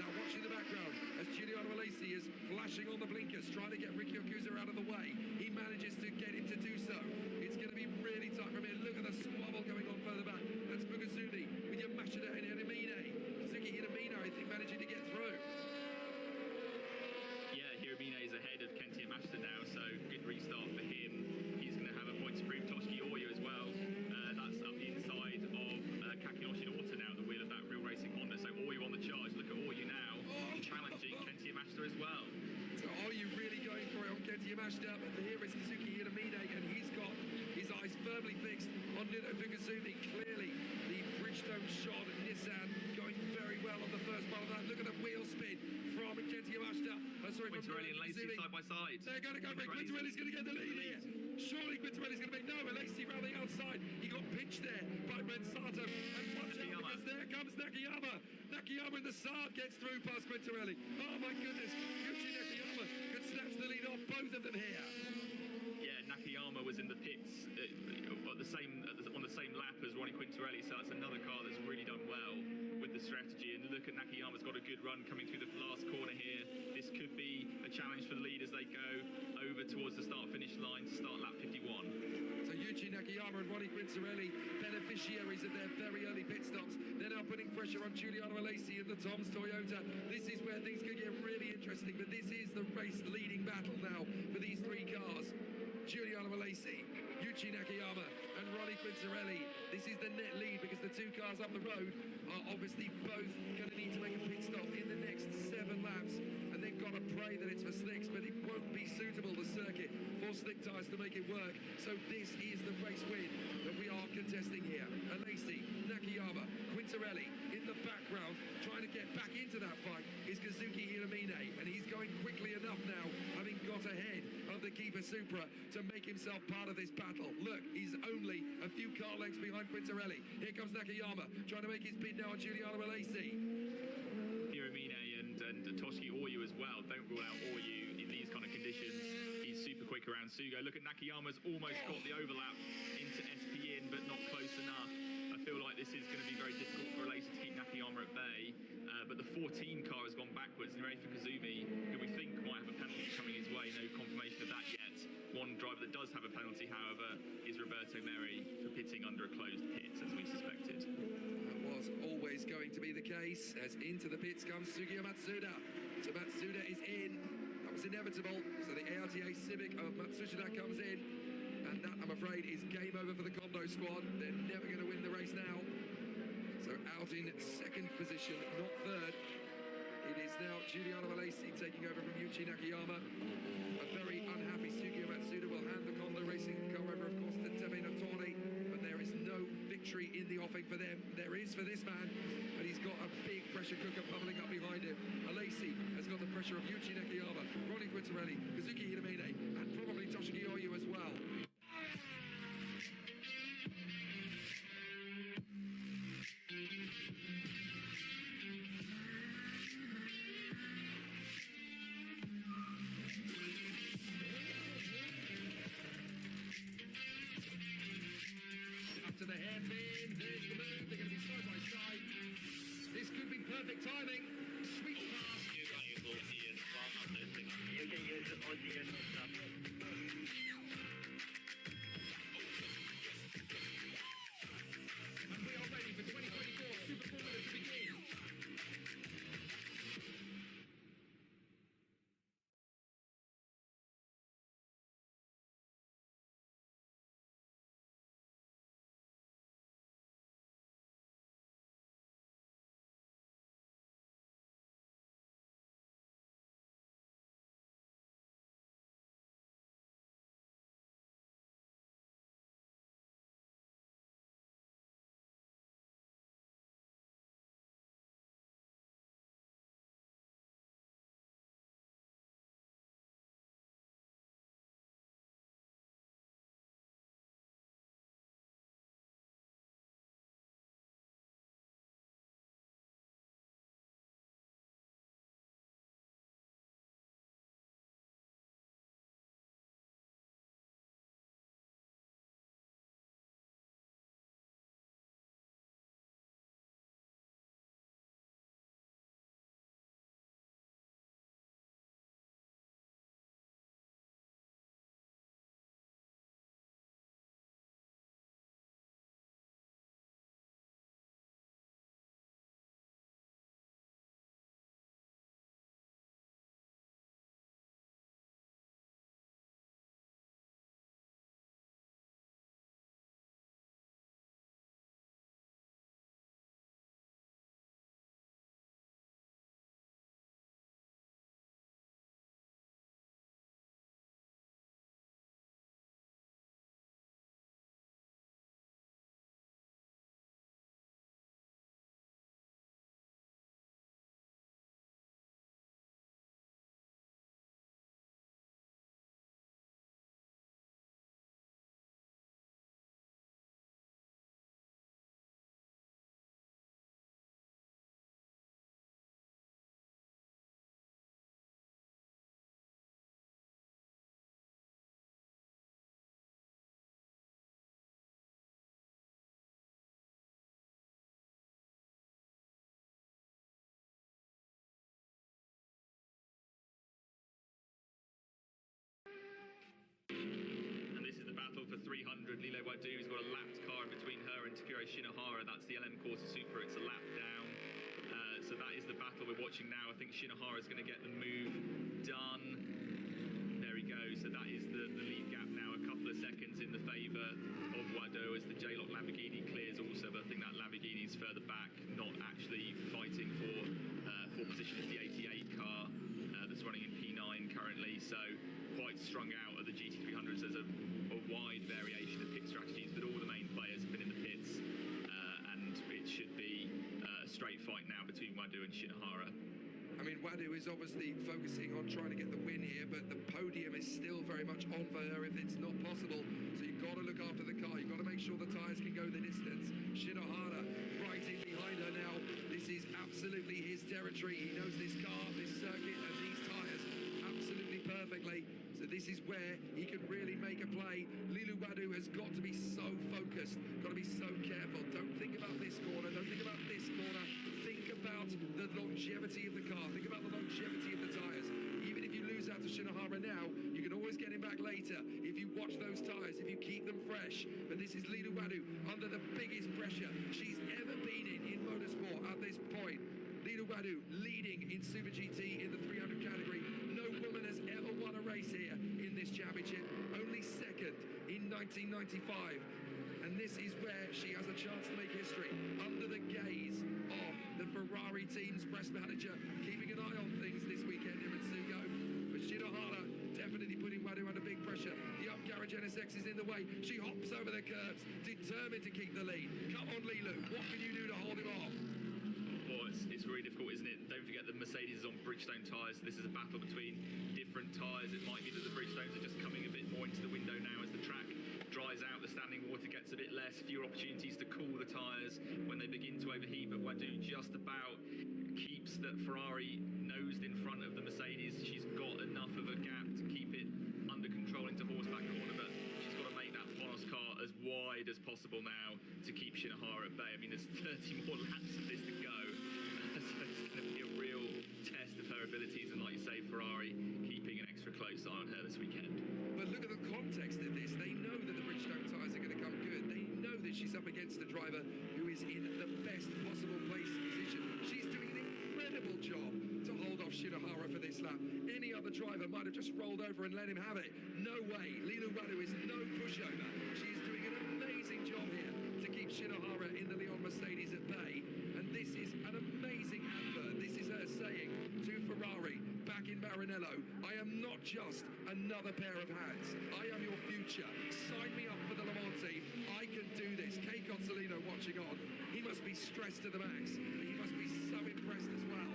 Now watching the background as Giuliano Alesi is flashing on the blinkers, trying to get Ricky Okusa out of the way. He manages to get him to do so. It's going to be really tight from here. Look at the squabble going on further back. That's Fugasuni with Yamashita and Hiramine. Kazuki Hiramine, I think, managing to get through. Yeah, Hiramine is ahead of Kenti Yamashita now, so good restart for him. He's going to have a point to prove. Toshiki Oyo as well. That's up the inside of Kakinoshi Ota now, the wheel of that Real Racing Honda. So Oyo on the charge. Look at Oyo now, challenging Kenti Yamashita as well. So Oyo really going for it on Kenti Yamashita, but here is Kazuki Hiramine, and he's got his eyes firmly fixed on Nino Fugasuni. Clearly, the Bridgestone shod Nissan going very well on the first part of that. Look at the wheel spin from Kenty Yamashita. Quintarelli and Lacey side by side. They're going to go for it. Quintarelli's going to get the lead here. Surely Quintarelli's going to make no. Lacey around the outside. He got pitched there by Rensato. And watch out because there comes Nakayama. Nakayama in the Saab gets through past Quintarelli. Oh my goodness. Yuji Nakayama could snatch the lead off both of them here. Yeah, Nakayama was in the pits on the same lap as Ronnie Quintarelli, so that's another car that's really done well with the strategy. And look at Nakayama's got a good run coming through the last corner here. This could be a challenge for the lead as they go over towards the start-finish line to start lap 51. So Yuji Nakayama and Ronnie Quintarelli, beneficiaries of their very early pit stops. They're now putting pressure on Giuliano Alesi and the Tom's Toyota. This is where things could get really interesting, but this is the race-leading battle now for these three cars. Giuliano Alesi, Yuji Nakayama and Ronnie Quintarelli. This is the net lead because the two cars up the road are obviously both going to need to make a pit stop in the next 7 laps, and they've got to pray that it's for slicks, but it won't be suitable, the circuit, for slick tyres to make it work. So this is the race win that we are contesting here. Alesi, Nakayama, Quintarelli in the background trying to get back into that fight is Kazuki Hiramine, and he's going quickly enough now, having got ahead of the Keeper Supra to make himself part of this battle. Look, he's only a few car lengths behind Quintarelli. Here comes Nakayama trying to make his bid now on Giuliano Alesi. Hiramine and Toshiki Oyu as well. Don't rule out Oyu in these kind of conditions. He's super quick around Sugo. Look at Nakayama's almost got the overlap into SP in, but not close enough. I feel like this is going to be very difficult for Alesi to keep Nakayama at bay. But the 14 car has gone backwards, and Refa Kazumi, who we think might have a penalty coming his way, no confirmation of that yet. One driver that does have a penalty, however, is Roberto Meri for pitting under a closed pit, as we suspected. That was always going to be the case, as into the pits comes Sugiya Matsuda. So Matsuda is in. That was inevitable. So the ARTA Civic of Matsushita comes in. And that, I'm afraid, is game over for the Kondo squad. They're never going to win the race now. So out in second position, not third. It is now Giuliano Alesi taking over from Yuji Nakayama. A very unhappy Sugiya Matsuda will hand the Kondo Racing car over, of course, to Tebe Notori. But there is no victory in the offing for them. There is for this man, but he's got a big pressure cooker bubbling up behind him. Alesi has got the pressure of Yuji Nakayama, Ronnie Quintarelli, Kazuki Hiramine, and probably Toshiki Oyu as well. To the hairpin, there's the move, they're going to be side by side. This could be perfect timing. Sweet pass. You can use audience GT300. Lilo Wadu's got a lapped car in between her and Takuro Shinohara. That's the LM Corsa Super. It's a lap down. So that is the battle we're watching now. I think Shinohara's going to get the move done. There he goes. So that is the lead gap now. A couple of seconds in the favour of Wado as the J-Lock Lamborghini clears also. But I think that Lamborghini's further back, not actually fighting for position as the 88 car that's running in P9 currently. So quite strung out of the GT300s. There's a wide variation of pit strategies, but all the main players have been in the pits. And it should be a straight fight now between Wado and Shinohara. I mean, Wado is obviously focusing on trying to get the win here, but the podium is still very much on for her if it's not possible. So you've got to look after the car. You've got to make sure the tyres can go the distance. Shinohara right in behind her now. This is absolutely his territory. He knows this car, this circuit, and these tyres absolutely perfectly. So this is where he can really make a play. Lilu Wado has got to be so focused, got to be so careful. Don't think about this corner, don't think about this corner. Think about the longevity of the car. Think about the longevity of the tyres. Even if you lose out to Shinohara now, you can always get him back later if you watch those tyres, if you keep them fresh. But this is Lilu Wado under the biggest pressure she's ever been in motorsport at this point. Lilu Wado leading in Super GT in the 300 category. No woman has ever won a race here in this championship. Only second in 1995. And this is where she has a chance to make history under the gaze of the Ferrari team's press manager, keeping an eye on things this weekend in Matsugo. But Shinohara definitely putting Wado under big pressure. The up garage NSX is in the way. She hops over the curbs, determined to keep the lead. Come on, Lilu, what can you do to hold him off? Well, it's really difficult, isn't it? Don't forget the Mercedes is on Bridgestone tyres. This is a battle between different tyres. It might be that the Bridgestones are just coming a bit more into the window now as the track dries out, the standing water gets a bit less, fewer opportunities to cool the tyres when they begin to overheat. But Wado just about keeps that Ferrari nosed in front of the Mercedes. She's got enough of a gap to keep it under control into horseback corner, but she's got to make that Ponos car as wide as possible now to keep Shinohara at bay. I mean, there's 30 more laps of this to go, so it's going to be a real test of her abilities, and like you say, Ferrari keeping an extra close eye on her this weekend. But look at the context of this. They know that the Bridgestone tyres are going to come good. They know that she's up against the driver who is in the best possible position. She's doing an incredible job to hold off Shinohara for this lap. Any other driver might have just rolled over and let him have it. No way. Lilu Wado is no pushover. She is doing an amazing job here to keep Shinohara in the Leon Mercedes at bay. And this is an amazing advert. This is her saying to Ferrari back in Maranello, I am not just another pair of hands. I am your future. Sign me up for the Le Mans team. I can do this. Kei Consolino watching on. He must be stressed to the max. He must be so impressed as well.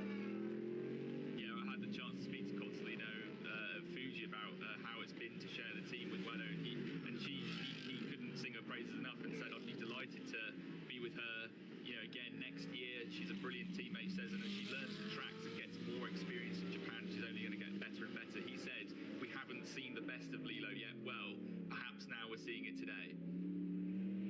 Yeah, I had the chance to speak to Consolino at Fuji about how it's been to share the team with Wado, and he couldn't sing her praises enough and said I'd be delighted to be with her, again next year. She's a brilliant teammate, he says, and as she learns the tracks and gets more experience in Japan, she's only going to get better and better. He said, we haven't seen the best of Lilo yet. Well, perhaps now we're seeing it today.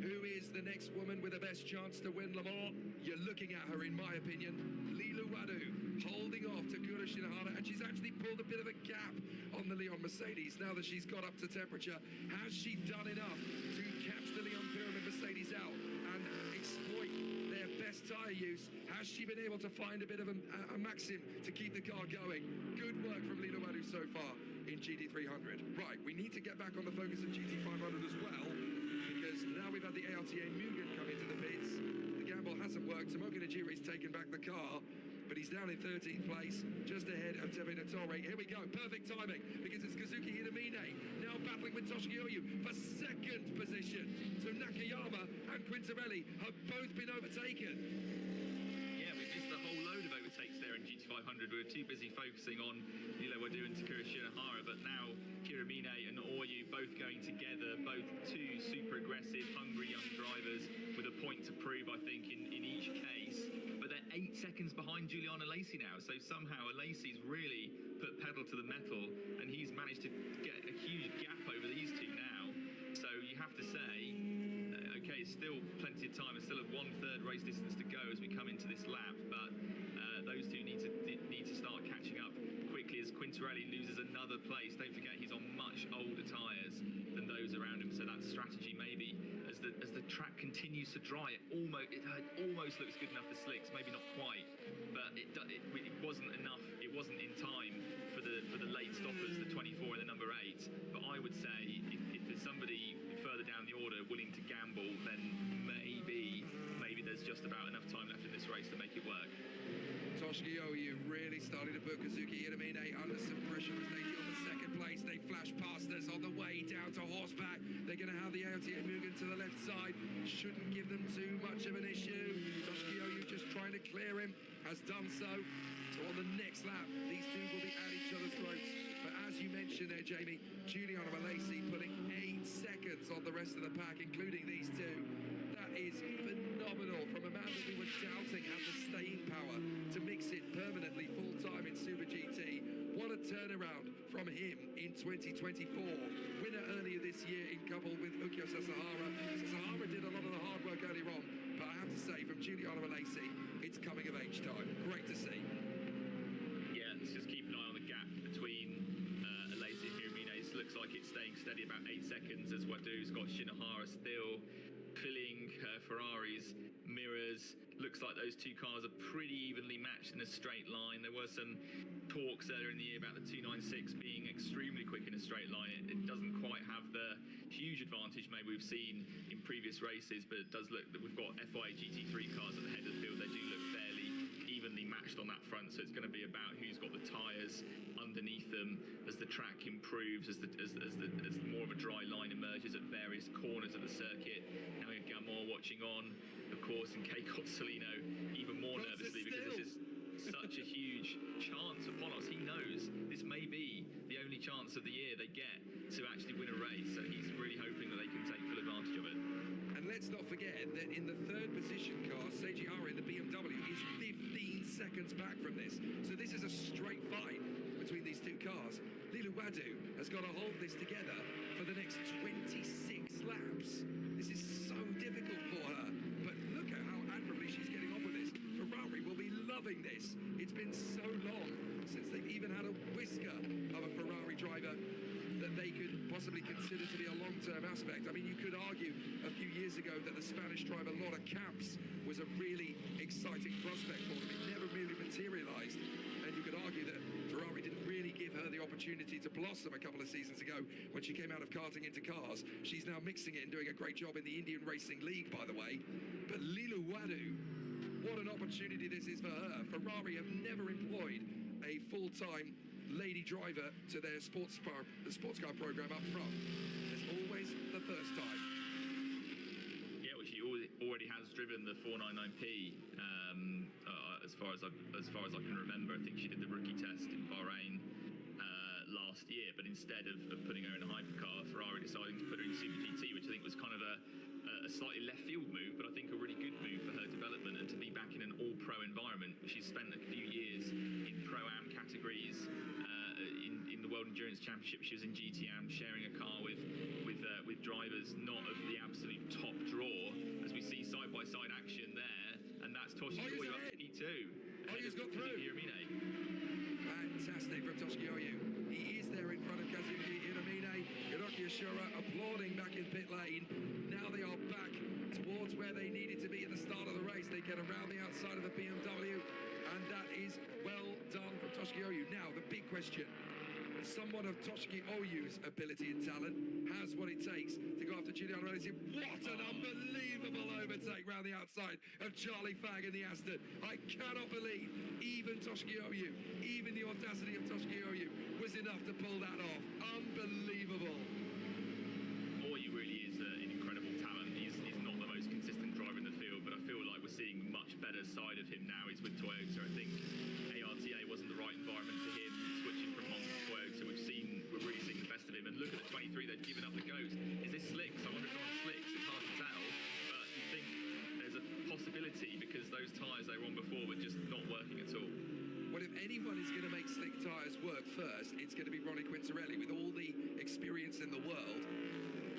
Who is the next woman with the best chance to win Le Mans? You're looking at her, in my opinion, Lilu Wado, holding off Takuro Shinohara, and she's actually pulled a bit of a gap on the Leon Mercedes now that she's got up to temperature. Has she done enough to catch the Leon Pyramid Mercedes out and exploit their best tyre use? Has she been able to find a bit of a maxim to keep the car going? Good work from Lilu Wado so far in GT300. Right, we need to get back on the focus of GT500 as well, because now we've had the ARTA Mugen come into the pits. The gamble hasn't worked. Tomoka Najiri's taken back the car, but he's down in 13th place, just ahead of Tebe Natori. Here we go, perfect timing, because it's Kazuki Hidamine now battling with Toshiki Oyu for second position. So Nakayama and Quintarelli have both been overtaken. Yeah, we missed a whole load of overtakes there in GT500. We were too busy focusing on Lilo Wado and Takuro Shinohara, but now Hiramine and Oyu both going together, both two super aggressive, hungry young drivers with a point to prove, I think, in each case. But they're 8 seconds behind Juliana Lacey now, so somehow Lacey's really put pedal to the metal, and he's managed to get a huge gap over these two now. So you have to say, okay, still plenty of time, and still a 1/3 race distance to go as we come into this lap, but those two need to start catching up quickly as Quintarelli loses another place. Don't forget, he's on much older tyres than those around him, so that strategy may track continues to dry. It almost looks good enough for slicks, maybe not quite, but it wasn't enough. It wasn't in time for the late stoppers, the 24 and the number 8. But I would say if there's somebody further down the order willing to gamble, then maybe there's just about enough time left in this race to make it work. Toshiki Oyu really starting to put Kazuki Inomine under some pressure as they deal for second place. They flash past us on the way down to horseback. They're going to have the AOTA Mugen to the left side. Shouldn't give them too much of an issue. Toshiki Oyu just trying to clear him, has done so. So on the next lap, these two will be at each other's throats. But as you mentioned there, Jamie, Giuliano Alesi putting 8 seconds on the rest of the pack, including these two. That is phenomenal from a man that we were doubting had the staying power to mix it permanently full-time in Super GT. What a turnaround from him in 2024. Winner earlier this year in couple with Ukyo Sasahara. Sasahara did a lot of the hard work earlier on, but I have to say, from Giuliano Alesi, it's coming of age time. Great to see. Yeah, let's just keep an eye on the gap between Alesi and Hiramine. It looks like it's staying steady about 8 seconds as Wadu's got Shinohara still filling Ferrari's mirrors. Looks like those two cars are pretty evenly matched in a straight line. There were some talks earlier in the year about the 296 being extremely quick in a straight line. It doesn't quite have the huge advantage maybe we've seen in previous races, but it does look that we've got FIA GT3 cars at the head of the field. They do look fairly evenly matched on that front, so it's going to be about who's got the tyres underneath them as the track improves, as more of a dry line emerges at various corners of the circuit. Now we have Gamor watching on, of course, and Keikot Solino even more nervously because this is such a huge chance upon us. He knows this may be the only chance of the year they get to actually win a race, so he's really hoping that they can take full advantage of it. And let's not forget that in the third position car, Seiji Hara in the BMW is 15 seconds back from this. So this is a straight fight between these two cars. Lilu Wadu has got to hold this together for the next 26 laps. This is so difficult for her. But look at how admirably she's getting on with this. Ferrari will be loving this. It's been so long since they've even had a whisker of a Ferrari driver that they could possibly consider to be a long-term aspect. I mean, you could argue a few years ago that the Spanish driver Laura Camps was a really exciting prospect for them. It never really materialised, and you could argue that Ferrari didn't really give her the opportunity to blossom a couple of seasons ago when she came out of karting into cars. She's now mixing it and doing a great job in the Indian Racing League, by the way. But Lilu Wadu, what an opportunity this is for her. Ferrari have never employed a full-time lady driver to their sports car program up front. It's always the first time. Yeah, well, she already has driven the 499P as far as I can remember. I think she did the rookie test in Bahrain last year, but instead of putting her in a hypercar, Ferrari deciding to put her in Super GT, which I think was kind of a slightly left field move, but I think a really good move for her development and to be back in an all-pro environment. She's spent a few years in Pro-Am categories. In the World Endurance Championship, she was in GT-Am, sharing a car with drivers not of the absolute top draw, as we see side-by-side action there, and that's Toshiki Oyu up to P2. Oyu's got through. Hiramine. Fantastic from Toshiki Oyu. He is there in front of Kazuki Inomine. Hiroki Ashura applauding back in pit lane. Now they are back towards where they needed to be at the start of the race. They get around the outside of the BMW, and that is well done from Toshiki Oyu. Now, the big question. Someone of Toshiki Oyu's ability and talent has what it takes to go after Giuliano Alesi. What an unbelievable overtake round the outside of Charlie Fagg in the Aston. I cannot believe even Toshiki Oyu, even the audacity of Toshiki Oyu was enough to pull that off. Unbelievable. Oyu really is an incredible talent. He's not the most consistent driver in the field, but I feel like we're seeing a much better side of him now. He's with Toyota. I think ARTA wasn't the right environment for him, switching from Honda to Toyota. We're really seeing the best of him. And look at the 23, they've given up the ghost. Is this slicks? I wonder if they're on slicks. It's hard to tell, but you think there's a possibility because those tyres they were on before were just not working at all. Well, if anyone is going to make slick tyres work first, it's going to be Ronnie Quintarelli. With all the experience in the world,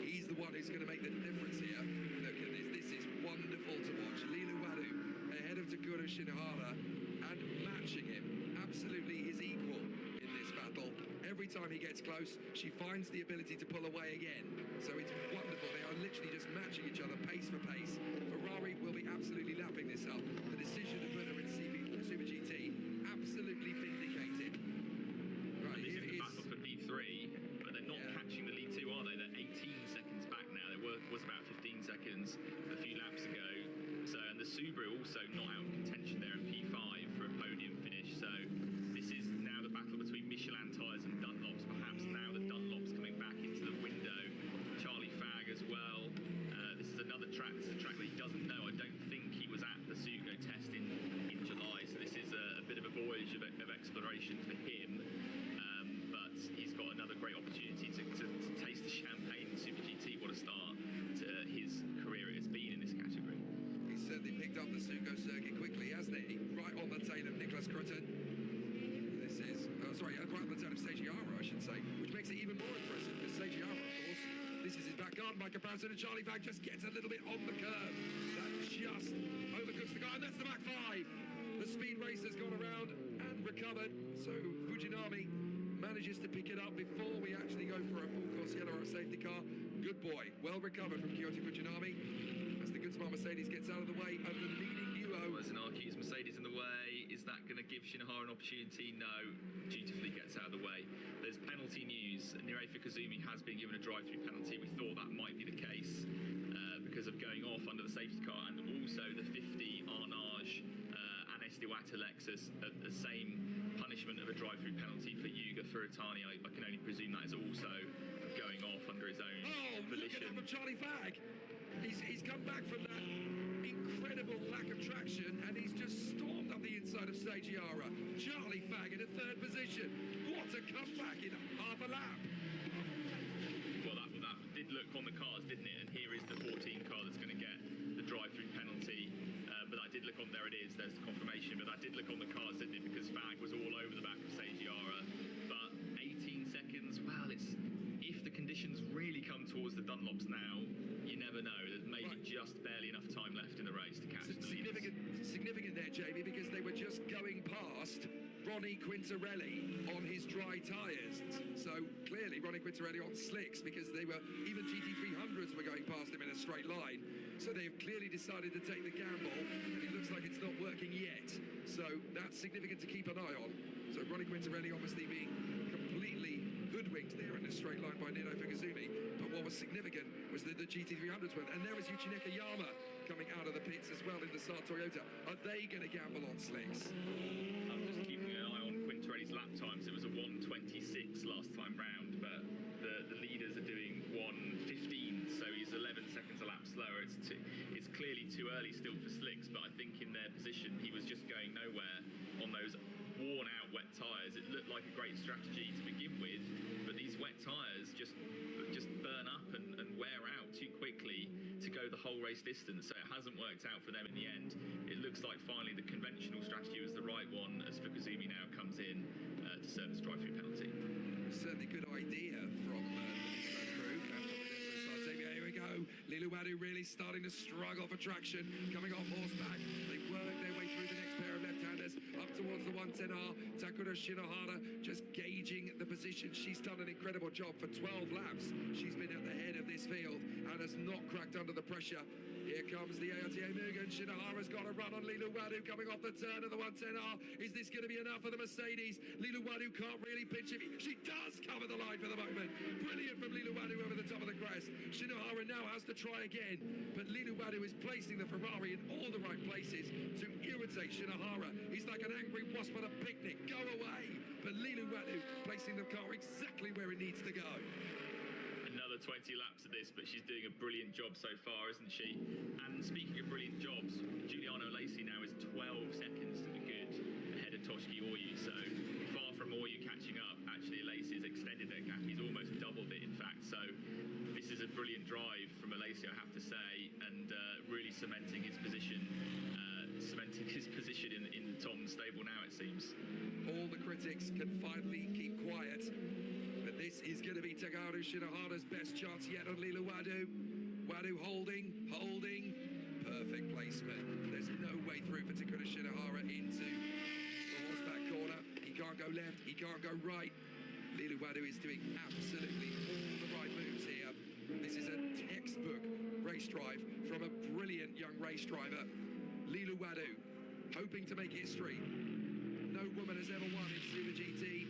he's the one who's going to make the difference here. Look at this. This is wonderful to watch. Lilu Wadu ahead of Takuro Shinohara and matching him. Absolutely his equal in this battle. Every time he gets close, she finds the ability to pull away again. So it's wonderful. They are literally just matching each other pace for herself. The decision to put her in Super GT, absolutely vindicated. Right, And this here is the is... battle for P3, but they're not catching the lead 2, are they? They're 18 seconds back now. There was about 15 seconds a few laps ago. So, and the Subaru also not out of contention there in P5 for a podium finish. So this is now the battle between Michelin tyres and Dunlops. Perhaps now the Dunlops coming back into the window. Charlie Fagg as well. This is another track. This is a track that he doesn't know. I don't think he was at the Sugo test in July. So this is a bit of a voyage of exploration for him. But he's got another great opportunity to taste the champagne in Super GT. What a start to his career it has been in this category. He's certainly picked up the Sugo circuit quickly, hasn't he? Right on the tail of Nicholas Crutten. This is, right on the tail of Segiara, I should say, which makes it even more impressive because Segiara, of course, this is his back garden by comparison to Charlie Fagg, just gets a little bit on the curve. That just overcooks the guy, and that's the back 5. The speed racer's gone around and recovered, so Fujinami manages to pick it up before we actually go for a full course yellow or a safety car. Good boy, well recovered from Kyoto Fujinami as the good smart Mercedes gets out of the way of the leading duo. There's an Arcu's Mercedes in the way. Is that going to give Shinohara an opportunity? No, dutifully gets out of the way. There's penalty news. Nirei Fukuzumi has been given a drive-through penalty. We thought that might be the case because of going off under the safety car, and also the 50 Arnage Anes Iwata Lexus, the same punishment of a drive-through penalty for Yuga Furitani. I can only presume that is also going off under his own volition. Look at that from Charlie Fagg. He's come back from that incredible lack of traction and he's just stormed up the inside of Segiara. Charlie Fagg in a 3rd position. What a comeback in half a lap. Well, that did look on the cars, didn't it? And here is the 14 car that's going to get the drive-through penalty. But that did look on, there it is, there's the confirmation. But that did look on the cars, didn't it? Because Fagg was all over the back of Segiara. But 18 seconds, well, it's... If the conditions really come towards the Dunlops now, you never know. There's maybe just barely enough time left in the race to catch the leaders. Significant there, Jamie, because they were just going past Ronnie Quintarelli on his dry tyres. So clearly Ronnie Quintarelli on slicks because they were, even GT300s were going past him in a straight line. So they've clearly decided to take the gamble and it looks like it's not working yet. So that's significant to keep an eye on. So Ronnie Quintarelli obviously being completely hoodwinked there in a straight line by Nino Fukuzumi. But what was significant was that the GT300s went, and there was Yuchineka Yama coming out of the pits as well in the Saab Toyota. Are they going to gamble on slicks? I'm just keeping an eye on Quintarelli's lap times. It was a 1:26 last time round, but the leaders are doing 1:15, so he's 11 seconds a lap slower. It's clearly too early still for slicks, but I think in their position he was just going nowhere on those worn-out wet tyres. It looked like a great strategy to begin with, but these wet tyres just burn up and wear out too quickly to go the whole race distance, so it hasn't worked out for them in the end. It looks like finally the conventional strategy was the right one as Fukuzumi now comes in to serve as drive-through penalty. Certainly good idea from the crew. Here we go. Liluwadu really starting to struggle for traction, coming off horseback. They work their way through the next pair of left-handers up towards the 110R. Takura Shinohara just gauging the position. She's done an incredible job for 12 laps. She's been at the head of this field and has not cracked under the pressure. Here comes the ARTA Mugen. Shinohara's got a run on Liluwadu coming off the turn of the 110R. Is this going to be enough for the Mercedes? Liluwadu can't really pinch it. She does cover the line for the moment. Brilliant from Liluwadu over the top of the crest. Shinohara now has to try again, but Liluwadu is placing the Ferrari in all the right places to irritate Shinohara. He's like an angry wasp on a picnic. Go away! But Liluwadu placing the car exactly where it needs to go. Another 20 laps of this, but she's doing a brilliant job so far, isn't she? And speaking of brilliant jobs, Giuliano Lacey now is 12 seconds to the good ahead of Toshiki Oyu, so far from Oyu catching up. Actually, Lacey has extended their gap. He's almost doubled it, in fact, so this is a brilliant drive from Lacey, I have to say, and really cementing his position in the Tom stable now, it seems. All the critics can finally keep quiet. But this is going to be Takaharu Shinohara's best chance yet on Liluwadu. Wadu holding. Perfect placement. There's no way through for Takura Shinohara into the horseback corner. He can't go left, he can't go right. Liluwadu is doing absolutely all the right moves here. This is a textbook race drive from a brilliant young race driver. Lilu Wadu, hoping to make history. No woman has ever won in Super GT,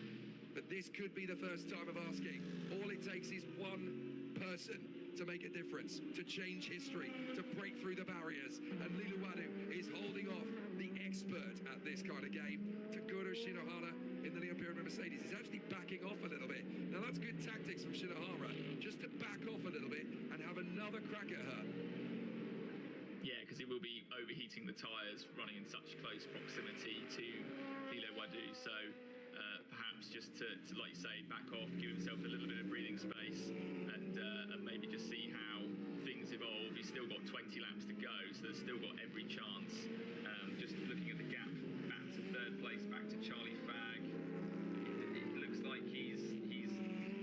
but this could be the first time of asking. All it takes is one person to make a difference, to change history, to break through the barriers. And Lilu Wadu is holding off the expert at this kind of game, Takuro Shinohara in the Neo Pyramid Mercedes. He's actually backing off a little bit. Now that's good tactics from Shinohara, just to back off a little bit and have another crack at her. Yeah, because it will be overheating the tyres running in such close proximity to Lilo Wadu. So perhaps just to, like you say, back off, give himself a little bit of breathing space, and maybe just see how things evolve. He's still got 20 laps to go, so there's still got every chance. Just looking at the gap back to third place, back to Charlie Fagg. It looks like he's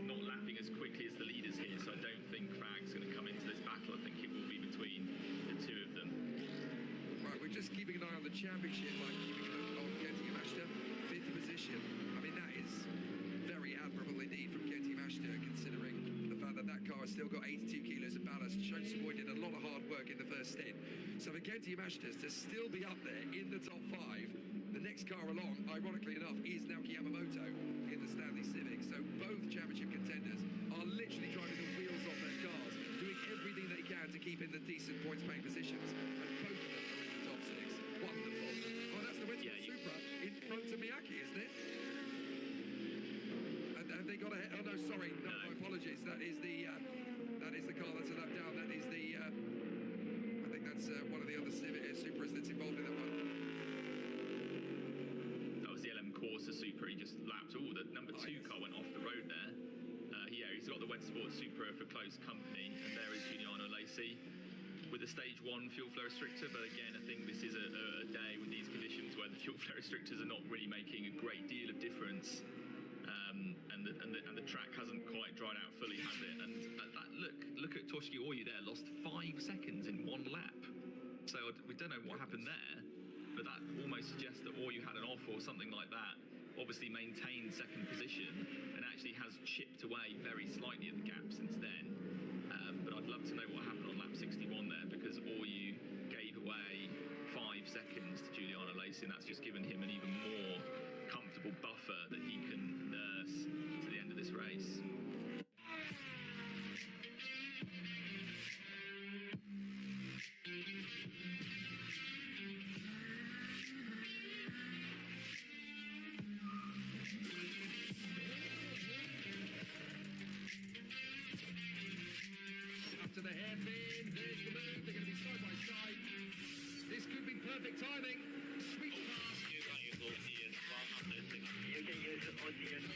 not lapping as quickly as the leaders here, so I don't think Fagg's going to come into this battle. I think it will be between the two of them. Right, we're just keeping an eye on the championship, like keeping an eye on Kenti Yamashita, 5th position. I mean, that is very admirable indeed from Kenti Yamashita, considering the fact that that car has still got 82 kilos of ballast. Shotsuboy did a lot of hard work in the first stint. So for Kenti Yamashita to still be up there in the top 5, the next car along, ironically enough, is Naoki Yamamoto in the Stanley Civic. So both championship contenders are literally driving the wheels off their cars, doing everything they can to keep in the decent points-paying positions. And both of them are in the top 6. Wonderful. Oh, that's the Motorsport Supra in front of Miyake, isn't it? And have they got ahead? Oh no, sorry. No, my apologies. That is the car that's a lap down. That is the. I think that's one of the other Supras that's involved in that one. That was the LM Corsa Supra. He just lapped. Oh, the number 2 car went off the road there. Yeah, he's got the Motorsport Supra for close company, and there is Giuliano Lacey with the stage 1 fuel flow restrictor. But again, I think this is a day with these conditions where the fuel flow restrictors are not really making a great deal of difference, and the track hasn't quite dried out fully, has it? And look at Toshiki Oyu there, lost 5 seconds in 1 lap. So we don't know what happened there, but that almost suggests that Oyu had an off or something like that. Obviously maintained 2nd position and actually has chipped away very slightly at the gap since then. But I'd love to know what happened on lap 61 there, because Oyu gave away 5 seconds to Giuliano Lacey, and that's just given him an even more comfortable buffer that he can nurse to the end of this race. To the hairpin, there's the move, they're going to be side by side. This could be perfect timing. Sweet pass. You can use OCS 100 seconds. You can use OCS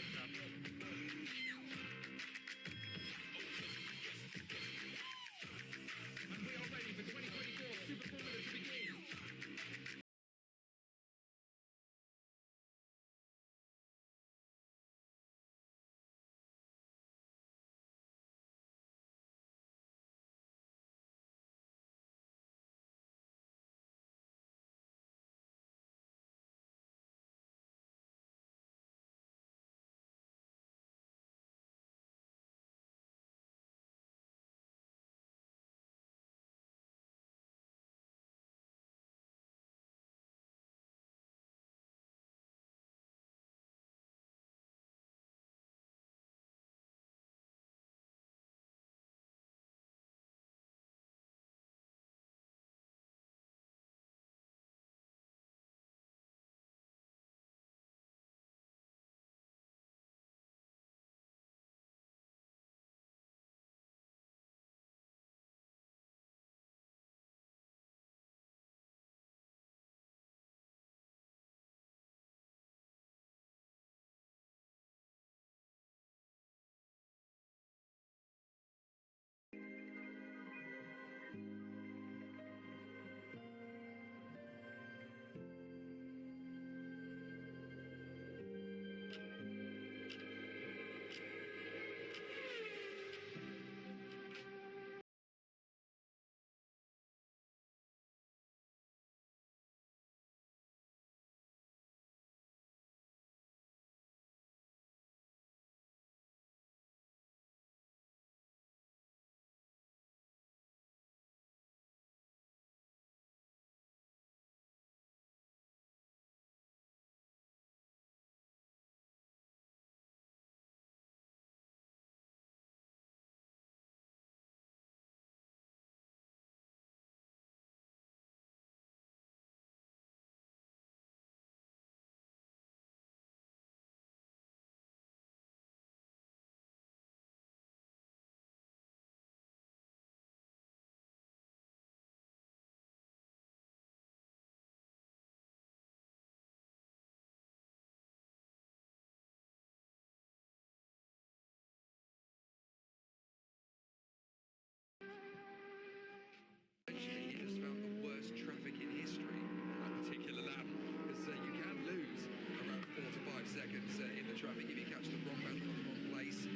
traffic if you catch the wrong battle on the wrong place.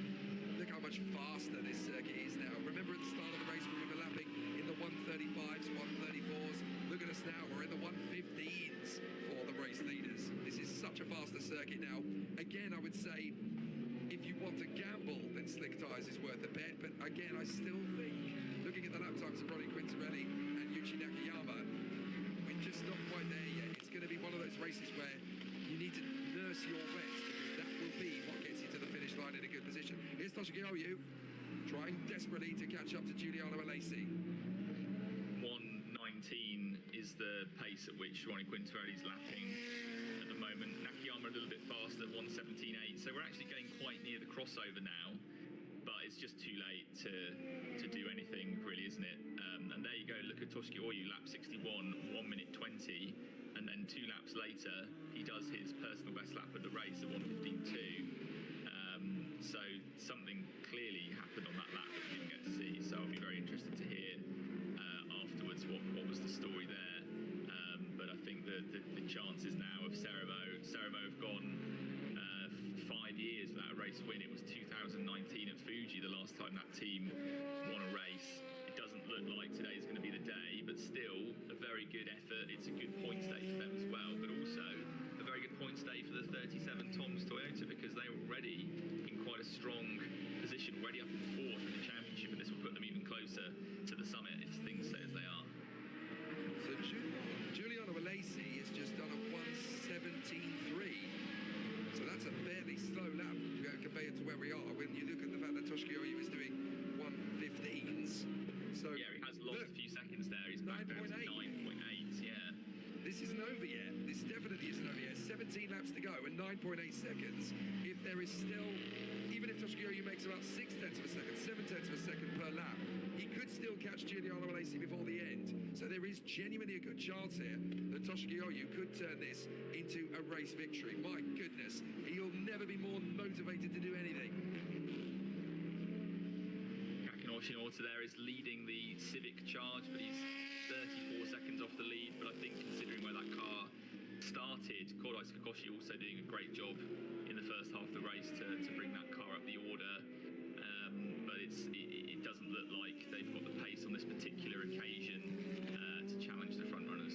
Look how much faster this circuit is now. Remember at the start of the race we were overlapping in the 135s, 134s. Look at us now, we're in the 115s for the race leaders. This is such a faster circuit now. Again, I would say if you want to gamble, then slick tyres is worth a bet. But again, I still think, looking at the lap times of Ronnie Quintarelli and Yuichi Nakayama, we're just not quite there yet. It's going to be one of those races where you need to nurse your rest, because that will be what gets you to the finish line in a good position. Here's Toshiki Oyu, trying desperately to catch up to Giuliano Alesi. 1:19 is the pace at which Ronnie Quintarelli's lapping at the moment. Nakayama a little bit faster at 1:17.8, so we're actually getting quite near the crossover now, but it's just too late to do anything, really, isn't it? And there you go, look at Toshiki Oyu, lap 61, 1:20, and then 2 laps later, he does his personal best lap of the race at 1:15.2. So something clearly happened on that lap that we didn't get to see. So I'll be very interested to hear afterwards what was the story there. But I think the chances now of Ceremo have gone 5 years without a race win. It was 2019 at Fuji the last time that team won a race. It doesn't look like today's going to be the day, but still a very good effort. It's a good points day for them as well, but also a very good points day for the 37 Toms Toyota, because they're already in quite a strong position, already up in 4th in the championship, and this will put them even closer to the summit if things stay as they are. So Giuliano Alesi has just done a 1:17.3. So that's a fairly slow lap compared to where we are when you look at the fact that Toshiki Oyu is doing 1:15s. So Yeah, he has lost a few seconds there. He's back down to 9.8, yeah. This isn't over yet. This definitely isn't over yet. 17 laps to go and 9.8 seconds. If there is still, even if Toshiki Oyu makes about 0.6 of a second, 0.7 of a second per lap, he could still catch Giuliano Alesi before the end. So there is genuinely a good chance here that Toshiki Oyu could turn this into a race victory. My goodness, he'll never be more motivated to do anything. Shinota there is leading the Civic charge, but he's 34 seconds off the lead. But I think considering where that car started, Kodai Tsukakoshi also doing a great job in the first half of the race to bring that car up the order. But it doesn't look like they've got the pace on this particular occasion to challenge the front runners.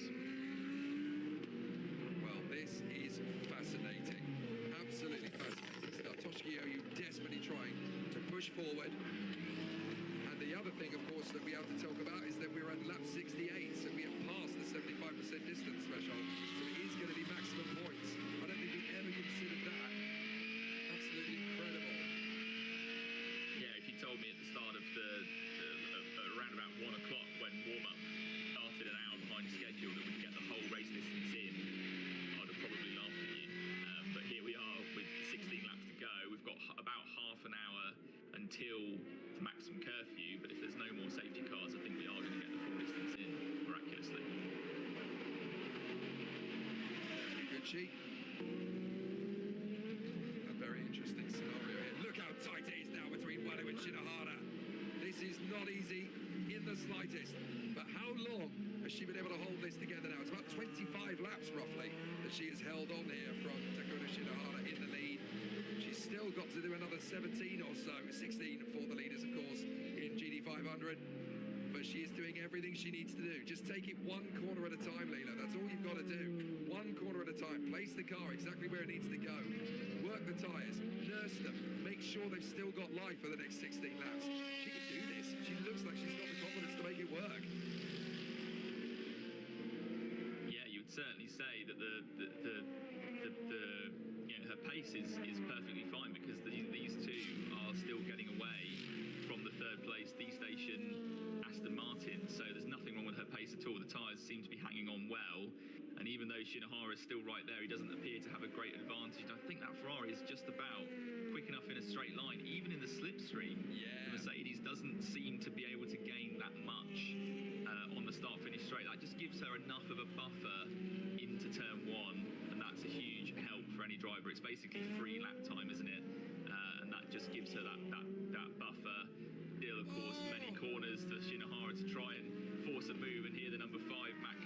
Well, this is fascinating. Absolutely fascinating stuff. Toshiki Oyu desperately trying to push forward. The other thing, of course, that we have to talk about is that we're at lap 68, so we have passed the 75% distance threshold, so it is going to be maximum points. I don't think we ever considered that. Absolutely incredible. Yeah, if you told me at the start of around about 1 o'clock when warm-up started an hour behind schedule that we'd get the whole race distance in, I'd have probably laughed at you. But here we are with 16 laps to go. We've got about half an hour until the maximum curfew, but if there's no more safety cars, I think we are going to get the full distance in miraculously. Gucci. A very interesting scenario here. Look how tight it is now between Walu and Shinohara. This is not easy in the slightest. But how long has she been able to hold this together now? It's about 25 laps roughly that she has held on here from Takura Shinohara in the lead. She's still got to do another 17 or so, 16 for the leaders, of course, in GD500. But she is doing everything she needs to do. Just take it one corner at a time, Leila. That's all you've got to do. One corner at a time. Place the car exactly where it needs to go. Work the tyres. Nurse them. Make sure they've still got life for the next 16 laps. She can do this. She looks like she's got the confidence to make it work. Yeah, you would certainly say that her pace is perfectly fine, because these two are still getting away from the third place D-Station Aston Martin, so there's nothing wrong with her pace at all. The tyres seem to be hanging on well, and even though Shinohara is still right there, he doesn't appear to have a great advantage. I think that Ferrari is just about quick enough in a straight line, even in the slipstream. Yeah. The Mercedes doesn't seem to be able to gain that much on the start-finish straight. That just gives her enough of a buffer into turn 1, and that's a huge help for any driver. It's basically free lap time, isn't it? And that just gives her that buffer. Still, of course, many corners for Shinohara to try and force a move, and here the number 5, Mac.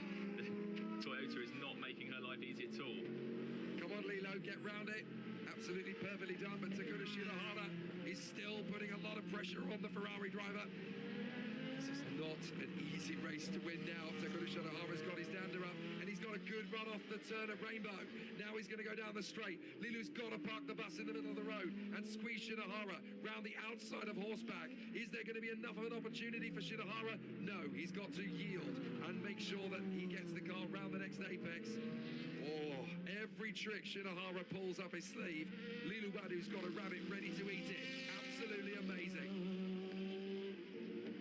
Toyota is not making her life easy at all. Come on, Lilo, get round it. absolutely perfectly done, but Takura Shinohara is still putting a lot of pressure on the Ferrari driver. This is not an easy race to win now. Takura Shinohara's got his dander up, and he's got a good run off the turn at Rainbow. Now he's going to go down the straight. Lilu's got to park the bus in the middle of the road and squeeze Shinohara round the outside of Horseback. Is there going to be enough of an opportunity for Shinohara? No, he's got to yield and make sure that he gets the car round the next apex. Oh, every trick Shinohara pulls up his sleeve, Lilu Wadu's got a rabbit ready to eat it. Absolutely amazing.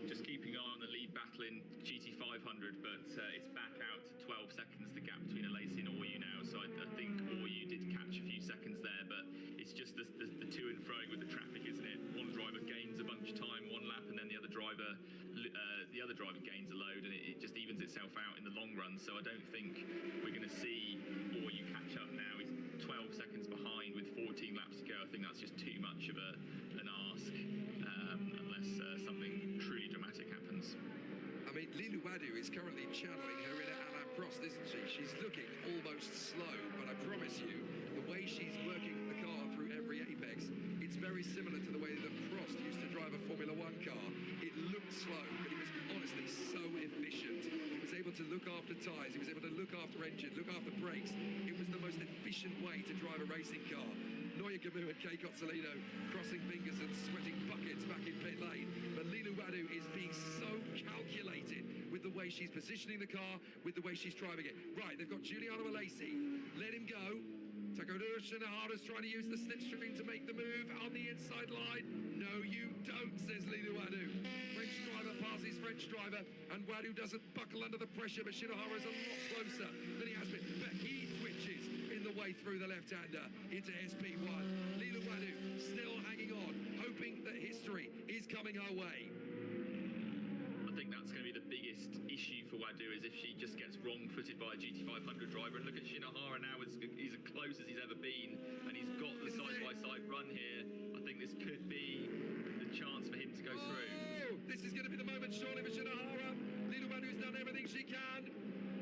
Just keeping an eye on the lead battle in GT500, but it's back out to 12 seconds, the gap between Alesi and Oyu now. So I think Oyu did catch a few seconds there, but it's just the to and fro with the traffic, isn't it? One driver gains a bunch of time, one lap, and then the other driver gains a load, and it just evens itself out in the long run. So I don't think we're going to see Oyu catch up now. He's 12 seconds behind with 14 laps to go. I think that's just too much of an ask, unless something truly dramatic happens. I mean, Lilu Wadu is currently channeling her inner Alain Prost, isn't she? She's looking almost slow, but I promise you, the way she's working the car through every apex, it's very similar to the way that Prost used to drive a Formula One car. It looked slow, but he was honestly so efficient. He was able to look after tyres, he was able to look after engine, look after brakes. It was the most efficient way to drive a racing car. Noya Gamu and Kei Cozzolino crossing fingers and sweating buckets back in pit lane. But Lilu Wadu is being so calculated with the way she's positioning the car, with the way she's driving it. Right, they've got Giuliano Alesi. Let him go. Takura Shinohara's trying to use the slipstream to make the move on the inside line. No, you don't, says Lilu Wadu. French driver passes French driver, and Wadu doesn't buckle under the pressure, but Shinohara's a lot closer than he has been. But he twitches in the way through the left-hander into SP1. Lilu Wadu still hanging on, hoping that history is coming her way. I think that's going to be the biggest issue for Wadu, is if she just gets wrong-footed by a GT500 driver. And look at Shinohara now, he's as close as he's ever been, and he's got the side-by-side run here. I think this could be the chance for him to go through. This is going to be the moment, surely, for Shinohara. Lilu Wadu's done everything she can,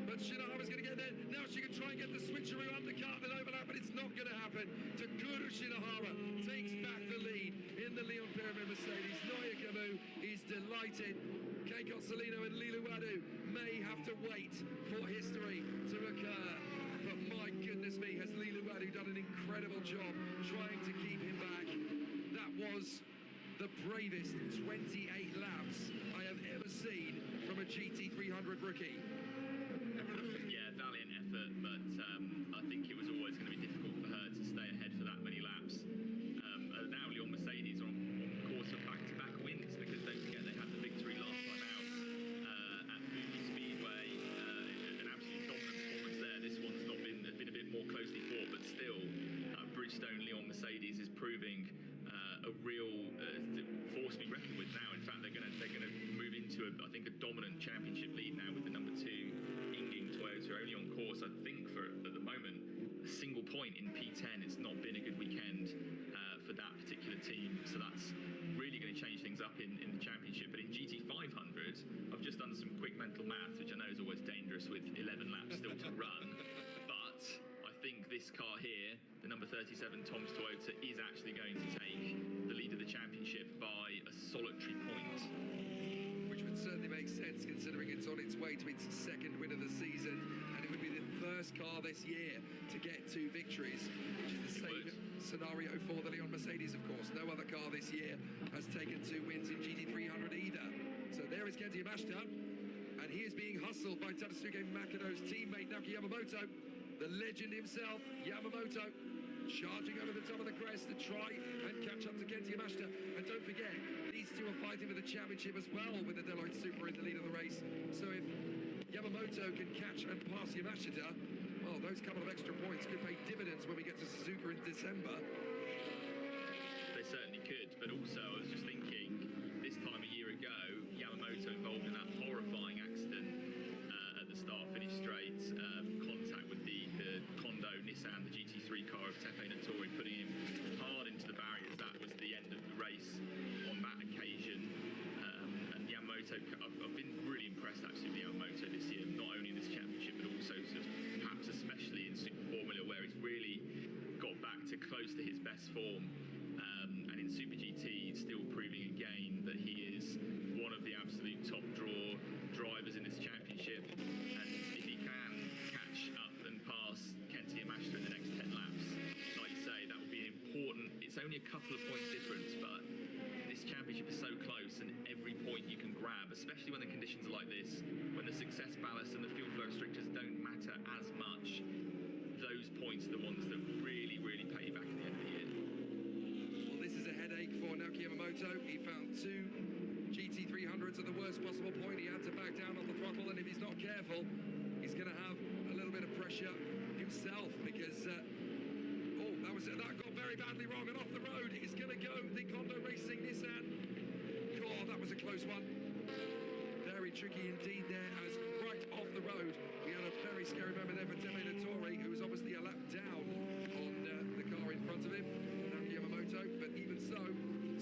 but Shinohara's going to get there. Now she can try and get the switcheroo undercut and overlap, but it's not going to happen. Takura Shinohara takes back the lead in the Leon Pyramid Mercedes. Noya Gamu is delighted. Kei Cozzolino and Lilu Wadu may have to wait for history to occur. But my goodness me, has Lilu Wadu done an incredible job trying to keep him back. That was the bravest 28 laps I have ever seen from a GT300 rookie. Yeah, valiant effort, but I think it was always going to be difficult for her to stay ahead for that many laps. Now Leon Mercedes are on course for back-to-back wins, because don't forget they had the victory last time out at Fuji Speedway. An absolutely dominant performance there. This one's been a bit more closely fought, but still, Bridgestone Leon Mercedes is proving a real force to be reckoned with now. In fact, they're going to move into I think a dominant championship lead now with the number 2 Yingling Toyota, only on course I think for at the moment a single point in P10. It's not been a good weekend for that particular team, so that's really going to change things up in the championship. But in GT500, I've just done some quick mental maths, which I know is always dangerous with 11 laps still to run, but I think this car here, the number 37 Tom's Toyota, is actually going to take the lead of the championship by a solitary point. Which would certainly make sense, considering it's on its way to its second win of the season, and it would be the first car this year to get 2 victories, which is the same scenario for the Leon Mercedes, of course. No other car this year has taken 2 wins in GT300 either. So there is Kenta Yamashita, and he is being hustled by Tadasuke Makado's teammate Naoki Yamamoto. The legend himself, Yamamoto, charging over the top of the crest to try and catch up to Kenta Yamashita. And don't forget, these two are fighting for the championship as well, with the Deloitte Super in the lead of the race. So if Yamamoto can catch and pass Yamashita, well, those couple of extra points could pay dividends when we get to Suzuka in December. They certainly could, but also I was just thinking, this time a year ago, Yamamoto involved in that horrifying accident at the start-finish straight, contact with the Kondo Nissan, the GT3 car of Tepe Natori, putting him hard into the barriers. That was the end of the race on that occasion. And Yamamoto, I've been really impressed actually with Yamamoto this year, not only in this championship, but also perhaps especially in Super Formula, where he's really got back to close to his best form. And in Super GT, still proving again that he is one of the absolute top draw drivers in this championship. And if he can catch up and pass Kenty Yamashita in the next 10 laps, like you say, that would be important. It's only a couple of points difference, but this championship is so close, and every point you can grab, especially when the conditions are like this, when the success ballast and the fuel flow restrictors don't matter as much, those points are the ones that really, really pay you back at the end of the year. Well, this is a headache for Naoki Yamamoto. He found 2 GT300s at the worst possible point. He had to back down off the throttle, and if he's not careful, he's going to have a little bit of pressure himself, because that got very badly wrong, and off the road is going to go the Kondo Racing Nissan. God, that was a close one. Very tricky indeed there, as right off the road we had a very scary moment there for Teme Nattori, who was obviously a lap down on the car in front of him, Naoki Yamamoto. But even so,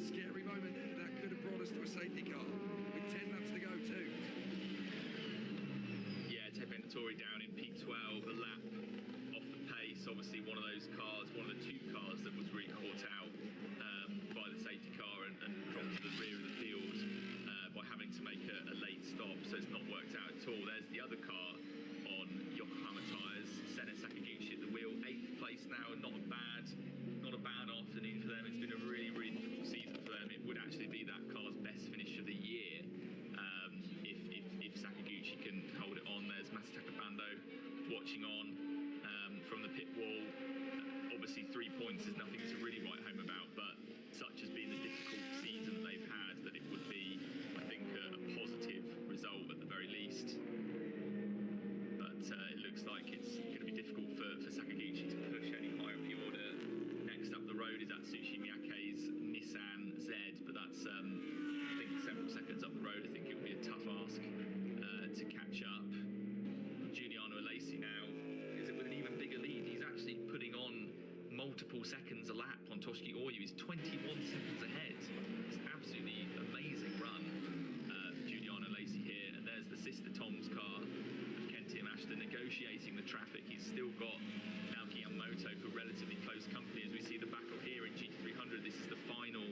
scary moment there. That could have brought us to a safety car with 10 laps to go too. Yeah, Teme Nattori down in P12, a lap off the pace. Obviously one of those cars, one of the 2 cars that was really caught out by the safety car and dropped to the rear of the field by having to make a late stop, so it's not worked out at all. There's the other car on Yokohama tyres, Senna Sakaguchi at the wheel, 8th place now, not a bad afternoon for them. It's been a really, really difficult season for them. It would actually be that car's best finish of the year if Sakaguchi can hold it on. There's Masataka Bando watching on from the pit wall. Obviously 3 points is nothing to really write home about, but such has been the difficult season they've had that it would be, I think, a positive result at the very least. But it looks like it's going to be difficult for Sakaguchi to push any higher up the order. Next up the road is Atsushi Miyake's Nissan Z, but that's I think several seconds up the road. I think it would be a tough ask to catch up. Giuliano Alesi now is it with an even bigger lead. He's actually putting on multiple seconds a lap on Toshiki Oyu. He's 21 seconds ahead. It's an absolutely amazing run for Giuliano Alesi here. And there's the sister Tom's car of Kenty Yamashita negotiating the traffic. He's still got Naoki Yamamoto for relatively close company as we see the battle here in GT300. This is the final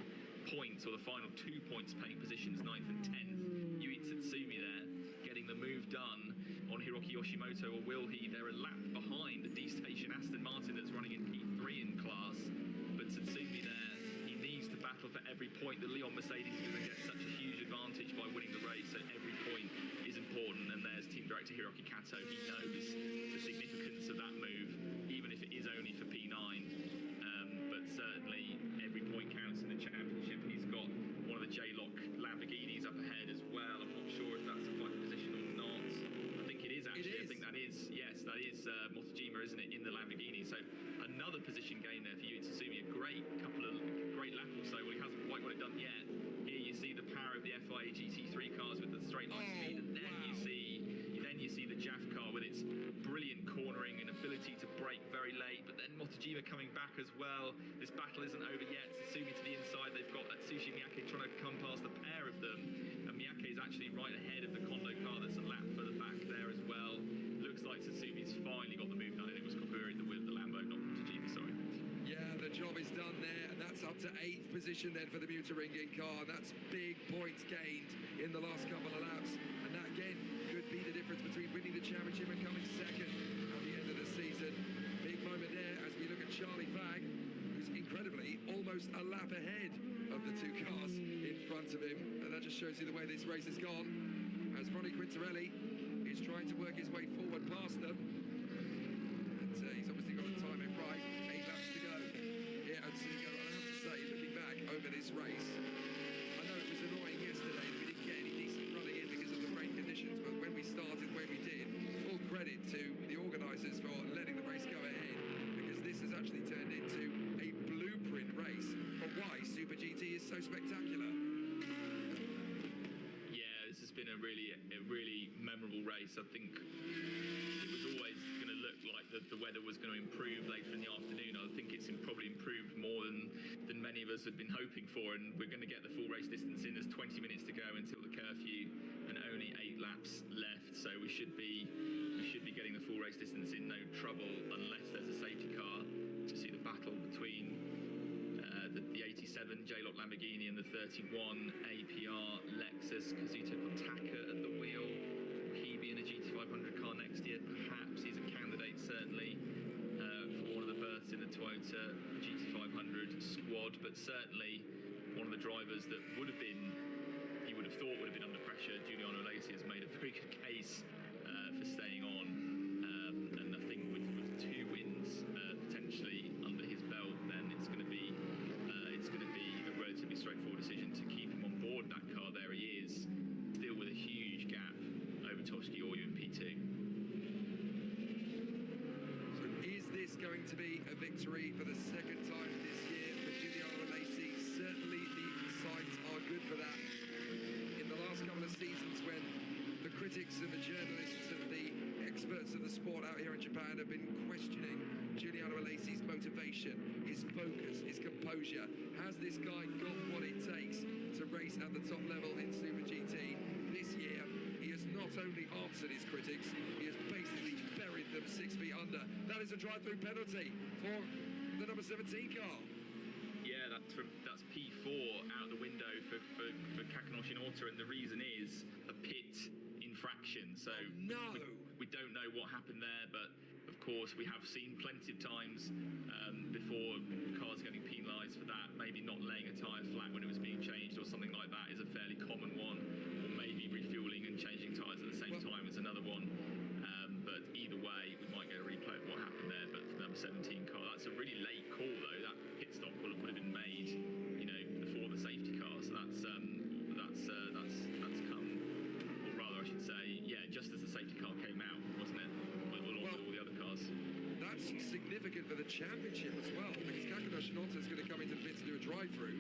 points, or the final 2 points paying positions, 9th and 10th. Yui Tsutsumi there getting the move done on Hiroki Yoshimoto, or will he? They're a lap behind the D-Station Aston Martin that's running in P3 in class, but Tsutsumi there, he needs to battle for every point. The Leon Mercedes is going to get such a huge advantage by winning the race, so every point is important. And there's team director Hiroki Kato. He knows the significance of that move, even if it is only for P9, but certainly every point counts in the championship. He's got one of the J-Lock Lamborghinis up ahead as well. I'm not sure if that's a fighting position or not. I think it is actually. I think that is, yes, that is Motojima, isn't it, in the Lamborghini. So another position gain there for Yui Tsutsumi. A great lap or so. Well, he hasn't quite got it done yet. Here you see the power of the FIA GT3 cars with the straight line speed, and then you see the JAF car with its brilliant cornering and ability to brake very late. But then Motojima coming back as well. This battle isn't over yet. Tsutsumi to the inside. They've got Atsushi Miyake trying to come past the pair of them, and Miyake is actually right ahead of the Kondo car that's a lap further back there as well. Looks like Tsutsumi's finally got the move done, and it was Koburi with the Lambo, not Motojima, sorry. Yeah, the job is done there, and that's up to 8th position then for the Mutaringen car. That's big points gained in the last couple of laps, and that again could be the difference between winning the championship and coming second at the end of the season. Big moment there as we look at Charlie Fagg, who's incredibly almost a lap ahead of the 2 cars in front of him, and that just shows you the way this race has gone, as Ronnie Quintarelli is trying to work his way forward past them, and he's obviously got the timing right. 8 laps to go here at Sugo, and I have to say, looking back over this race, I know it was annoying yesterday that we didn't get any decent running in because of the rain conditions, but when we started when we did, full credit to the organisers for letting the race go ahead, because this has actually turned into a blueprint race for why Super GT is so spectacular. Yeah, this has been a really memorable race. I think it was always going to look like the weather was going to improve later in the afternoon. I think it's probably improved more than many of us had been hoping for, and we're going to get the full race distance in. There's 20 minutes to go until the curfew, and only 8 laps left, so we should be getting the full race distance in no trouble unless there's a safety car. You see the battle between the 87 J-Lock Lamborghini and the 31 APR Lexus. Kazuto Kontaka at the wheel. Will he be in a GT500 car next year? Perhaps. He's a candidate, certainly, for one of the berths in the Toyota GT500 squad, but certainly one of the drivers that would have been, he would have thought would have been under pressure. Giuliano Alesi has made a very good case for staying on, and I think with 2 wins potentially under his belt, then it's going to be a relatively straightforward decision to keep him on board that car. There he is, still with a huge gap over Toshiki Oyu in P2. So is this going to be a victory for the second time this year for Giuliano Alesi? Certainly the signs are good for that. In the last couple of seasons, when the critics and the journalists and the experts of the sport out here in Japan have been questioning Giuliano Alesi's motivation, his focus, his composure, has this guy got what it takes to race at the top level in Super GT? This year, he has not only answered his critics, he has basically buried them 6 feet under. That is a drive-through penalty for the number 17 car. Yeah, that's P4 out the window for Kakanoshi Notta, and the reason is a pit infraction. So no, we don't know what happened there, but of course we have seen plenty of times before cars getting penalised for that. Maybe not laying a tyre flat when it was being changed or something like that is a fairly common one, or maybe refuelling and changing tyres at the same time is another one. But either way, we might get a replay of what happened there. But for the number 17 car, that's a really late call though. That pit stop would have been made, you know, before the safety car. So that's come, or rather I should say, yeah, just as the safety car came out, wasn't it? Along with all the other cars. That's significant for the championship as well, because Kakanoshi Notta is going to come into the pit to do a drive-through.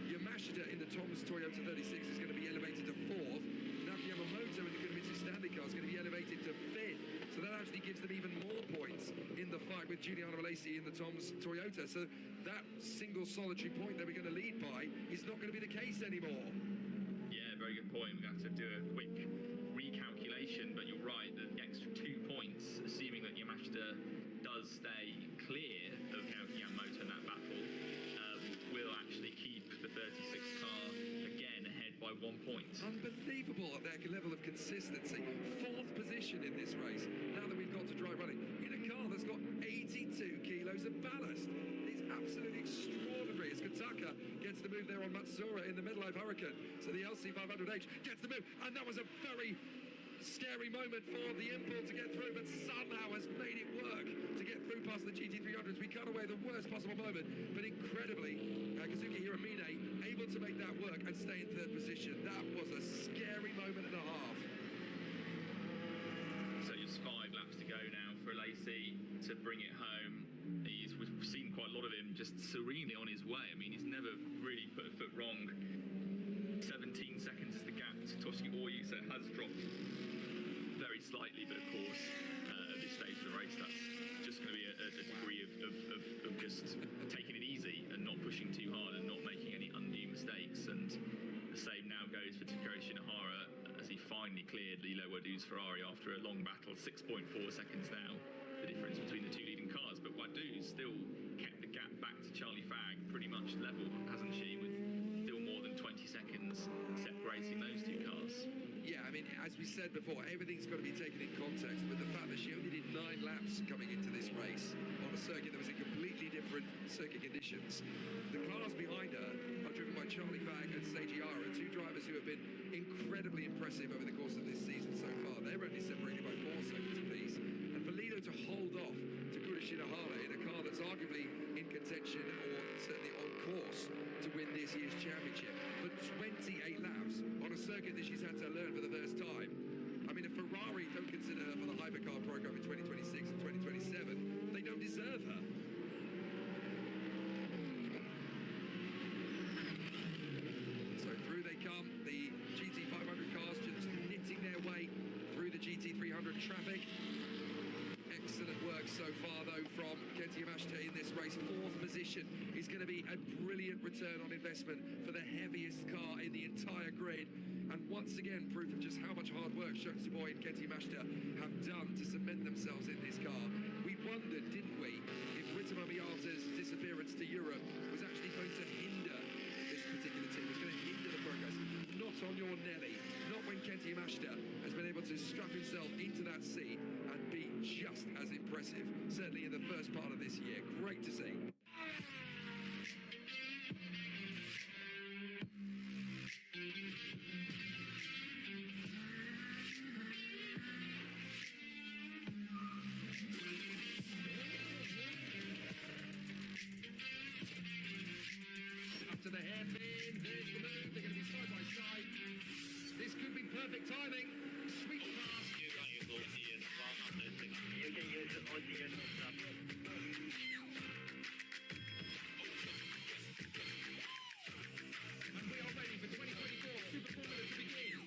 Yamashita in the Tom's Toyota 36 is going to be elevated to 4th. Naoki Yamamoto in the Kunimitsu Stanley car is going to be elevated to 5th. So that actually gives them even more points in the fight with Giuliano Alesi in the Tom's Toyota. So that single solitary point that we're going to lead by is not going to be the case anymore. Yeah, very good point. We're going to have to do a quick recalculation, but you're right, the extra 2 points, assuming that Yamashita does stay clear of Naoki Yamamoto in that battle, will actually keep the 36 car again ahead by 1 point. Unbelievable at their level of consistency. 4th position in this race, now that we've got to dry running, in a car that's got 82 kilos of ballast. It's absolutely extraordinary as Kataka gets the move there on Matsura in the Medlife Hurricane. So the LC500H gets the move, and that was a very scary moment for the Impel to get through, but somehow has made it work to get through past the GT300s. We cut away the worst possible moment, but incredibly, Kazuki Hiramine able to make that work and stay in 3rd position. That was a scary moment and a half. So just 5 laps to go now for Alesi to bring it home. We've seen quite a lot of him just serenely on his way. I mean, he's never really put a foot wrong. 17 seconds is the gap to Toshiki Oyu, so it has dropped very slightly, but of course, at this stage of the race, that's just going to be a degree of just taking it easy and not pushing too hard and not making any undue mistakes. And the same now goes for Takeo Shinohara as he finally cleared Lilo Wadu's Ferrari after a long battle. 6.4 seconds now, the difference between the 2 leading cars, but Wadu's still kept the gap back to Charlie Fagg pretty much level, hasn't she, with still more than 20 seconds separating those 2 cars. Yeah, I mean, as we said before, everything's got to be taken in context with the fact that she only did 9 laps coming into this race on a circuit that was in completely different circuit conditions. The cars behind her are driven by Charlie Fagg and Seiji Ara, 2 drivers who have been incredibly impressive over the course of this season so far. They're only separated by 4 seconds apiece. And for Lido to hold off to Takeo Shinohara in a car that's arguably in contention or certainly on course to win this year's championship for 28 laps on a circuit that she's had to learn for the first time. I mean, if Ferrari don't consider her for the hypercar program in 2026 and 2027, they don't deserve her. So through they come, the GT500 cars just knitting their way through the GT300 traffic. Excellent work so far, though, from Kenta Yamashita in this race. 4th position is going to be a brilliant return on investment for the heaviest car in the entire grid. And once again, proof of just how much hard work Shotsuboy and Kenta Yamashita have done to cement themselves in this car. We wondered, didn't we, if Rittama Miata's disappearance to Europe was actually going to hinder this particular team, was going to hinder the progress. Not on your Nelly, not when Kenti Yamashita has been able to strap himself into that seat and be just as impressive, certainly in the first part of this year. Great to see. To the hairpin, there's the move, they're going to be side by side. This could be perfect timing. Sweet pass. You can use OCS And we are ready for 2024 Super Formula to begin.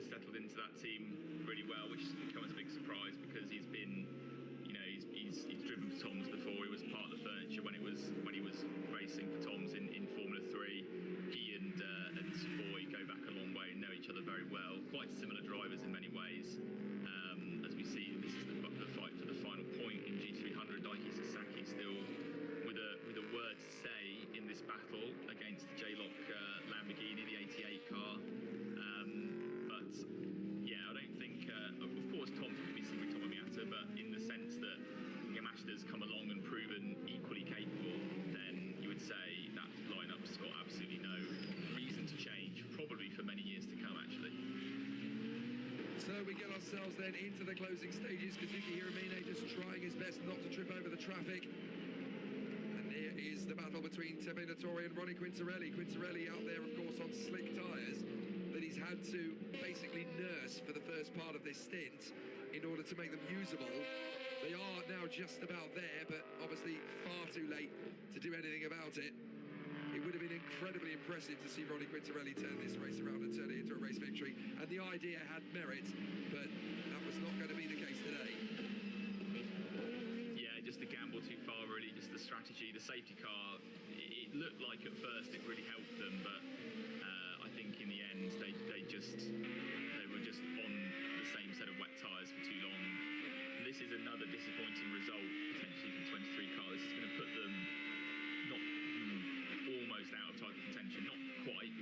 Settled into that team really well, which has come as a big surprise because he's been, he's driven for Toms before. He was part of the furniture when he was racing for Toms in Formula 3. He and Boy go back a long way and know each other very well. Quite similar drivers in many ways. As we see, this is the fight for the final point in G300. Daiki Sasaki still with a word to say in this battle against the J-Lock Lamborghini, the 88 car. Yeah, I don't think, of course, Tom's going to be singing Rittama Miata, but in the sense that Yamashita's come along and proven equally capable, then you would say that lineup's got absolutely no reason to change, probably for many years to come, actually. So we get ourselves then into the closing stages. Kazuki Hiramine just trying his best not to trip over the traffic. And here is the battle between Tebe Nattori and Ronnie Quintarelli. Quintarelli out there, of course, on slick tyres that he's had to basically nurse for the first part of this stint in order to make them usable. They are now just about there, but obviously far too late to do anything about it. It would have been incredibly impressive to see Ronnie Quintarelli turn this race around and turn it into a race victory, and the idea had merit, but that was not going to be the case today. Yeah, just a gamble too far, really. Just the strategy, the safety car. It looked like at first it really helped them, but I think in the end they were just on the same set of wet tyres for too long. And this is another disappointing result potentially from 23 car. This is going to put them not almost out of title contention, not quite,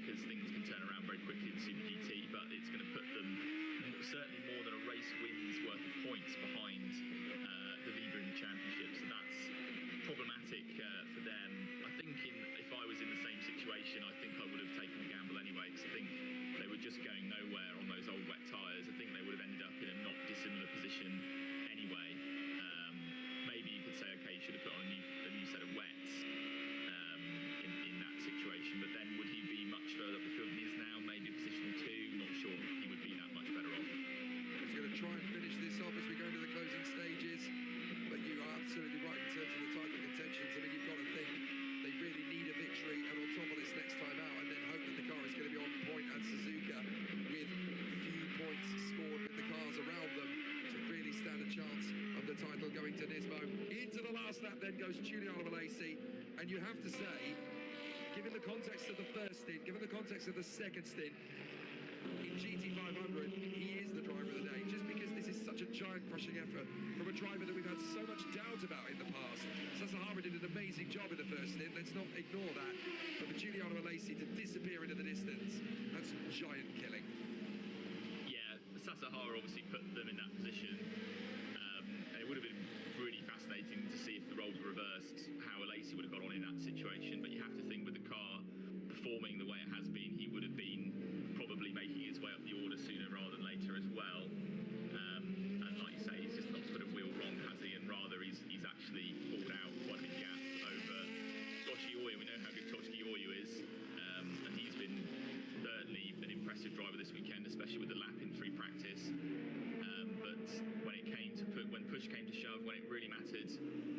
situation, I think I would have taken the gamble anyway, because I think they were just going nowhere on those old wet tyres. I think they would have ended up in a not dissimilar position anyway. Maybe you could say, okay, you should have put on a new set of wets in that situation, but then would he be much further up the field than he is now? Maybe a position or two, not sure he would be that much better off. He's going to try and finish this off as we go into the closing stages, but you are absolutely right in terms of the title contentions. I mean, you've got to think they really need a victory and on top of this next time out, and then hope that the car is going to be on point at Suzuka with few points scored with the cars around them to really stand a chance of the title going to Nismo. Into the last lap then goes Giuliano Malesi, and you have to say, given the context of the first stint, given the context of the second stint, in GT500, he is the driver of the day, just because this is such a giant crushing effort from a driver that we've had so much doubt about in the past. Sasahara did an amazing job in the first stint, let's not ignore that, but for Giuliano Malesi to disappear into the distance, that's giant killing. Yeah, Sasahara obviously put them in that position. It would have been really fascinating to see if the roles were reversed, how Alesi would have got on in that situation, but you have to think with the car performing the way it has been, he would have been probably making his way up the order sooner rather than later as well. And like you say, he's just not put a wheel wrong, has he? And rather he's actually pulled out quite a big gap over Toshi Oyu. We know how good Toshi Oyu is, and he's been certainly an impressive driver this weekend, especially with the lap in free practice. But when push came to shove, when it really mattered,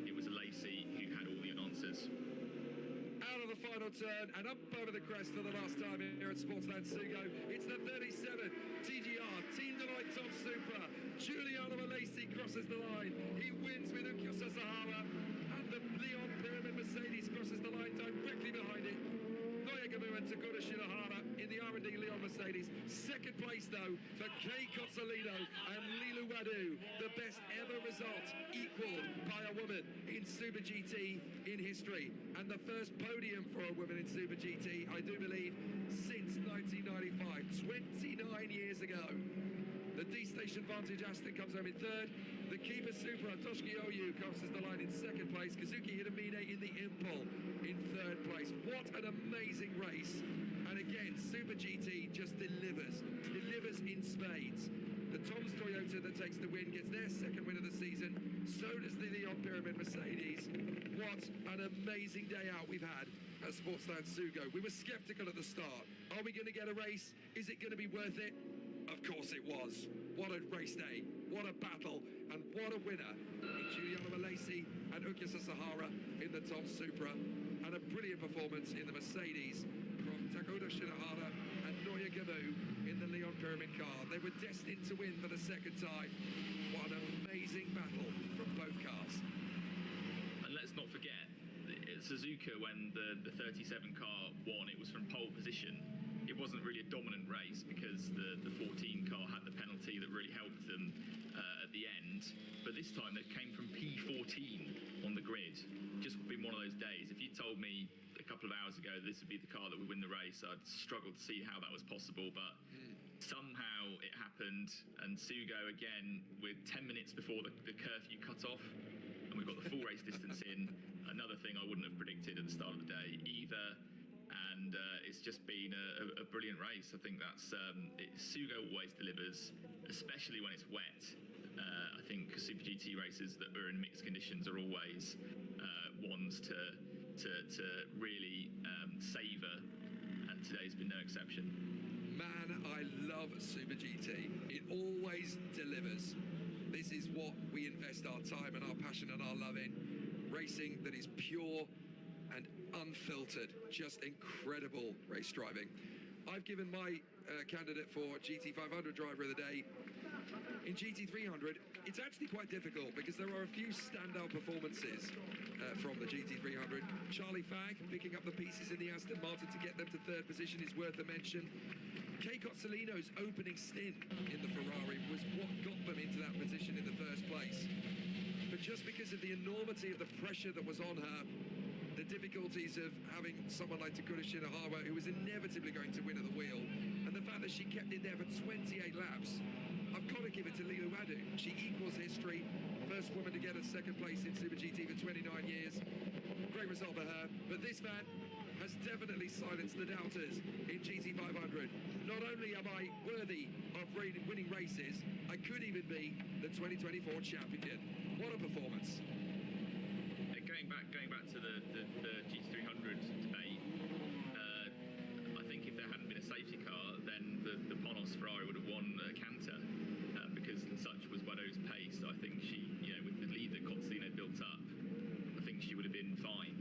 it was Alesi who had all the answers. Out of the final turn and up over the crest for the last time here at Sportsland Sugo. It's the 37 TGR Team Delight Top Supra. Giuliano Malesi crosses the line. He wins with Ukyo Sasahara, and the Leon Pyramid Mercedes crosses the line directly behind it. Noyagamu and Takura Shinohara in the R&D Leon Mercedes. Second place though for Kei Kotsalino and Lilu Wadu. The best ever result equalled by a woman in Super GT in history. And the first podium for a woman in Super GT, I do believe, since 1995, 29 years ago. The D-Station Vantage Aston comes home in third. The Keeper Supra Toshiki Oyu crosses the line in second place. Kazuki Hidamine in the Impul in third place. What an amazing race. And again, Super GT just delivers in spades. The Tom's Toyota that takes the win gets their second win of the season. So does the Leon Pyramid Mercedes. What an amazing day out we've had at Sportsland Sugo. We were sceptical at the start. Are we going to get a race? Is it going to be worth it? Of course it was. What a race day, what a battle, and what a winner in Giuliano Malesi and Ukyo Sasahara in the Tom Supra, and a brilliant performance in the Mercedes from Takura Shinohara and Noyagamu in the Leon Pyramid car. They were destined to win for the second time. What an amazing battle from both cars. And let's not forget, Suzuka, when the 37 car won, it was from pole position. It wasn't really a dominant race because the 14 car had the penalty that really helped them at the end. But this time they came from P14 on the grid. Just been one of those days. If you told me a couple of hours ago this would be the car that would win the race, I'd struggle to see how that was possible. But somehow it happened, and Sugo again with 10 minutes before the curfew cut off, and we've got the full race distance in. Another thing I wouldn't have predicted at the start of the day either. And it's just been a brilliant race. I think that's Sugo always delivers, especially when it's wet. I think Super GT races that are in mixed conditions are always ones to really savour, and today's been no exception. Man, I love Super GT. It always delivers. This is what we invest our time and our passion and our love in. Racing that is pure and unfiltered, just incredible race driving. I've given my candidate for GT500 driver of the day. In GT300, it's actually quite difficult because there are a few standout performances from the GT300. Charlie Fagg picking up the pieces in the Aston Martin to get them to third position is worth a mention. Kei Kotsalino's opening stint in the Ferrari was what got them into that position in the first place. But just because of the enormity of the pressure that was on her, the difficulties of having someone like Takura Shinohara, who was inevitably going to win at the wheel, and the fact that she kept it there for 28 laps, I've got to give it to Lilu Wadu. She equals history. First woman to get a second place in Super GT for 29 years. Great result for her. But this man has definitely silenced the doubters in GT500. Not only am I worthy of winning races, I could even be the 2024 champion. What a performance. Going back to the GT300 debate, I think if there hadn't been a safety car, then the Ponos Ferrari would have won Canter, because such was Wado's pace. I think she, with the lead that Cozzolino built up, I think she would have been fine.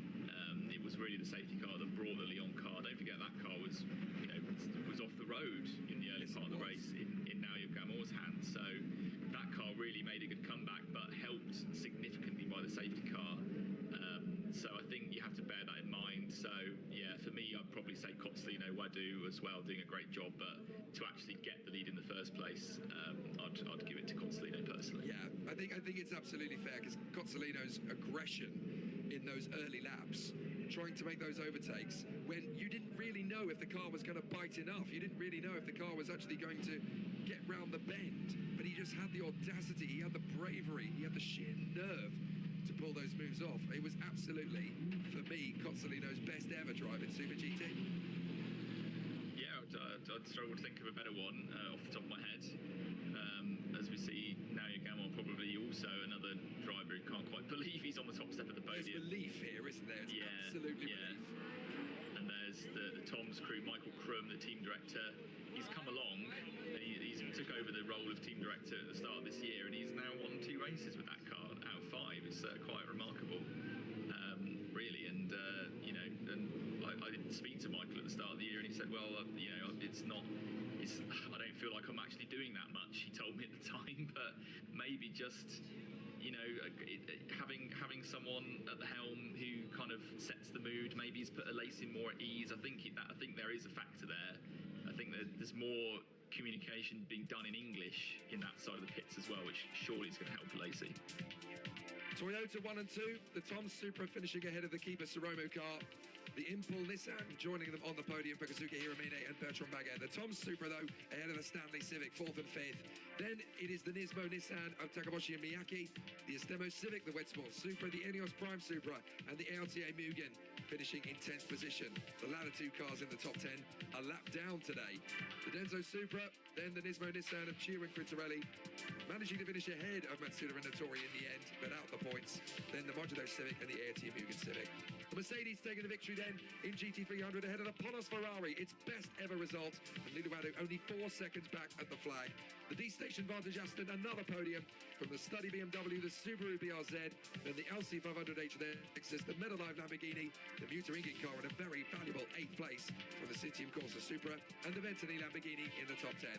It was really the safety car that brought the Lyon car. Don't forget that car was, was off the road in the early part of the race in Naoya Gamour's hands. So that car really made a good comeback, but helped significantly by the safety car. So I think you have to bear that in mind. So yeah, for me, I'd probably say Cozzolino, Wadu as well, doing a great job. But to actually get the lead in the first place, I'd give it to Cozzolino personally. Yeah, I think it's absolutely fair, because Cozzolino's aggression in those early laps, trying to make those overtakes when you didn't really know if the car was going to bite enough. You didn't really know if the car was actually going to get round the bend. But he just had the audacity, he had the bravery, he had the sheer nerve to pull those moves off. It was absolutely, for me, Cozzolino's best ever drive in Super GT. Yeah, I'd struggle to think of a better one off the top of my head. As we see, Naoya Gamour probably also another driver who can't quite believe he's on the top step of the podium. There's belief here, isn't there? It's absolutely belief. And there's the Tom's crew, Michael Krum, the team director. He's come along and he's took over the role of team director at the start of this year, and he's now won 2 races with that car out of 5. It's quite remarkable, really. And I did speak to Michael at the start of the year, and he said, well, it's not. I don't feel like I'm actually doing that much. He told me at the time, but maybe just having someone at the helm who kind of sets the mood. Maybe he's put Alesi more at ease. I think there is a factor there. I think that there's more communication being done in English in that side of the pits as well, which surely is going to help Alesi. Toyota 1 and 2, the Tom Supra finishing ahead of the Keeper Saromo car. The Impul Nissan joining them on the podium for Kazuki Hiramine and Bertrand Baguette. The Tom Supra, though, ahead of the Stanley Civic, 4th and 5th. Then it is the Nismo Nissan of Takaboshi and Miyake, the Estemo Civic, the Wetsport Supra, the Enios Prime Supra, and the ALTA Mugen finishing in 10th position. The latter 2 cars in the top 10 a lap down today. The Denso Supra, then the Nismo Nissan of Chiro and Quintarelli, managing to finish ahead of Matsuda and Nattori in the end, but out the points. Then the Mogido Civic and the ALTA Mugen Civic. The Mercedes taking the victory then in GT300 ahead of the Ponos Ferrari, its best ever result, and Liluado only 4 seconds back at the flag. The D-Station Vantage Aston, another podium from the Study BMW, the Subaru BRZ, then the LC500H there, the Medalive Lamborghini, the Muta Inget car in a very valuable 8th place from the Cintium Corsa Supra, and the Ventani Lamborghini in the top 10.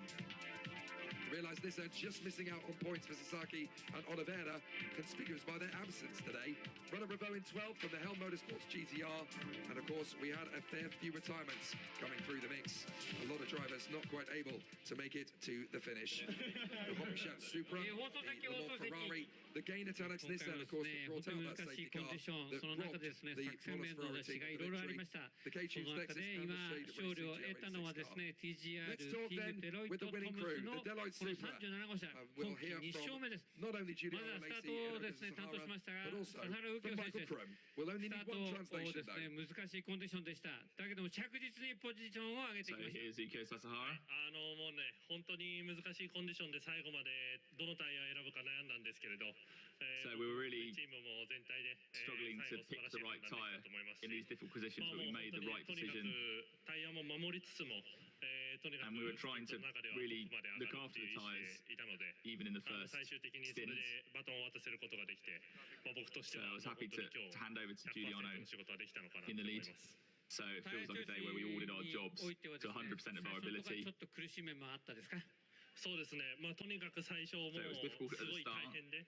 Realise this are just missing out on points for Sasaki and Oliveira, conspicuous by their absence today. Runner Revo in 12th from the Helm Motorsports GTR, and of course we had a fair few retirements coming through the mix. A lot of drivers not quite able to make it to the finish. The Hoppyshat Supra, the Le Mans Ferrari, the Gainer Tanax Nissan, of course, that brought out that safety car that robbed the Ponos Ferrari team of the victory. The K-Tunes Lexus and the Shade Racing GR86 car. Let's talk then with the winning crew, the Deloitte Supra. We'll hear from not only Giuliano Alesi and Sahara, but also from Michael Krum. We'll only need one translation though. So here's Yuki Sasahara. もうね、本当に難しいコンディションで最後までどのタイヤ選ぶか悩んだんですけれど、So we were really チームも全体で struggling to pick the right tyre in these difficult positions, but we made the right とにかく decision. タイヤも守りつつも、とにかく And we were trying to スピードの中では really トップまで上 look がる after という the 意識 tyres, でいたので、 even in the first 最終的にそれ stint. でバトンを渡せることができて、僕として So は I was 本当 happy に to 今日 hand over to 100% Giuliano の仕事ができたのかなと in 思 the い lead. ます。 So it feels like a day where we all did our jobs to 100% of our ability. そうですね、まあとにかく最初もうす So it was difficult at the ごい start. 大変で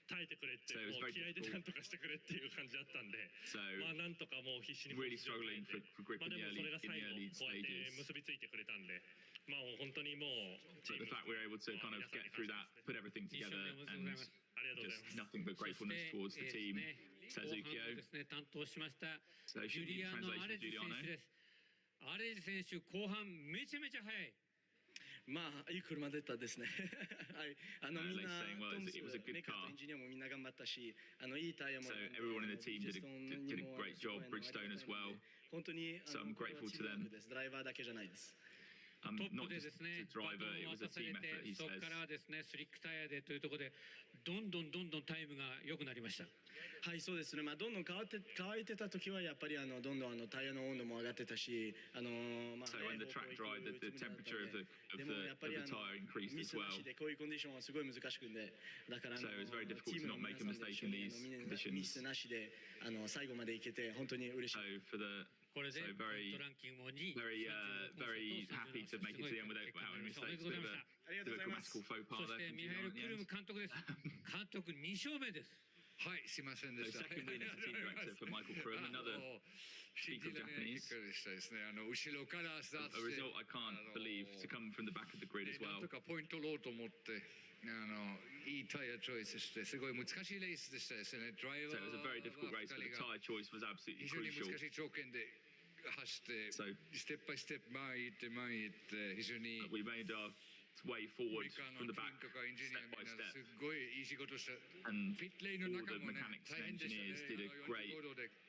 耐えてくれって So it was もう very 気合で difficult. なんとかしてくれっていう感じだったんで、 So まあなんとかもう必死に really 本気 struggling で耐 for えて grip まあ in で the もそれが early 最後こうやって stages. 結びついてくれたんで、まあもう本当にもうチ But ーム the fact we were able to kind of get through that, put everything together, and ありがとうござい just ます。 nothing but gratefulness towards the team. Says Ukyo. 担当しました So ジュ should be リアノ・ア translation レ of ジ選 Giuliano. 手です。アレジ選手後半めちゃめちゃ速い。まあいい車出たですね。はい、みんな saying was トムス it was a good メカ car. とエンジニアもみんな頑張ったし、いいタイヤも So everyone in the team did a great job. Bridgestone as well. 本当に So I'm これは grateful チ to ームワー them. クです。ドライバーだけじゃないです。トッ Not プで just ですね the バ driver, トン it を was a 渡され team て effort, he そこ says. からですねスリックタイヤでというところでどんどんタイムが良くなりました。はい、そうですね。まあどんどん乾いてた時はやっぱりどんどんタイヤの温度も上がってたし、まあ So when the track dried, the temperature of the tire increased ミ as スな well. しでこういうコンディションはすごい難しくんで、だから So it was very difficult チー to ム not の make 皆 a さんで mistake 一緒 in に these ミス conditions. なしで最後までいけて本当に嬉しい。 So for the これで So ポ very イントランキングも2位 very happy to make it to the end without any mistakes. おめでとうございました。ありがとう Bit ご of ざ a います。 grammatical faux そ pas し there て from ミハイ Gino ル・ at ク the ル end. ム監督です。監督2勝目です。はいすいませんで So した second win as a team director for Michael Krum, another 信 speak じ of られない結 Japanese. 果でしたですね。後ろからスター A トして result I can't believe to come from the back of the grid as なん well. とかポイント取ろうと思っていいタイヤチョイスしてすごい難しいレースでしたですね。ドライ So バ it was a ー very difficult race, but the が tyre choice was absolutely 非常に crucial. 難しい条件で走って So ステップバイステップ前行って非常に we made our way forward メーカー from の the チー back, ムとかエンジニア step みん by な step. すごいいい仕事した。 And ピットレインの all 中 the もね mechanics 大 and 変でしたね。 engineers did a great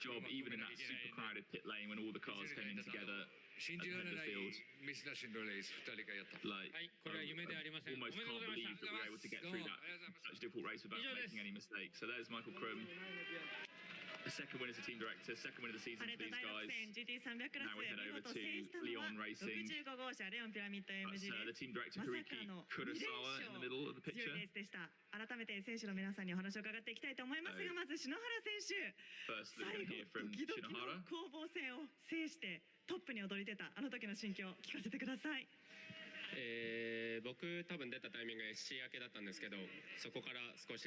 job, even in that super crowded pit lane when all the cars came in together 信 at じ the ら head れ of な the い field. ミスなしのレース2人がやった。 Like, はい、これは夢ではありません。おめ almost でとうご can't ざいまし believe that we were able to た。 get through that such difficult race without making any mistakes. So there's Michael Krum. The second win as a team director, second win of the season パレ for ット these 大 guys. 学戦 GT300 クラス Now we head 見 over 事制したの to は Leon Racing. 65号車レオンピラミッド That's MG で the team director まさ Haruki かの Kurosawa in the middle of the 強 picture. いレースでした。改めて選手の皆さんにお話を伺っていきたいと思いますが、まず篠原選手 First, we're 最 going to 後 hear from ドキドキの Shinohara. 攻防戦を制してトップに躍り出たあの時の心境を聞かせてください。僕多分出たタイミングが SC 明けだったんですけど、そこから少し